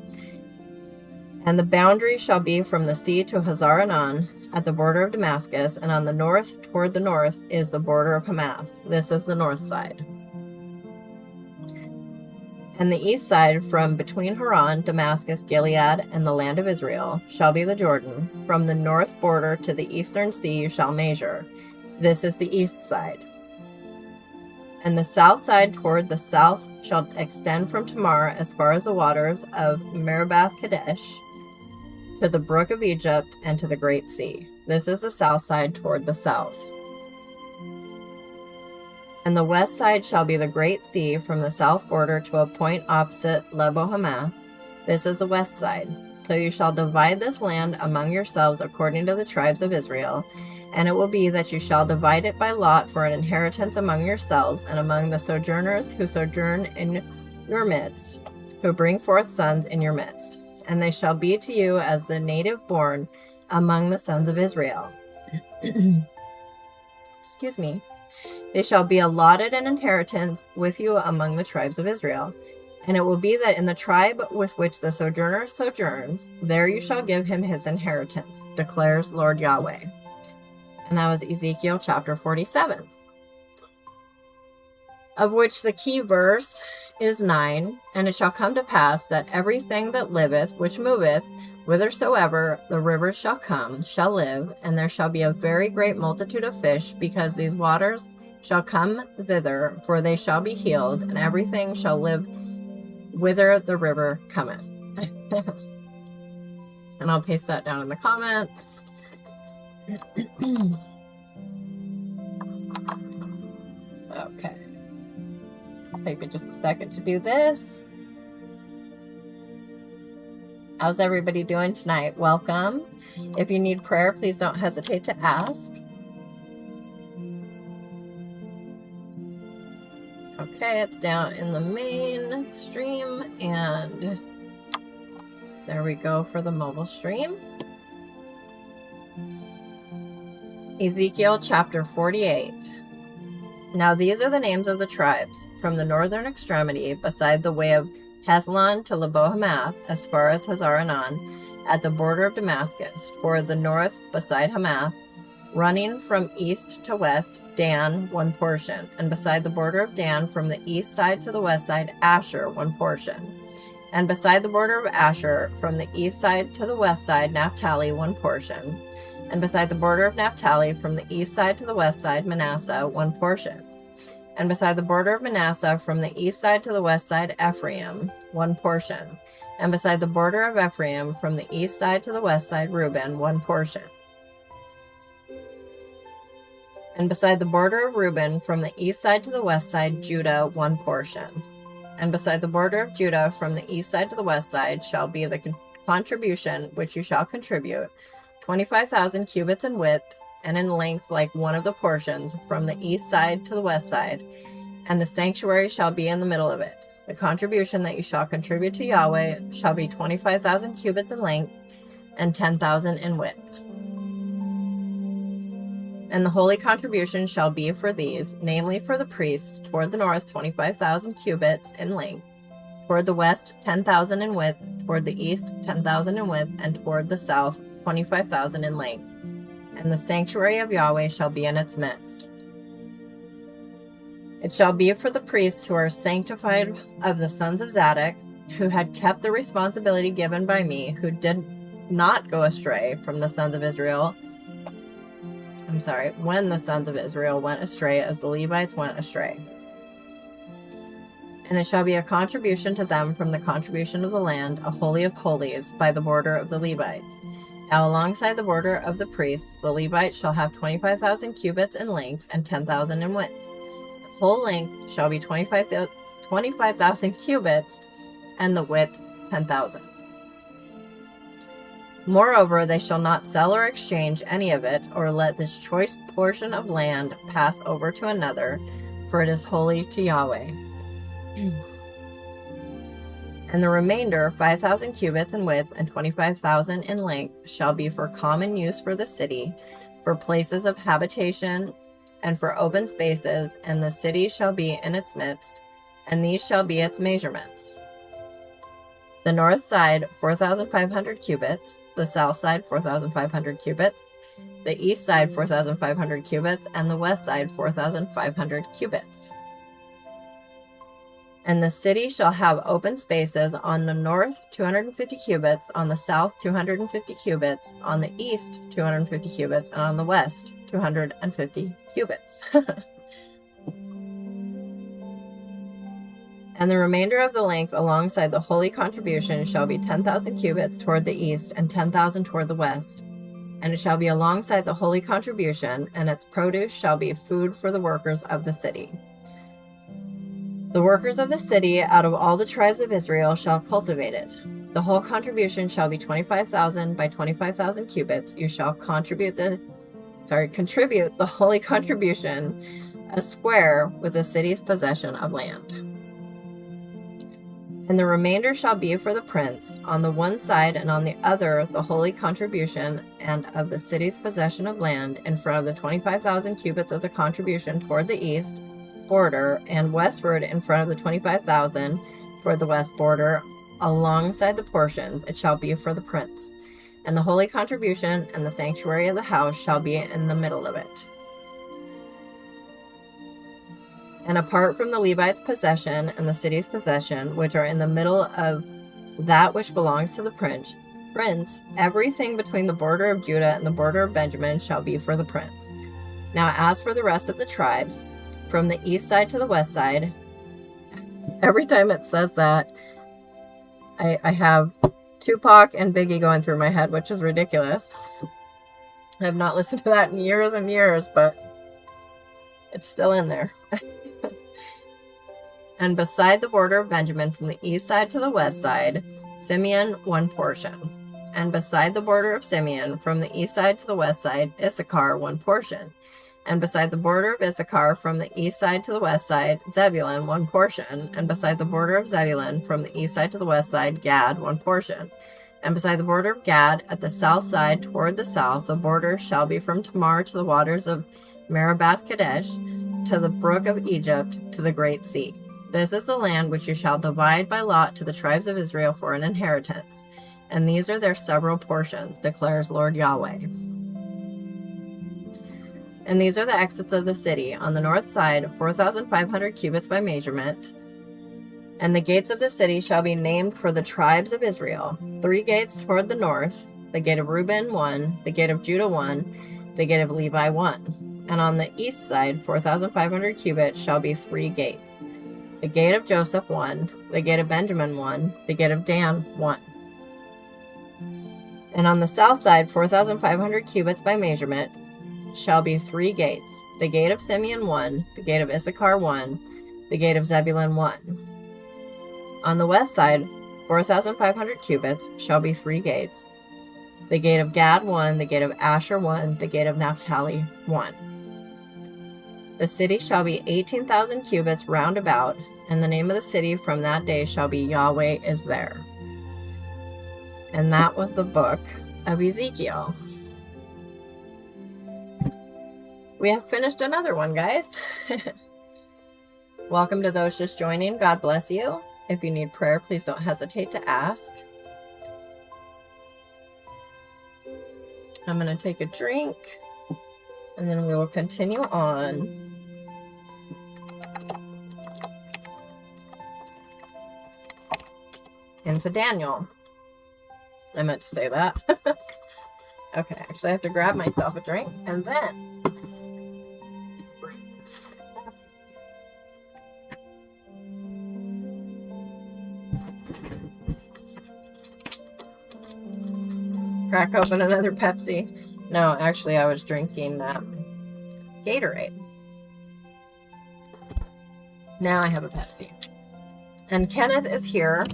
Speaker 1: And the boundary shall be from the sea to Hazar-Enan at the border of Damascus, and on the north, toward the north, is the border of Hamath. This is the north side. And the east side, from between Haran, Damascus, Gilead, and the land of Israel, shall be the Jordan. From the north border to the eastern sea you shall measure. This is the east side. And the south side toward the south shall extend from Tamar as far as the waters of Meribath Kadesh, to the brook of Egypt, and to the great sea. This is the south side toward the south. And the west side shall be the great sea from the south border to a point opposite Lebo-Hamath. This is the west side. So you shall divide this land among yourselves according to the tribes of Israel. And it will be that you shall divide it by lot for an inheritance among yourselves and among the sojourners who sojourn in your midst, who bring forth sons in your midst. And they shall be to you as the native born among the sons of Israel. Excuse me. They shall be allotted an inheritance with you among the tribes of Israel. And it will be that in the tribe with which the sojourner sojourns, there you shall give him his inheritance, declares Lord Yahweh. And that was Ezekiel chapter 47. Of which the key verse is 9. And it shall come to pass that everything that liveth, which moveth, whithersoever the rivers shall come, shall live, and there shall be a very great multitude of fish, because these waters shall come thither, for they shall be healed, and everything shall live whither the river cometh. And I'll paste that down in the comments. Okay. Take it just a second to do this. How's everybody doing tonight? Welcome. If you need prayer, please don't hesitate to ask. Okay, it's down in the main stream, and there we go for the mobile stream. Ezekiel chapter 48. Now these are the names of the tribes, from the northern extremity, beside the way of Hethlon to Lebo-Hamath, as far as Hazar-Enan, at the border of Damascus, toward the north beside Hamath, running from east to west, Dan, one portion, and beside the border of Dan, from the east side to the west side, Asher, one portion. And beside the border of Asher, from the east side to the west side, Naphtali, one portion. And beside the border of Naphtali, from the east side to the west side, Manasseh, one portion. And beside the border of Manasseh, from the east side to the west side, Ephraim, one portion. And beside the border of Ephraim, from the east side to the west side, Reuben, one portion. And beside the border of Reuben, from the east side to the west side, Judah, one portion. And beside the border of Judah, from the east side to the west side, shall be the contribution which you shall contribute, 25,000 cubits in width, and in length like one of the portions, from the east side to the west side, and the sanctuary shall be in the middle of it. The contribution that you shall contribute to Yahweh shall be 25,000 cubits in length, and 10,000 in width. And the holy contribution shall be for these, namely for the priests, toward the north 25,000 cubits in length, toward the west 10,000 in width, toward the east 10,000 in width, and toward the south 25,000 in length. And the sanctuary of Yahweh shall be in its midst. It shall be for the priests who are sanctified of the sons of Zadok, who had kept the responsibility given by me, who did not go astray from the sons of Israel. When the sons of Israel went astray as the Levites went astray. And it shall be a contribution to them from the contribution of the land, a holy of holies, by the border of the Levites. Now alongside the border of the priests, the Levites shall have 25,000 cubits in length and 10,000 in width. The whole length shall be 25,000 cubits, and the width 10,000. Moreover, they shall not sell or exchange any of it, or let this choice portion of land pass over to another, for it is holy to Yahweh. And the remainder, 5,000 cubits in width and 25,000 in length, shall be for common use for the city, for places of habitation, and for open spaces, and the city shall be in its midst, and these shall be its measurements. The north side, 4,500 cubits, the south side, 4,500 cubits, the east side, 4,500 cubits, and the west side, 4,500 cubits. And the city shall have open spaces on the north, 250 cubits, on the south, 250 cubits, on the east, 250 cubits, and on the west, 250 cubits. And the remainder of the length alongside the holy contribution shall be 10,000 cubits toward the east and 10,000 toward the west. And it shall be alongside the holy contribution, and its produce shall be food for the workers of the city. The workers of the city out of all the tribes of Israel shall cultivate it. The whole contribution shall be 25,000 by 25,000 cubits. You shall contribute the holy contribution, a square with the city's possession of land. And the remainder shall be for the prince, on the one side and on the other the holy contribution and of the city's possession of land, in front of the 25,000 cubits of the contribution toward the east border, and westward in front of the 25,000 toward the west border, alongside the portions. It shall be for the prince. And the holy contribution and the sanctuary of the house shall be in the middle of it. And apart from the Levites' possession and the city's possession, which are in the middle of that which belongs to the prince, everything between the border of Judah and the border of Benjamin shall be for the prince. Now as for the rest of the tribes, from the east side to the west side, every time it says that, I have Tupac and Biggie going through my head, which is ridiculous. I have not listened to that in years and years, but it's still in there. And beside the border of Benjamin, from the east side to the west side, Simeon, one portion. And beside the border of Simeon, from the east side to the west side, Issachar, one portion. And beside the border of Issachar, from the east side to the west side, Zebulun, one portion. And beside the border of Zebulun, from the east side to the west side, Gad, one portion. And beside the border of Gad, at the south side toward the south, the border shall be from Tamar to the waters of Meribath Kadesh, to the brook of Egypt, to the great sea. This is the land which you shall divide by lot to the tribes of Israel for an inheritance. And these are their several portions, declares Lord Yahweh. And these are the exits of the city. On the north side, 4,500 cubits by measurement. And the gates of the city shall be named for the tribes of Israel. 3 gates toward the north, the gate of Reuben 1, the gate of Judah 1, the gate of Levi 1. And on the east side, 4,500 cubits shall be 3 gates. The gate of Joseph 1, the gate of Benjamin 1, the gate of Dan 1. And on the south side, 4,500 cubits by measurement, shall be 3 gates. The gate of Simeon 1, the gate of Issachar 1, the gate of Zebulun 1. On the west side, 4,500 cubits, shall be 3 gates. The gate of Gad 1, the gate of Asher 1, the gate of Naphtali 1. The city shall be 18,000 cubits round about, and the name of the city from that day shall be Yahweh is there. And that was the book of Ezekiel. We have finished another one, guys. Welcome to those just joining. God bless you. If you need prayer, please don't hesitate to ask. I'm going to take a drink, and then we will continue on. Into Daniel. I meant to say that. Okay, actually I have to grab myself a drink, and then crack open another Pepsi. No, actually I was drinking Gatorade. Now I have a Pepsi. And Kenneth is here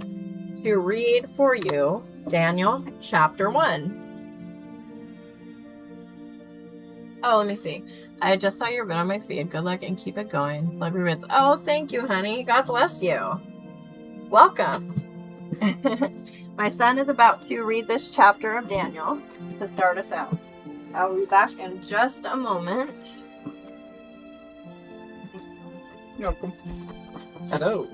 Speaker 1: to read for you Daniel chapter 1. Oh, let me see. I just saw your vid on my feed. Good luck and keep it going. Love your vids. Oh, thank you, honey. God bless you. Welcome. My son is about to read this chapter of Daniel to start us out. I'll be back in just a moment.
Speaker 2: You're welcome. Hello.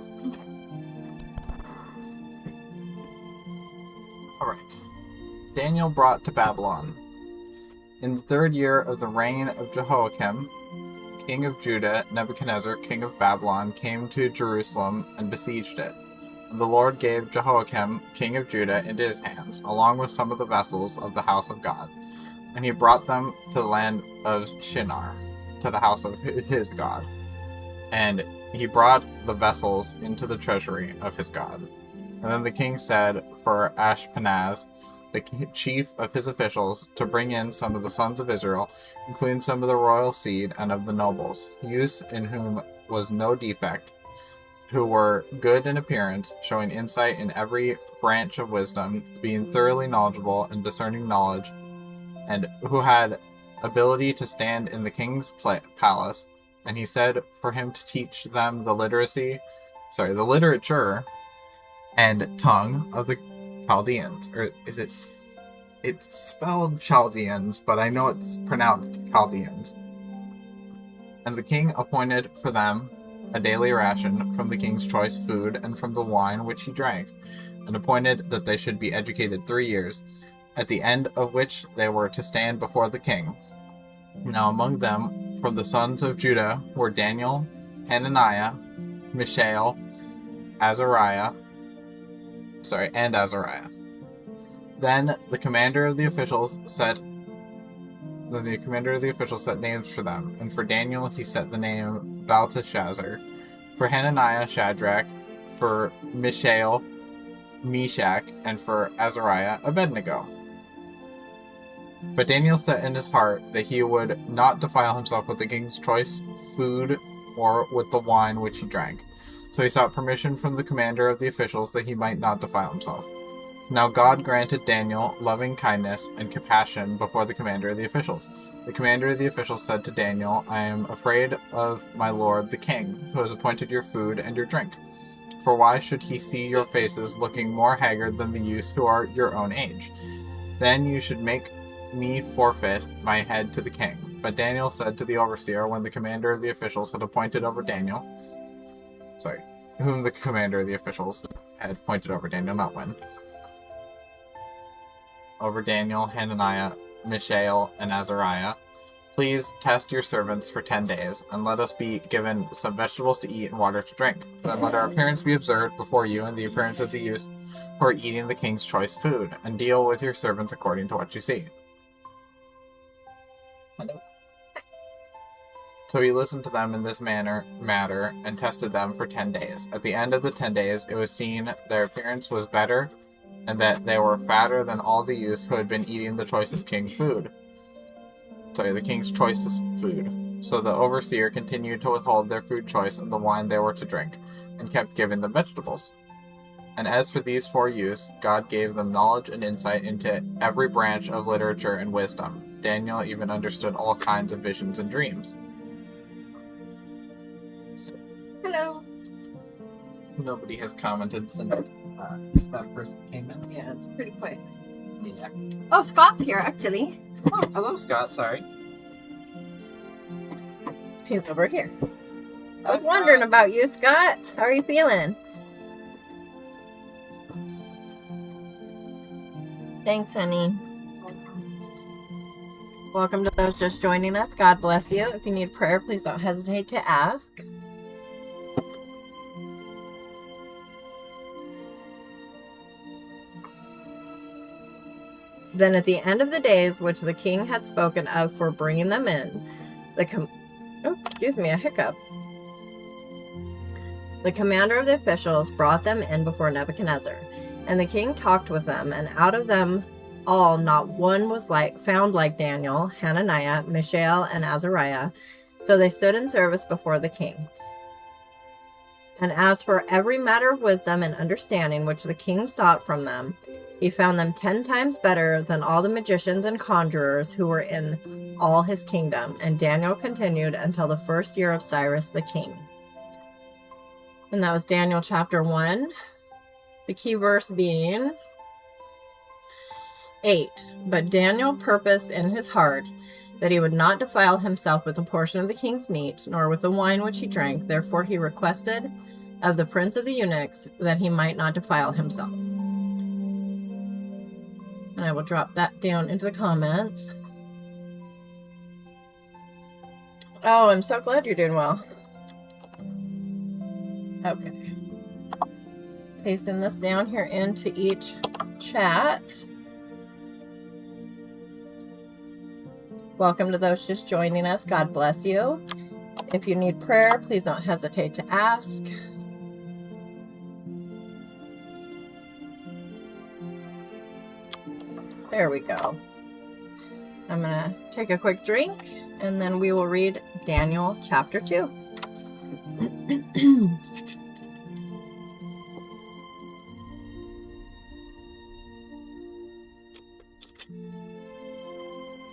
Speaker 2: Alright. Daniel brought to Babylon. In the 3rd year of the reign of Jehoiakim, king of Judah, Nebuchadnezzar, king of Babylon, came to Jerusalem and besieged it. And the Lord gave Jehoiakim, king of Judah, into his hands, along with some of the vessels of the house of God. And he brought them to the land of Shinar, to the house of his God. And he brought the vessels into the treasury of his God. And then the king said for Ashpenaz, the chief of his officials, to bring in some of the sons of Israel, including some of the royal seed and of the nobles, youths in whom was no defect, who were good in appearance, showing insight in every branch of wisdom, being thoroughly knowledgeable and discerning knowledge, and who had ability to stand in the king's palace. And he said for him to teach them the literature and tongue of the Chaldeans, or is it's spelled Chaldeans, but I know it's pronounced Chaldeans. And the king appointed for them a daily ration from the king's choice food and from the wine which he drank, and appointed that they should be educated 3 years, at the end of which they were to stand before the king. Now among them, from the sons of Judah, were Daniel, Hananiah, Mishael, Azariah. Then the commander of the officials set names for them, and for Daniel he set the name Belteshazzar, for Hananiah Shadrach, for Mishael Meshach, and for Azariah Abed-Nego. But Daniel set in his heart that he would not defile himself with the king's choice food or with the wine which he drank. So he sought permission from the commander of the officials that he might not defile himself. Now God granted Daniel loving kindness and compassion before the commander of the officials. The commander of the officials said to Daniel, I am afraid of my lord the king, who has appointed your food and your drink. For why should he see your faces looking more haggard than the youths who are your own age? Then you should make me forfeit my head to the king. But Daniel said to the overseer, when the commander of the officials had appointed over Daniel, whom the commander of the officials had appointed over Daniel, not when, over Daniel, Hananiah, Mishael, and Azariah, please test your servants for 10 days, and let us be given some vegetables to eat and water to drink. Then let our appearance be observed before you, and the appearance of the youths who are eating the king's choice food, and deal with your servants according to what you see. So he listened to them in this matter, and tested them for 10 days. At the end of the 10 days, it was seen their appearance was better, and that they were fatter than all the youths who had been eating the king's choicest food. So the overseer continued to withhold their food choice and the wine they were to drink, and kept giving them vegetables. And as for these 4 youths, God gave them knowledge and insight into every branch of literature and wisdom. Daniel even understood all kinds of visions and dreams.
Speaker 1: Hello.
Speaker 2: Nobody has commented since that person came in.
Speaker 1: Yeah, it's pretty quiet.
Speaker 2: Yeah.
Speaker 1: Oh, Scott's here, actually.
Speaker 2: Oh, hello, Scott. Sorry.
Speaker 1: He's over here. I was wondering about you, Scott. How are you feeling? Thanks, honey. Welcome to those just joining us. God bless you. If you need prayer, please don't hesitate to ask. Then at the end of the days which the king had spoken of for bringing them in, the commander of the officials brought them in before Nebuchadnezzar. And the king talked with them, and out of them all not one was found like Daniel, Hananiah, Mishael, and Azariah. So they stood in service before the king. And as for every matter of wisdom and understanding which the king sought from them, he found them 10 times better than all the magicians and conjurers who were in all his kingdom, and Daniel continued until the first year of Cyrus the king. And that was Daniel chapter 1. The key verse being 8. But Daniel purposed in his heart that he would not defile himself with a portion of the king's meat, nor with the wine which he drank. Therefore he requested of the prince of the eunuchs that he might not defile himself. And I will drop that down into the comments. Oh, I'm so glad you're doing well. Okay. Pasting this down here into each chat. Welcome to those just joining us. God bless you. If you need prayer, please don't hesitate to ask. There we go. I'm going to take a quick drink, and then we will read Daniel chapter 2.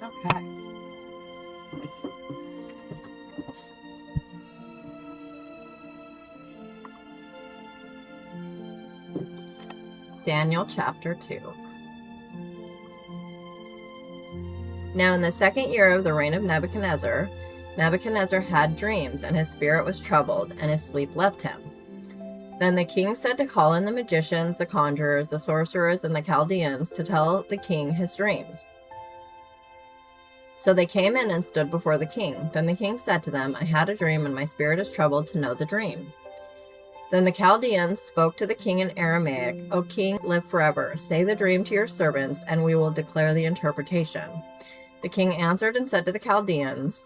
Speaker 1: Okay. Daniel chapter 2. Now in the second year of the reign of Nebuchadnezzar, Nebuchadnezzar had dreams, and his spirit was troubled, and his sleep left him. Then the king said to call in the magicians, the conjurers, the sorcerers, and the Chaldeans to tell the king his dreams. So they came in and stood before the king. Then the king said to them, I had a dream, and my spirit is troubled to know the dream. Then the Chaldeans spoke to the king in Aramaic, O king, live forever. Say the dream to your servants, and we will declare the interpretation. The king answered and said to the Chaldeans,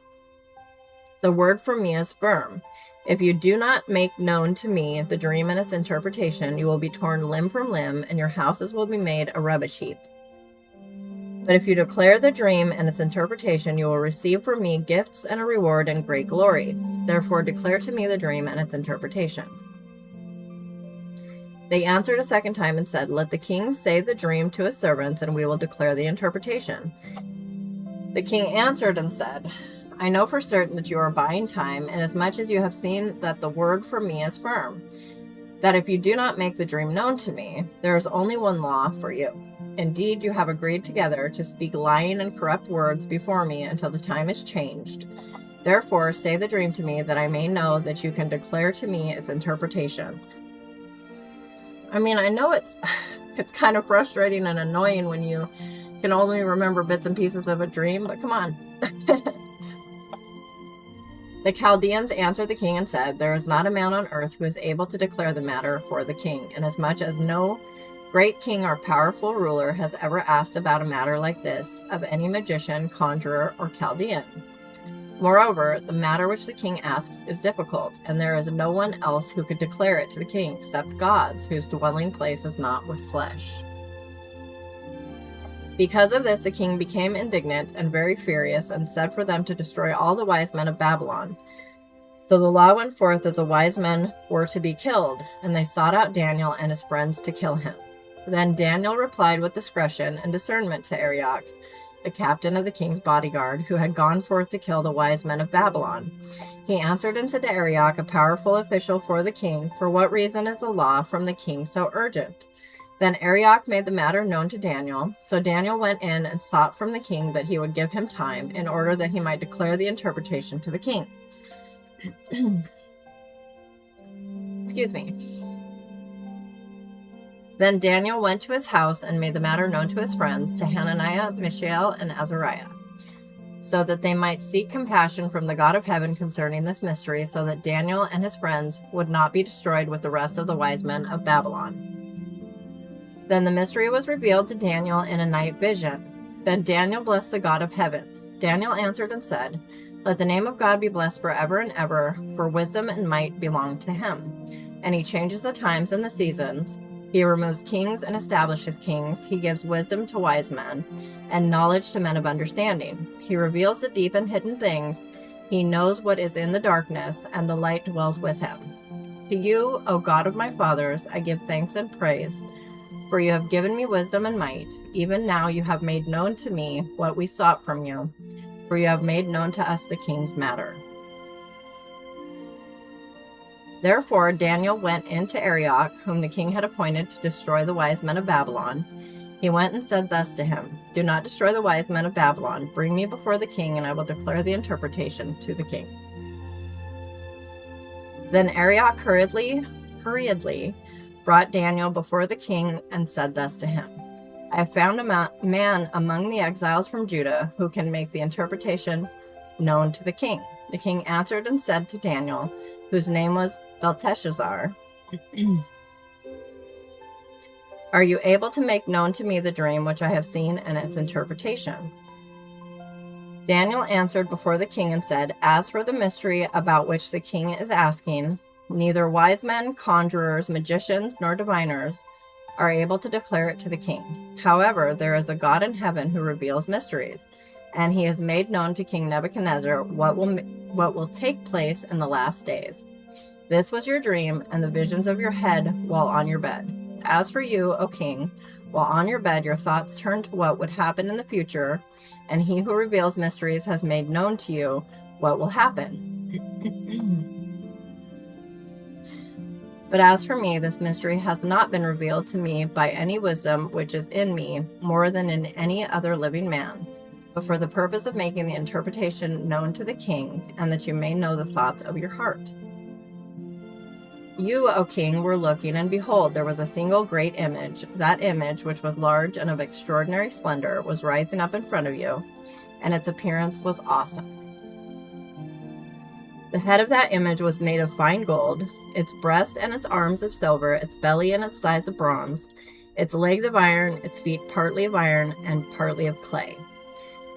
Speaker 1: the word for me is firm. If you do not make known to me the dream and its interpretation, you will be torn limb from limb, and your houses will be made a rubbish heap. But if you declare the dream and its interpretation, you will receive from me gifts and a reward and great glory. Therefore declare to me the dream and its interpretation. They answered a second time and said, let the king say the dream to his servants, and we will declare the interpretation. The king answered and said, I know for certain that you are buying time, inasmuch as you have seen that the word from me is firm, that if you do not make the dream known to me, there is only one law for you. Indeed, you have agreed together to speak lying and corrupt words before me until the time is changed. Therefore, say the dream to me, that I may know that you can declare to me its interpretation. I mean, I know it's kind of frustrating and annoying when you can only remember bits and pieces of a dream, but come on. The Chaldeans answered the king and said, there is not a man on earth who is able to declare the matter for the king, inasmuch as no great king or powerful ruler has ever asked about a matter like this of any magician, conjurer, or Chaldean. Moreover, the matter which the king asks is difficult, and there is no one else who could declare it to the king except gods, whose dwelling place is not with flesh. Because of this, the king became indignant and very furious, and said for them to destroy all the wise men of Babylon. So the law went forth that the wise men were to be killed, and they sought out Daniel and his friends to kill him. Then Daniel replied with discretion and discernment to Arioch, the captain of the king's bodyguard, who had gone forth to kill the wise men of Babylon. He answered and said to Arioch, a powerful official for the king, for what reason is the law from the king so urgent? Then Arioch made the matter known to Daniel. So Daniel went in and sought from the king that he would give him time, in order that he might declare the interpretation to the king. Excuse me. Then Daniel went to his house and made the matter known to his friends, to Hananiah, Mishael, and Azariah, so that they might seek compassion from the God of heaven concerning this mystery, so that Daniel and his friends would not be destroyed with the rest of the wise men of Babylon. Then the mystery was revealed to Daniel in a night vision. Then Daniel blessed the God of heaven. Daniel answered and said, let the name of God be blessed forever and ever, for wisdom and might belong to him. And he changes the times and the seasons. He removes kings and establishes kings. He gives wisdom to wise men, and knowledge to men of understanding. He reveals the deep and hidden things. He knows what is in the darkness, and the light dwells with him. To you, O God of my fathers, I give thanks and praise, for you have given me wisdom and might. Even now you have made known to me what we sought from you. for you have made known to us the king's matter. Therefore Daniel went into Arioch, whom the king had appointed to destroy the wise men of Babylon. He went and said thus to him, Do not destroy the wise men of Babylon. Bring me before the king, and I will declare the interpretation to the king. Then Arioch hurriedly brought Daniel before the king and said thus to him, I have found a man among the exiles from Judah who can make the interpretation known to the king. The king answered and said to Daniel, whose name was Belteshazzar, Are you able to make known to me the dream which I have seen and its interpretation? Daniel answered before the king and said, As for the mystery about which the king is asking, neither wise men, conjurers, magicians, nor diviners are able to declare it to the king. However, there is a God in heaven who reveals mysteries, and he has made known to King Nebuchadnezzar what will take place in the last days. This was your dream and the visions of your head while on your bed. As for you, O king, while on your bed your thoughts turn to what would happen in the future, and he who reveals mysteries has made known to you what will happen. But as for me, this mystery has not been revealed to me by any wisdom which is in me more than in any other living man, but for the purpose of making the interpretation known to the king, and that you may know the thoughts of your heart. You, O king, were looking, and behold, there was a single great image. That image, which was large and of extraordinary splendor, was rising up in front of you, and its appearance was awesome. The head of that image was made of fine gold, its breast and its arms of silver, its belly and its thighs of bronze, its legs of iron, its feet partly of iron and partly of clay.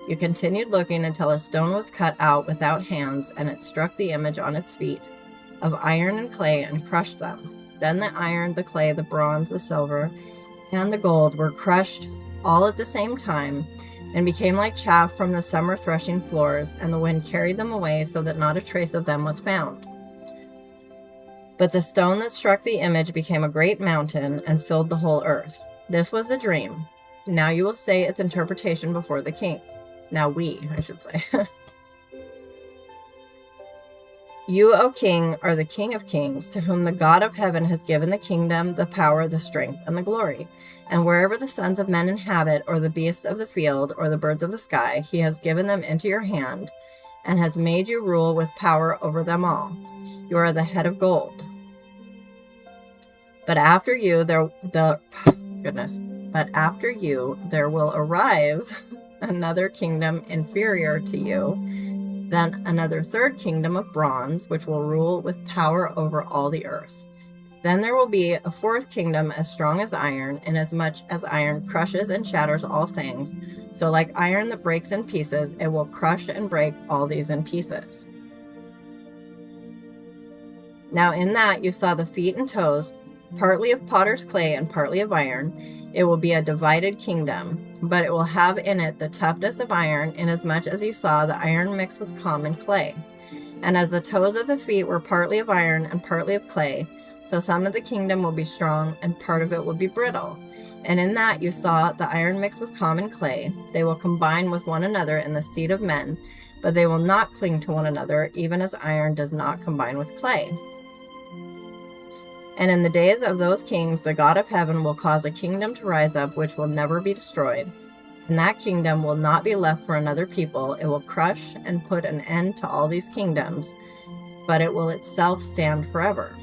Speaker 1: You continued looking until a stone was cut out without hands, and it struck the image on its feet of iron and clay and crushed them. Then the iron, the clay, the bronze, the silver, and the gold were crushed all at the same time and became like chaff from the summer threshing floors, and the wind carried them away so that not a trace of them was found. But the stone that struck the image became a great mountain and filled the whole earth. This was the dream. Now you will say its interpretation before the king. Now I should say. You, O king, are the king of kings, to whom the God of heaven has given the kingdom, the power, the strength, and the glory. And wherever the sons of men inhabit, or the beasts of the field, or the birds of the sky, he has given them into your hand, and has made you rule with power over them all. You are the head of gold. But after you there will arise another kingdom inferior to you, then another third kingdom of bronze, which will rule with power over all the earth. Then there will be a fourth kingdom as strong as iron, inasmuch as iron crushes and shatters all things. So like iron that breaks in pieces, it will crush and break all these in pieces. Now in that you saw the feet and toes, partly of potter's clay and partly of iron. It will be a divided kingdom, but it will have in it the toughness of iron, inasmuch as you saw the iron mixed with common clay. And as the toes of the feet were partly of iron and partly of clay, so some of the kingdom will be strong and part of it will be brittle. And in that you saw the iron mixed with common clay. They will combine with one another in the seed of men, but they will not cling to one another, even as iron does not combine with clay. And in the days of those kings, the God of heaven will cause a kingdom to rise up which will never be destroyed. And that kingdom will not be left for another people. It will crush and put an end to all these kingdoms, but it will itself stand forever.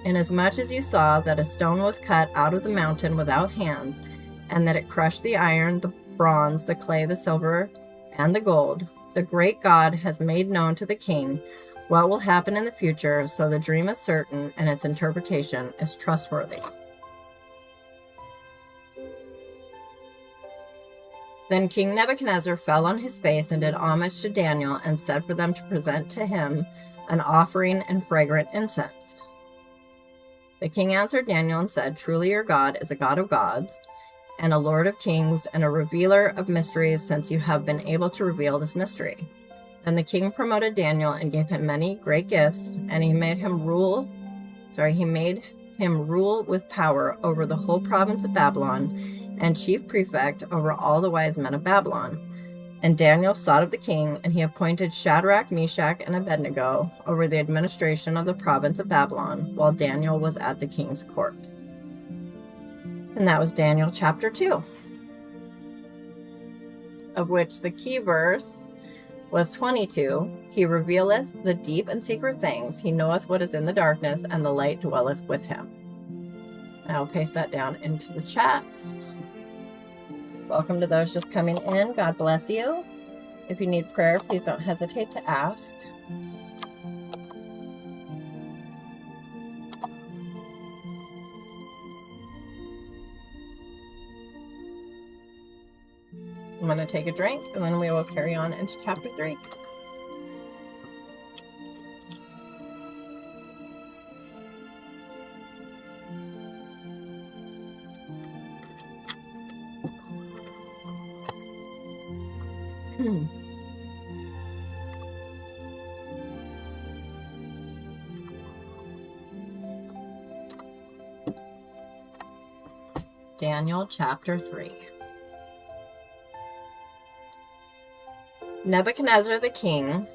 Speaker 1: Inasmuch as you saw that a stone was cut out of the mountain without hands, and that it crushed the iron, the bronze, the clay, the silver, and the gold, the great God has made known to the king what will happen in the future, so the dream is certain and its interpretation is trustworthy. Then King Nebuchadnezzar fell on his face and did homage to Daniel, and said for them to present to him an offering and fragrant incense. The king answered Daniel and said, Truly your God is a God of gods, and a Lord of kings, and a revealer of mysteries, since you have been able to reveal this mystery. Then the king promoted Daniel and gave him many great gifts, and he made him rule with power over the whole province of Babylon, and chief prefect over all the wise men of Babylon. And Daniel sought of the king, and he appointed Shadrach, Meshach, and Abed-Nego over the administration of the province of Babylon, while Daniel was at the king's court. And that was Daniel chapter 2, of which the key verse was 22. He revealeth the deep and secret things. He knoweth what is in the darkness, and the light dwelleth with him. I will paste that down into the chats. Welcome to those just coming in. God bless you. If you need prayer, please don't hesitate to ask. I'm going to take a drink, and then we will carry on into chapter 3. Daniel chapter 3. Nebuchadnezzar the king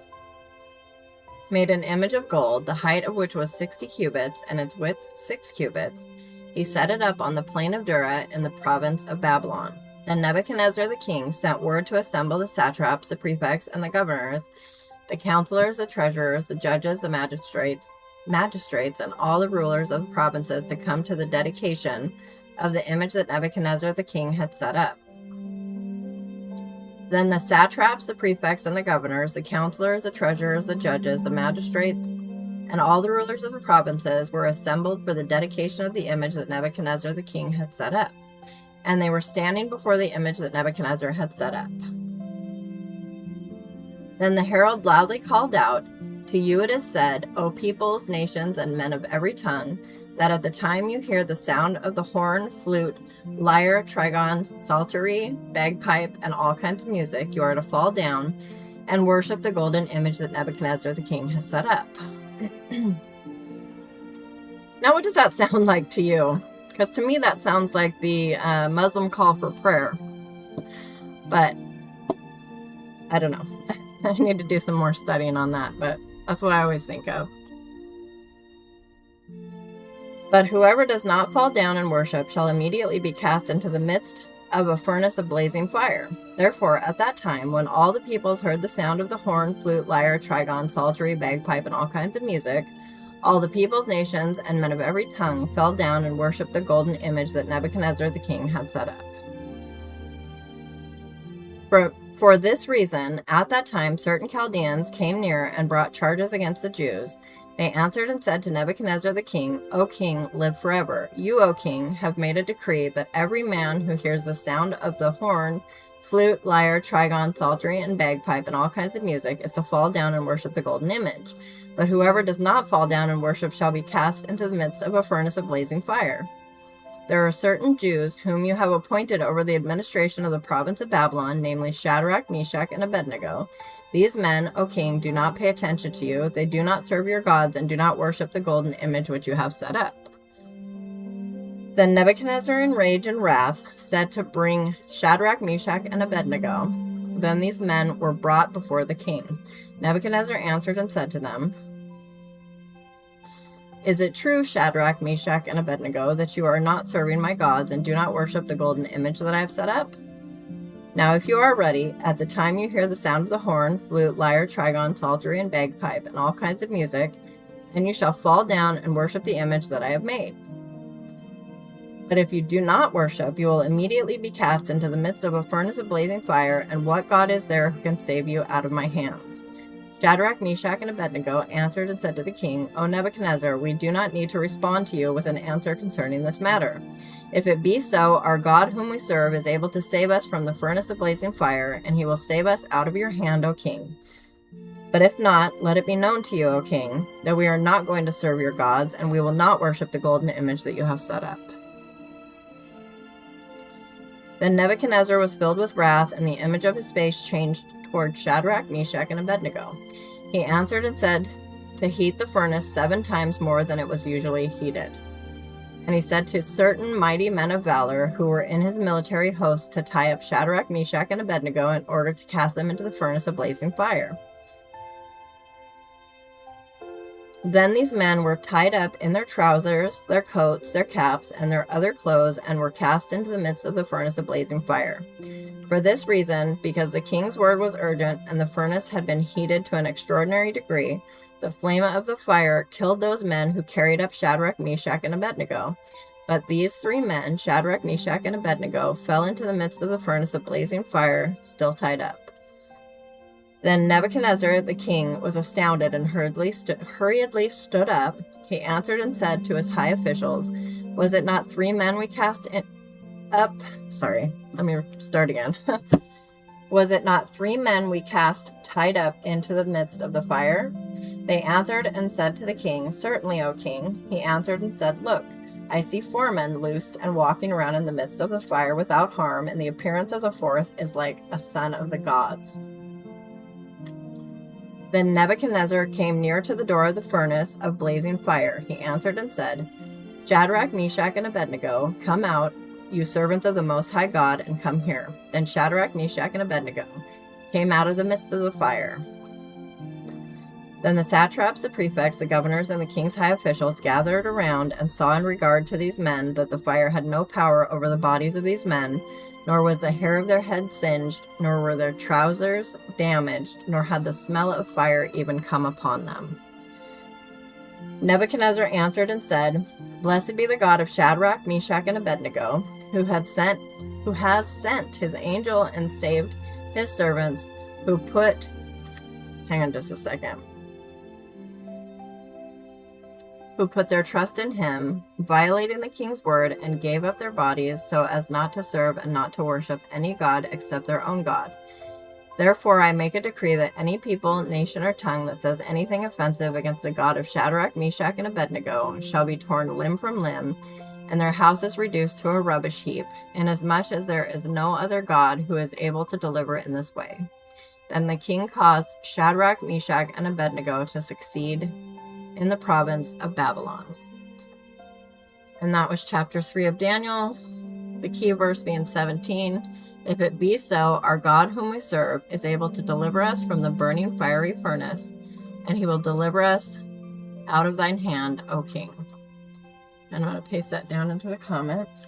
Speaker 1: made an image of gold, the height of which was 60 cubits, and its width 6 cubits. He set it up on the plain of Dura in the province of Babylon. Then Nebuchadnezzar the king sent word to assemble the satraps, the prefects, and the governors, the counselors, the treasurers, the judges, the magistrates, and all the rulers of the provinces to come to the dedication of the image that Nebuchadnezzar the king had set up. Then the satraps, the prefects, and the governors, the counselors, the treasurers, the judges, the magistrates, and all the rulers of the provinces were assembled for the dedication of the image that Nebuchadnezzar the king had set up. And they were standing before the image that Nebuchadnezzar had set up. Then the herald loudly called out, "To you it is said, O peoples, nations, and men of every tongue, that at the time you hear the sound of the horn, flute, lyre, trigon, psaltery, bagpipe, and all kinds of music, you are to fall down and worship the golden image that Nebuchadnezzar the king has set up." Now, what does that sound like to you? Because to me, that sounds like the Muslim call for prayer. But I don't know. I need to do some more studying on that, but that's what I always think of. But whoever does not fall down and worship shall immediately be cast into the midst of a furnace of blazing fire. Therefore, at that time, when all the peoples heard the sound of the horn, flute, lyre, trigon, psaltery, bagpipe, and all kinds of music, all the peoples, nations, and men of every tongue fell down and worshipped the golden image that Nebuchadnezzar the king had set up. For this reason, at that time, certain Chaldeans came near and brought charges against the Jews. They answered and said to Nebuchadnezzar the king, "O king, live forever. You, O king, have made a decree that every man who hears the sound of the horn, flute, lyre, trigon, psaltery, and bagpipe, and all kinds of music is to fall down and worship the golden image. But whoever does not fall down and worship shall be cast into the midst of a furnace of blazing fire. There are certain Jews whom you have appointed over the administration of the province of Babylon, namely Shadrach, Meshach, and Abed-Nego. These men, O king, do not pay attention to you. They do not serve your gods and do not worship the golden image which you have set up." Then Nebuchadnezzar, in rage and wrath, said to bring Shadrach, Meshach, and Abed-Nego. Then these men were brought before the king. Nebuchadnezzar answered and said to them, "Is it true, Shadrach, Meshach, and Abed-Nego, that you are not serving my gods and do not worship the golden image that I have set up? Now, if you are ready, at the time you hear the sound of the horn, flute, lyre, trigon, psaltery, and bagpipe, and all kinds of music, then you shall fall down and worship the image that I have made. But if you do not worship, you will immediately be cast into the midst of a furnace of blazing fire, and what God is there who can save you out of my hands?" Shadrach, Meshach, and Abed-Nego answered and said to the king, "O Nebuchadnezzar, we do not need to respond to you with an answer concerning this matter. If it be so, our God whom we serve is able to save us from the furnace of blazing fire, and he will save us out of your hand, O king. But if not, let it be known to you, O king, that we are not going to serve your gods, and we will not worship the golden image that you have set up." Then Nebuchadnezzar was filled with wrath, and the image of his face changed toward Shadrach, Meshach, and Abed-Nego. He answered and said to heat the furnace 7 times more than it was usually heated. And he said to certain mighty men of valor who were in his military host to tie up Shadrach, Meshach, and Abed-Nego in order to cast them into the furnace of blazing fire. Then these men were tied up in their trousers, their coats, their caps, and their other clothes, and were cast into the midst of the furnace of blazing fire. For this reason, because the king's word was urgent, and the furnace had been heated to an extraordinary degree, the flame of the fire killed those men who carried up Shadrach, Meshach, and Abed-Nego. But these 3 men, Shadrach, Meshach, and Abed-Nego, fell into the midst of the furnace of blazing fire, still tied up. Then Nebuchadnezzar the king was astounded and hurriedly stood up. He answered and said to his high officials, "Was it not 3 men we cast up? Sorry, let me start again. Was it not 3 men we cast tied up into the midst of the fire?" They answered and said to the king, "Certainly, O king." He answered and said, "Look, I see 4 men loosed and walking around in the midst of the fire without harm, and the appearance of the 4th is like a son of the gods." Then Nebuchadnezzar came near to the door of the furnace of blazing fire. He answered and said, "Shadrach, Meshach, and Abed-Nego, come out, you servants of the Most High God, and come here." Then Shadrach, Meshach, and Abed-Nego came out of the midst of the fire. Then the satraps, the prefects, the governors, and the king's high officials gathered around and saw in regard to these men that the fire had no power over the bodies of these men, nor was the hair of their head singed, nor were their trousers damaged, nor had the smell of fire even come upon them. Nebuchadnezzar answered and said, "Blessed be the God of Shadrach, Meshach, and Abed-Nego, who has sent his angel and saved his servants, who put..." Hang on just a second. "Who put their trust in him, violating the king's word, and gave up their bodies so as not to serve and not to worship any god except their own God. Therefore I make a decree that any people, nation, or tongue that says anything offensive against the God of Shadrach, Meshach, and Abed-Nego shall be torn limb from limb, and their houses reduced to a rubbish heap, inasmuch as there is no other God who is able to deliver in this way." Then the king caused Shadrach, Meshach, and Abed-Nego to succeed in the province of Babylon. And that was chapter 3 of Daniel, the key verse being 17. "If it be so, our God whom we serve is able to deliver us from the burning fiery furnace, and he will deliver us out of thine hand, O king." And I'm going to paste that down into the comments.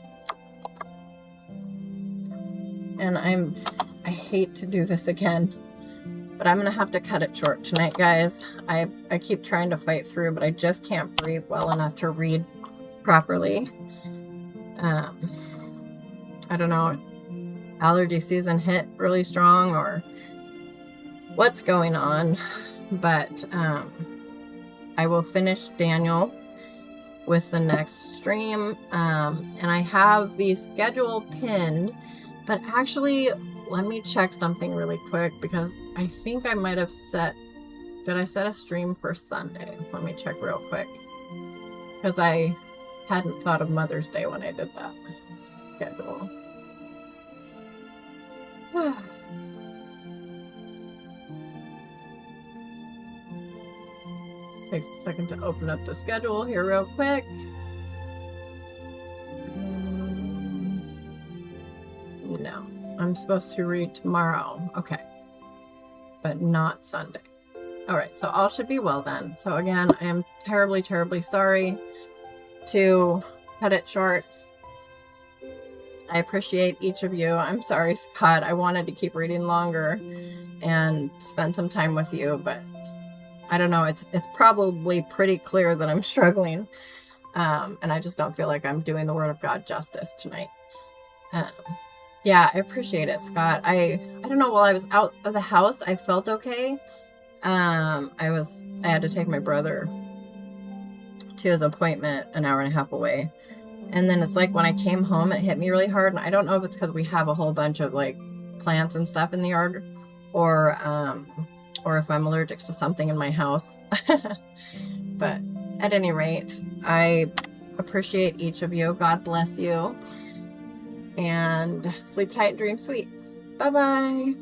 Speaker 1: And I hate to do this again, but I'm going to have to cut it short tonight, guys. I keep trying to fight through, but I just can't breathe well enough to read properly. I don't know, allergy season hit really strong or what's going on, but I will finish Daniel with the next stream. And I have the schedule pinned, but actually, let me check something really quick because I think I might have did I set a stream for Sunday? Let me check real quick because I hadn't thought of Mother's Day when I did that schedule. Takes a second to open up the schedule here real quick. No, I'm supposed to read tomorrow. Okay. But not Sunday. All right, so all should be well then. So again, I am terribly, terribly sorry to cut it short. I appreciate each of you. I'm sorry, Scott. I wanted to keep reading longer and spend some time with you, but I don't know. It's probably pretty clear that I'm struggling, and I just don't feel like I'm doing the Word of God justice tonight. Yeah, I appreciate it, Scott. I don't know. While I was out of the house, I felt okay. I had to take my brother to his appointment an hour and a half away. And then it's like when I came home, it hit me really hard. And I don't know if it's because we have a whole bunch of like plants and stuff in the yard, or if I'm allergic to something in my house. But at any rate, I appreciate each of you. God bless you. And sleep tight, dream sweet. Bye-bye.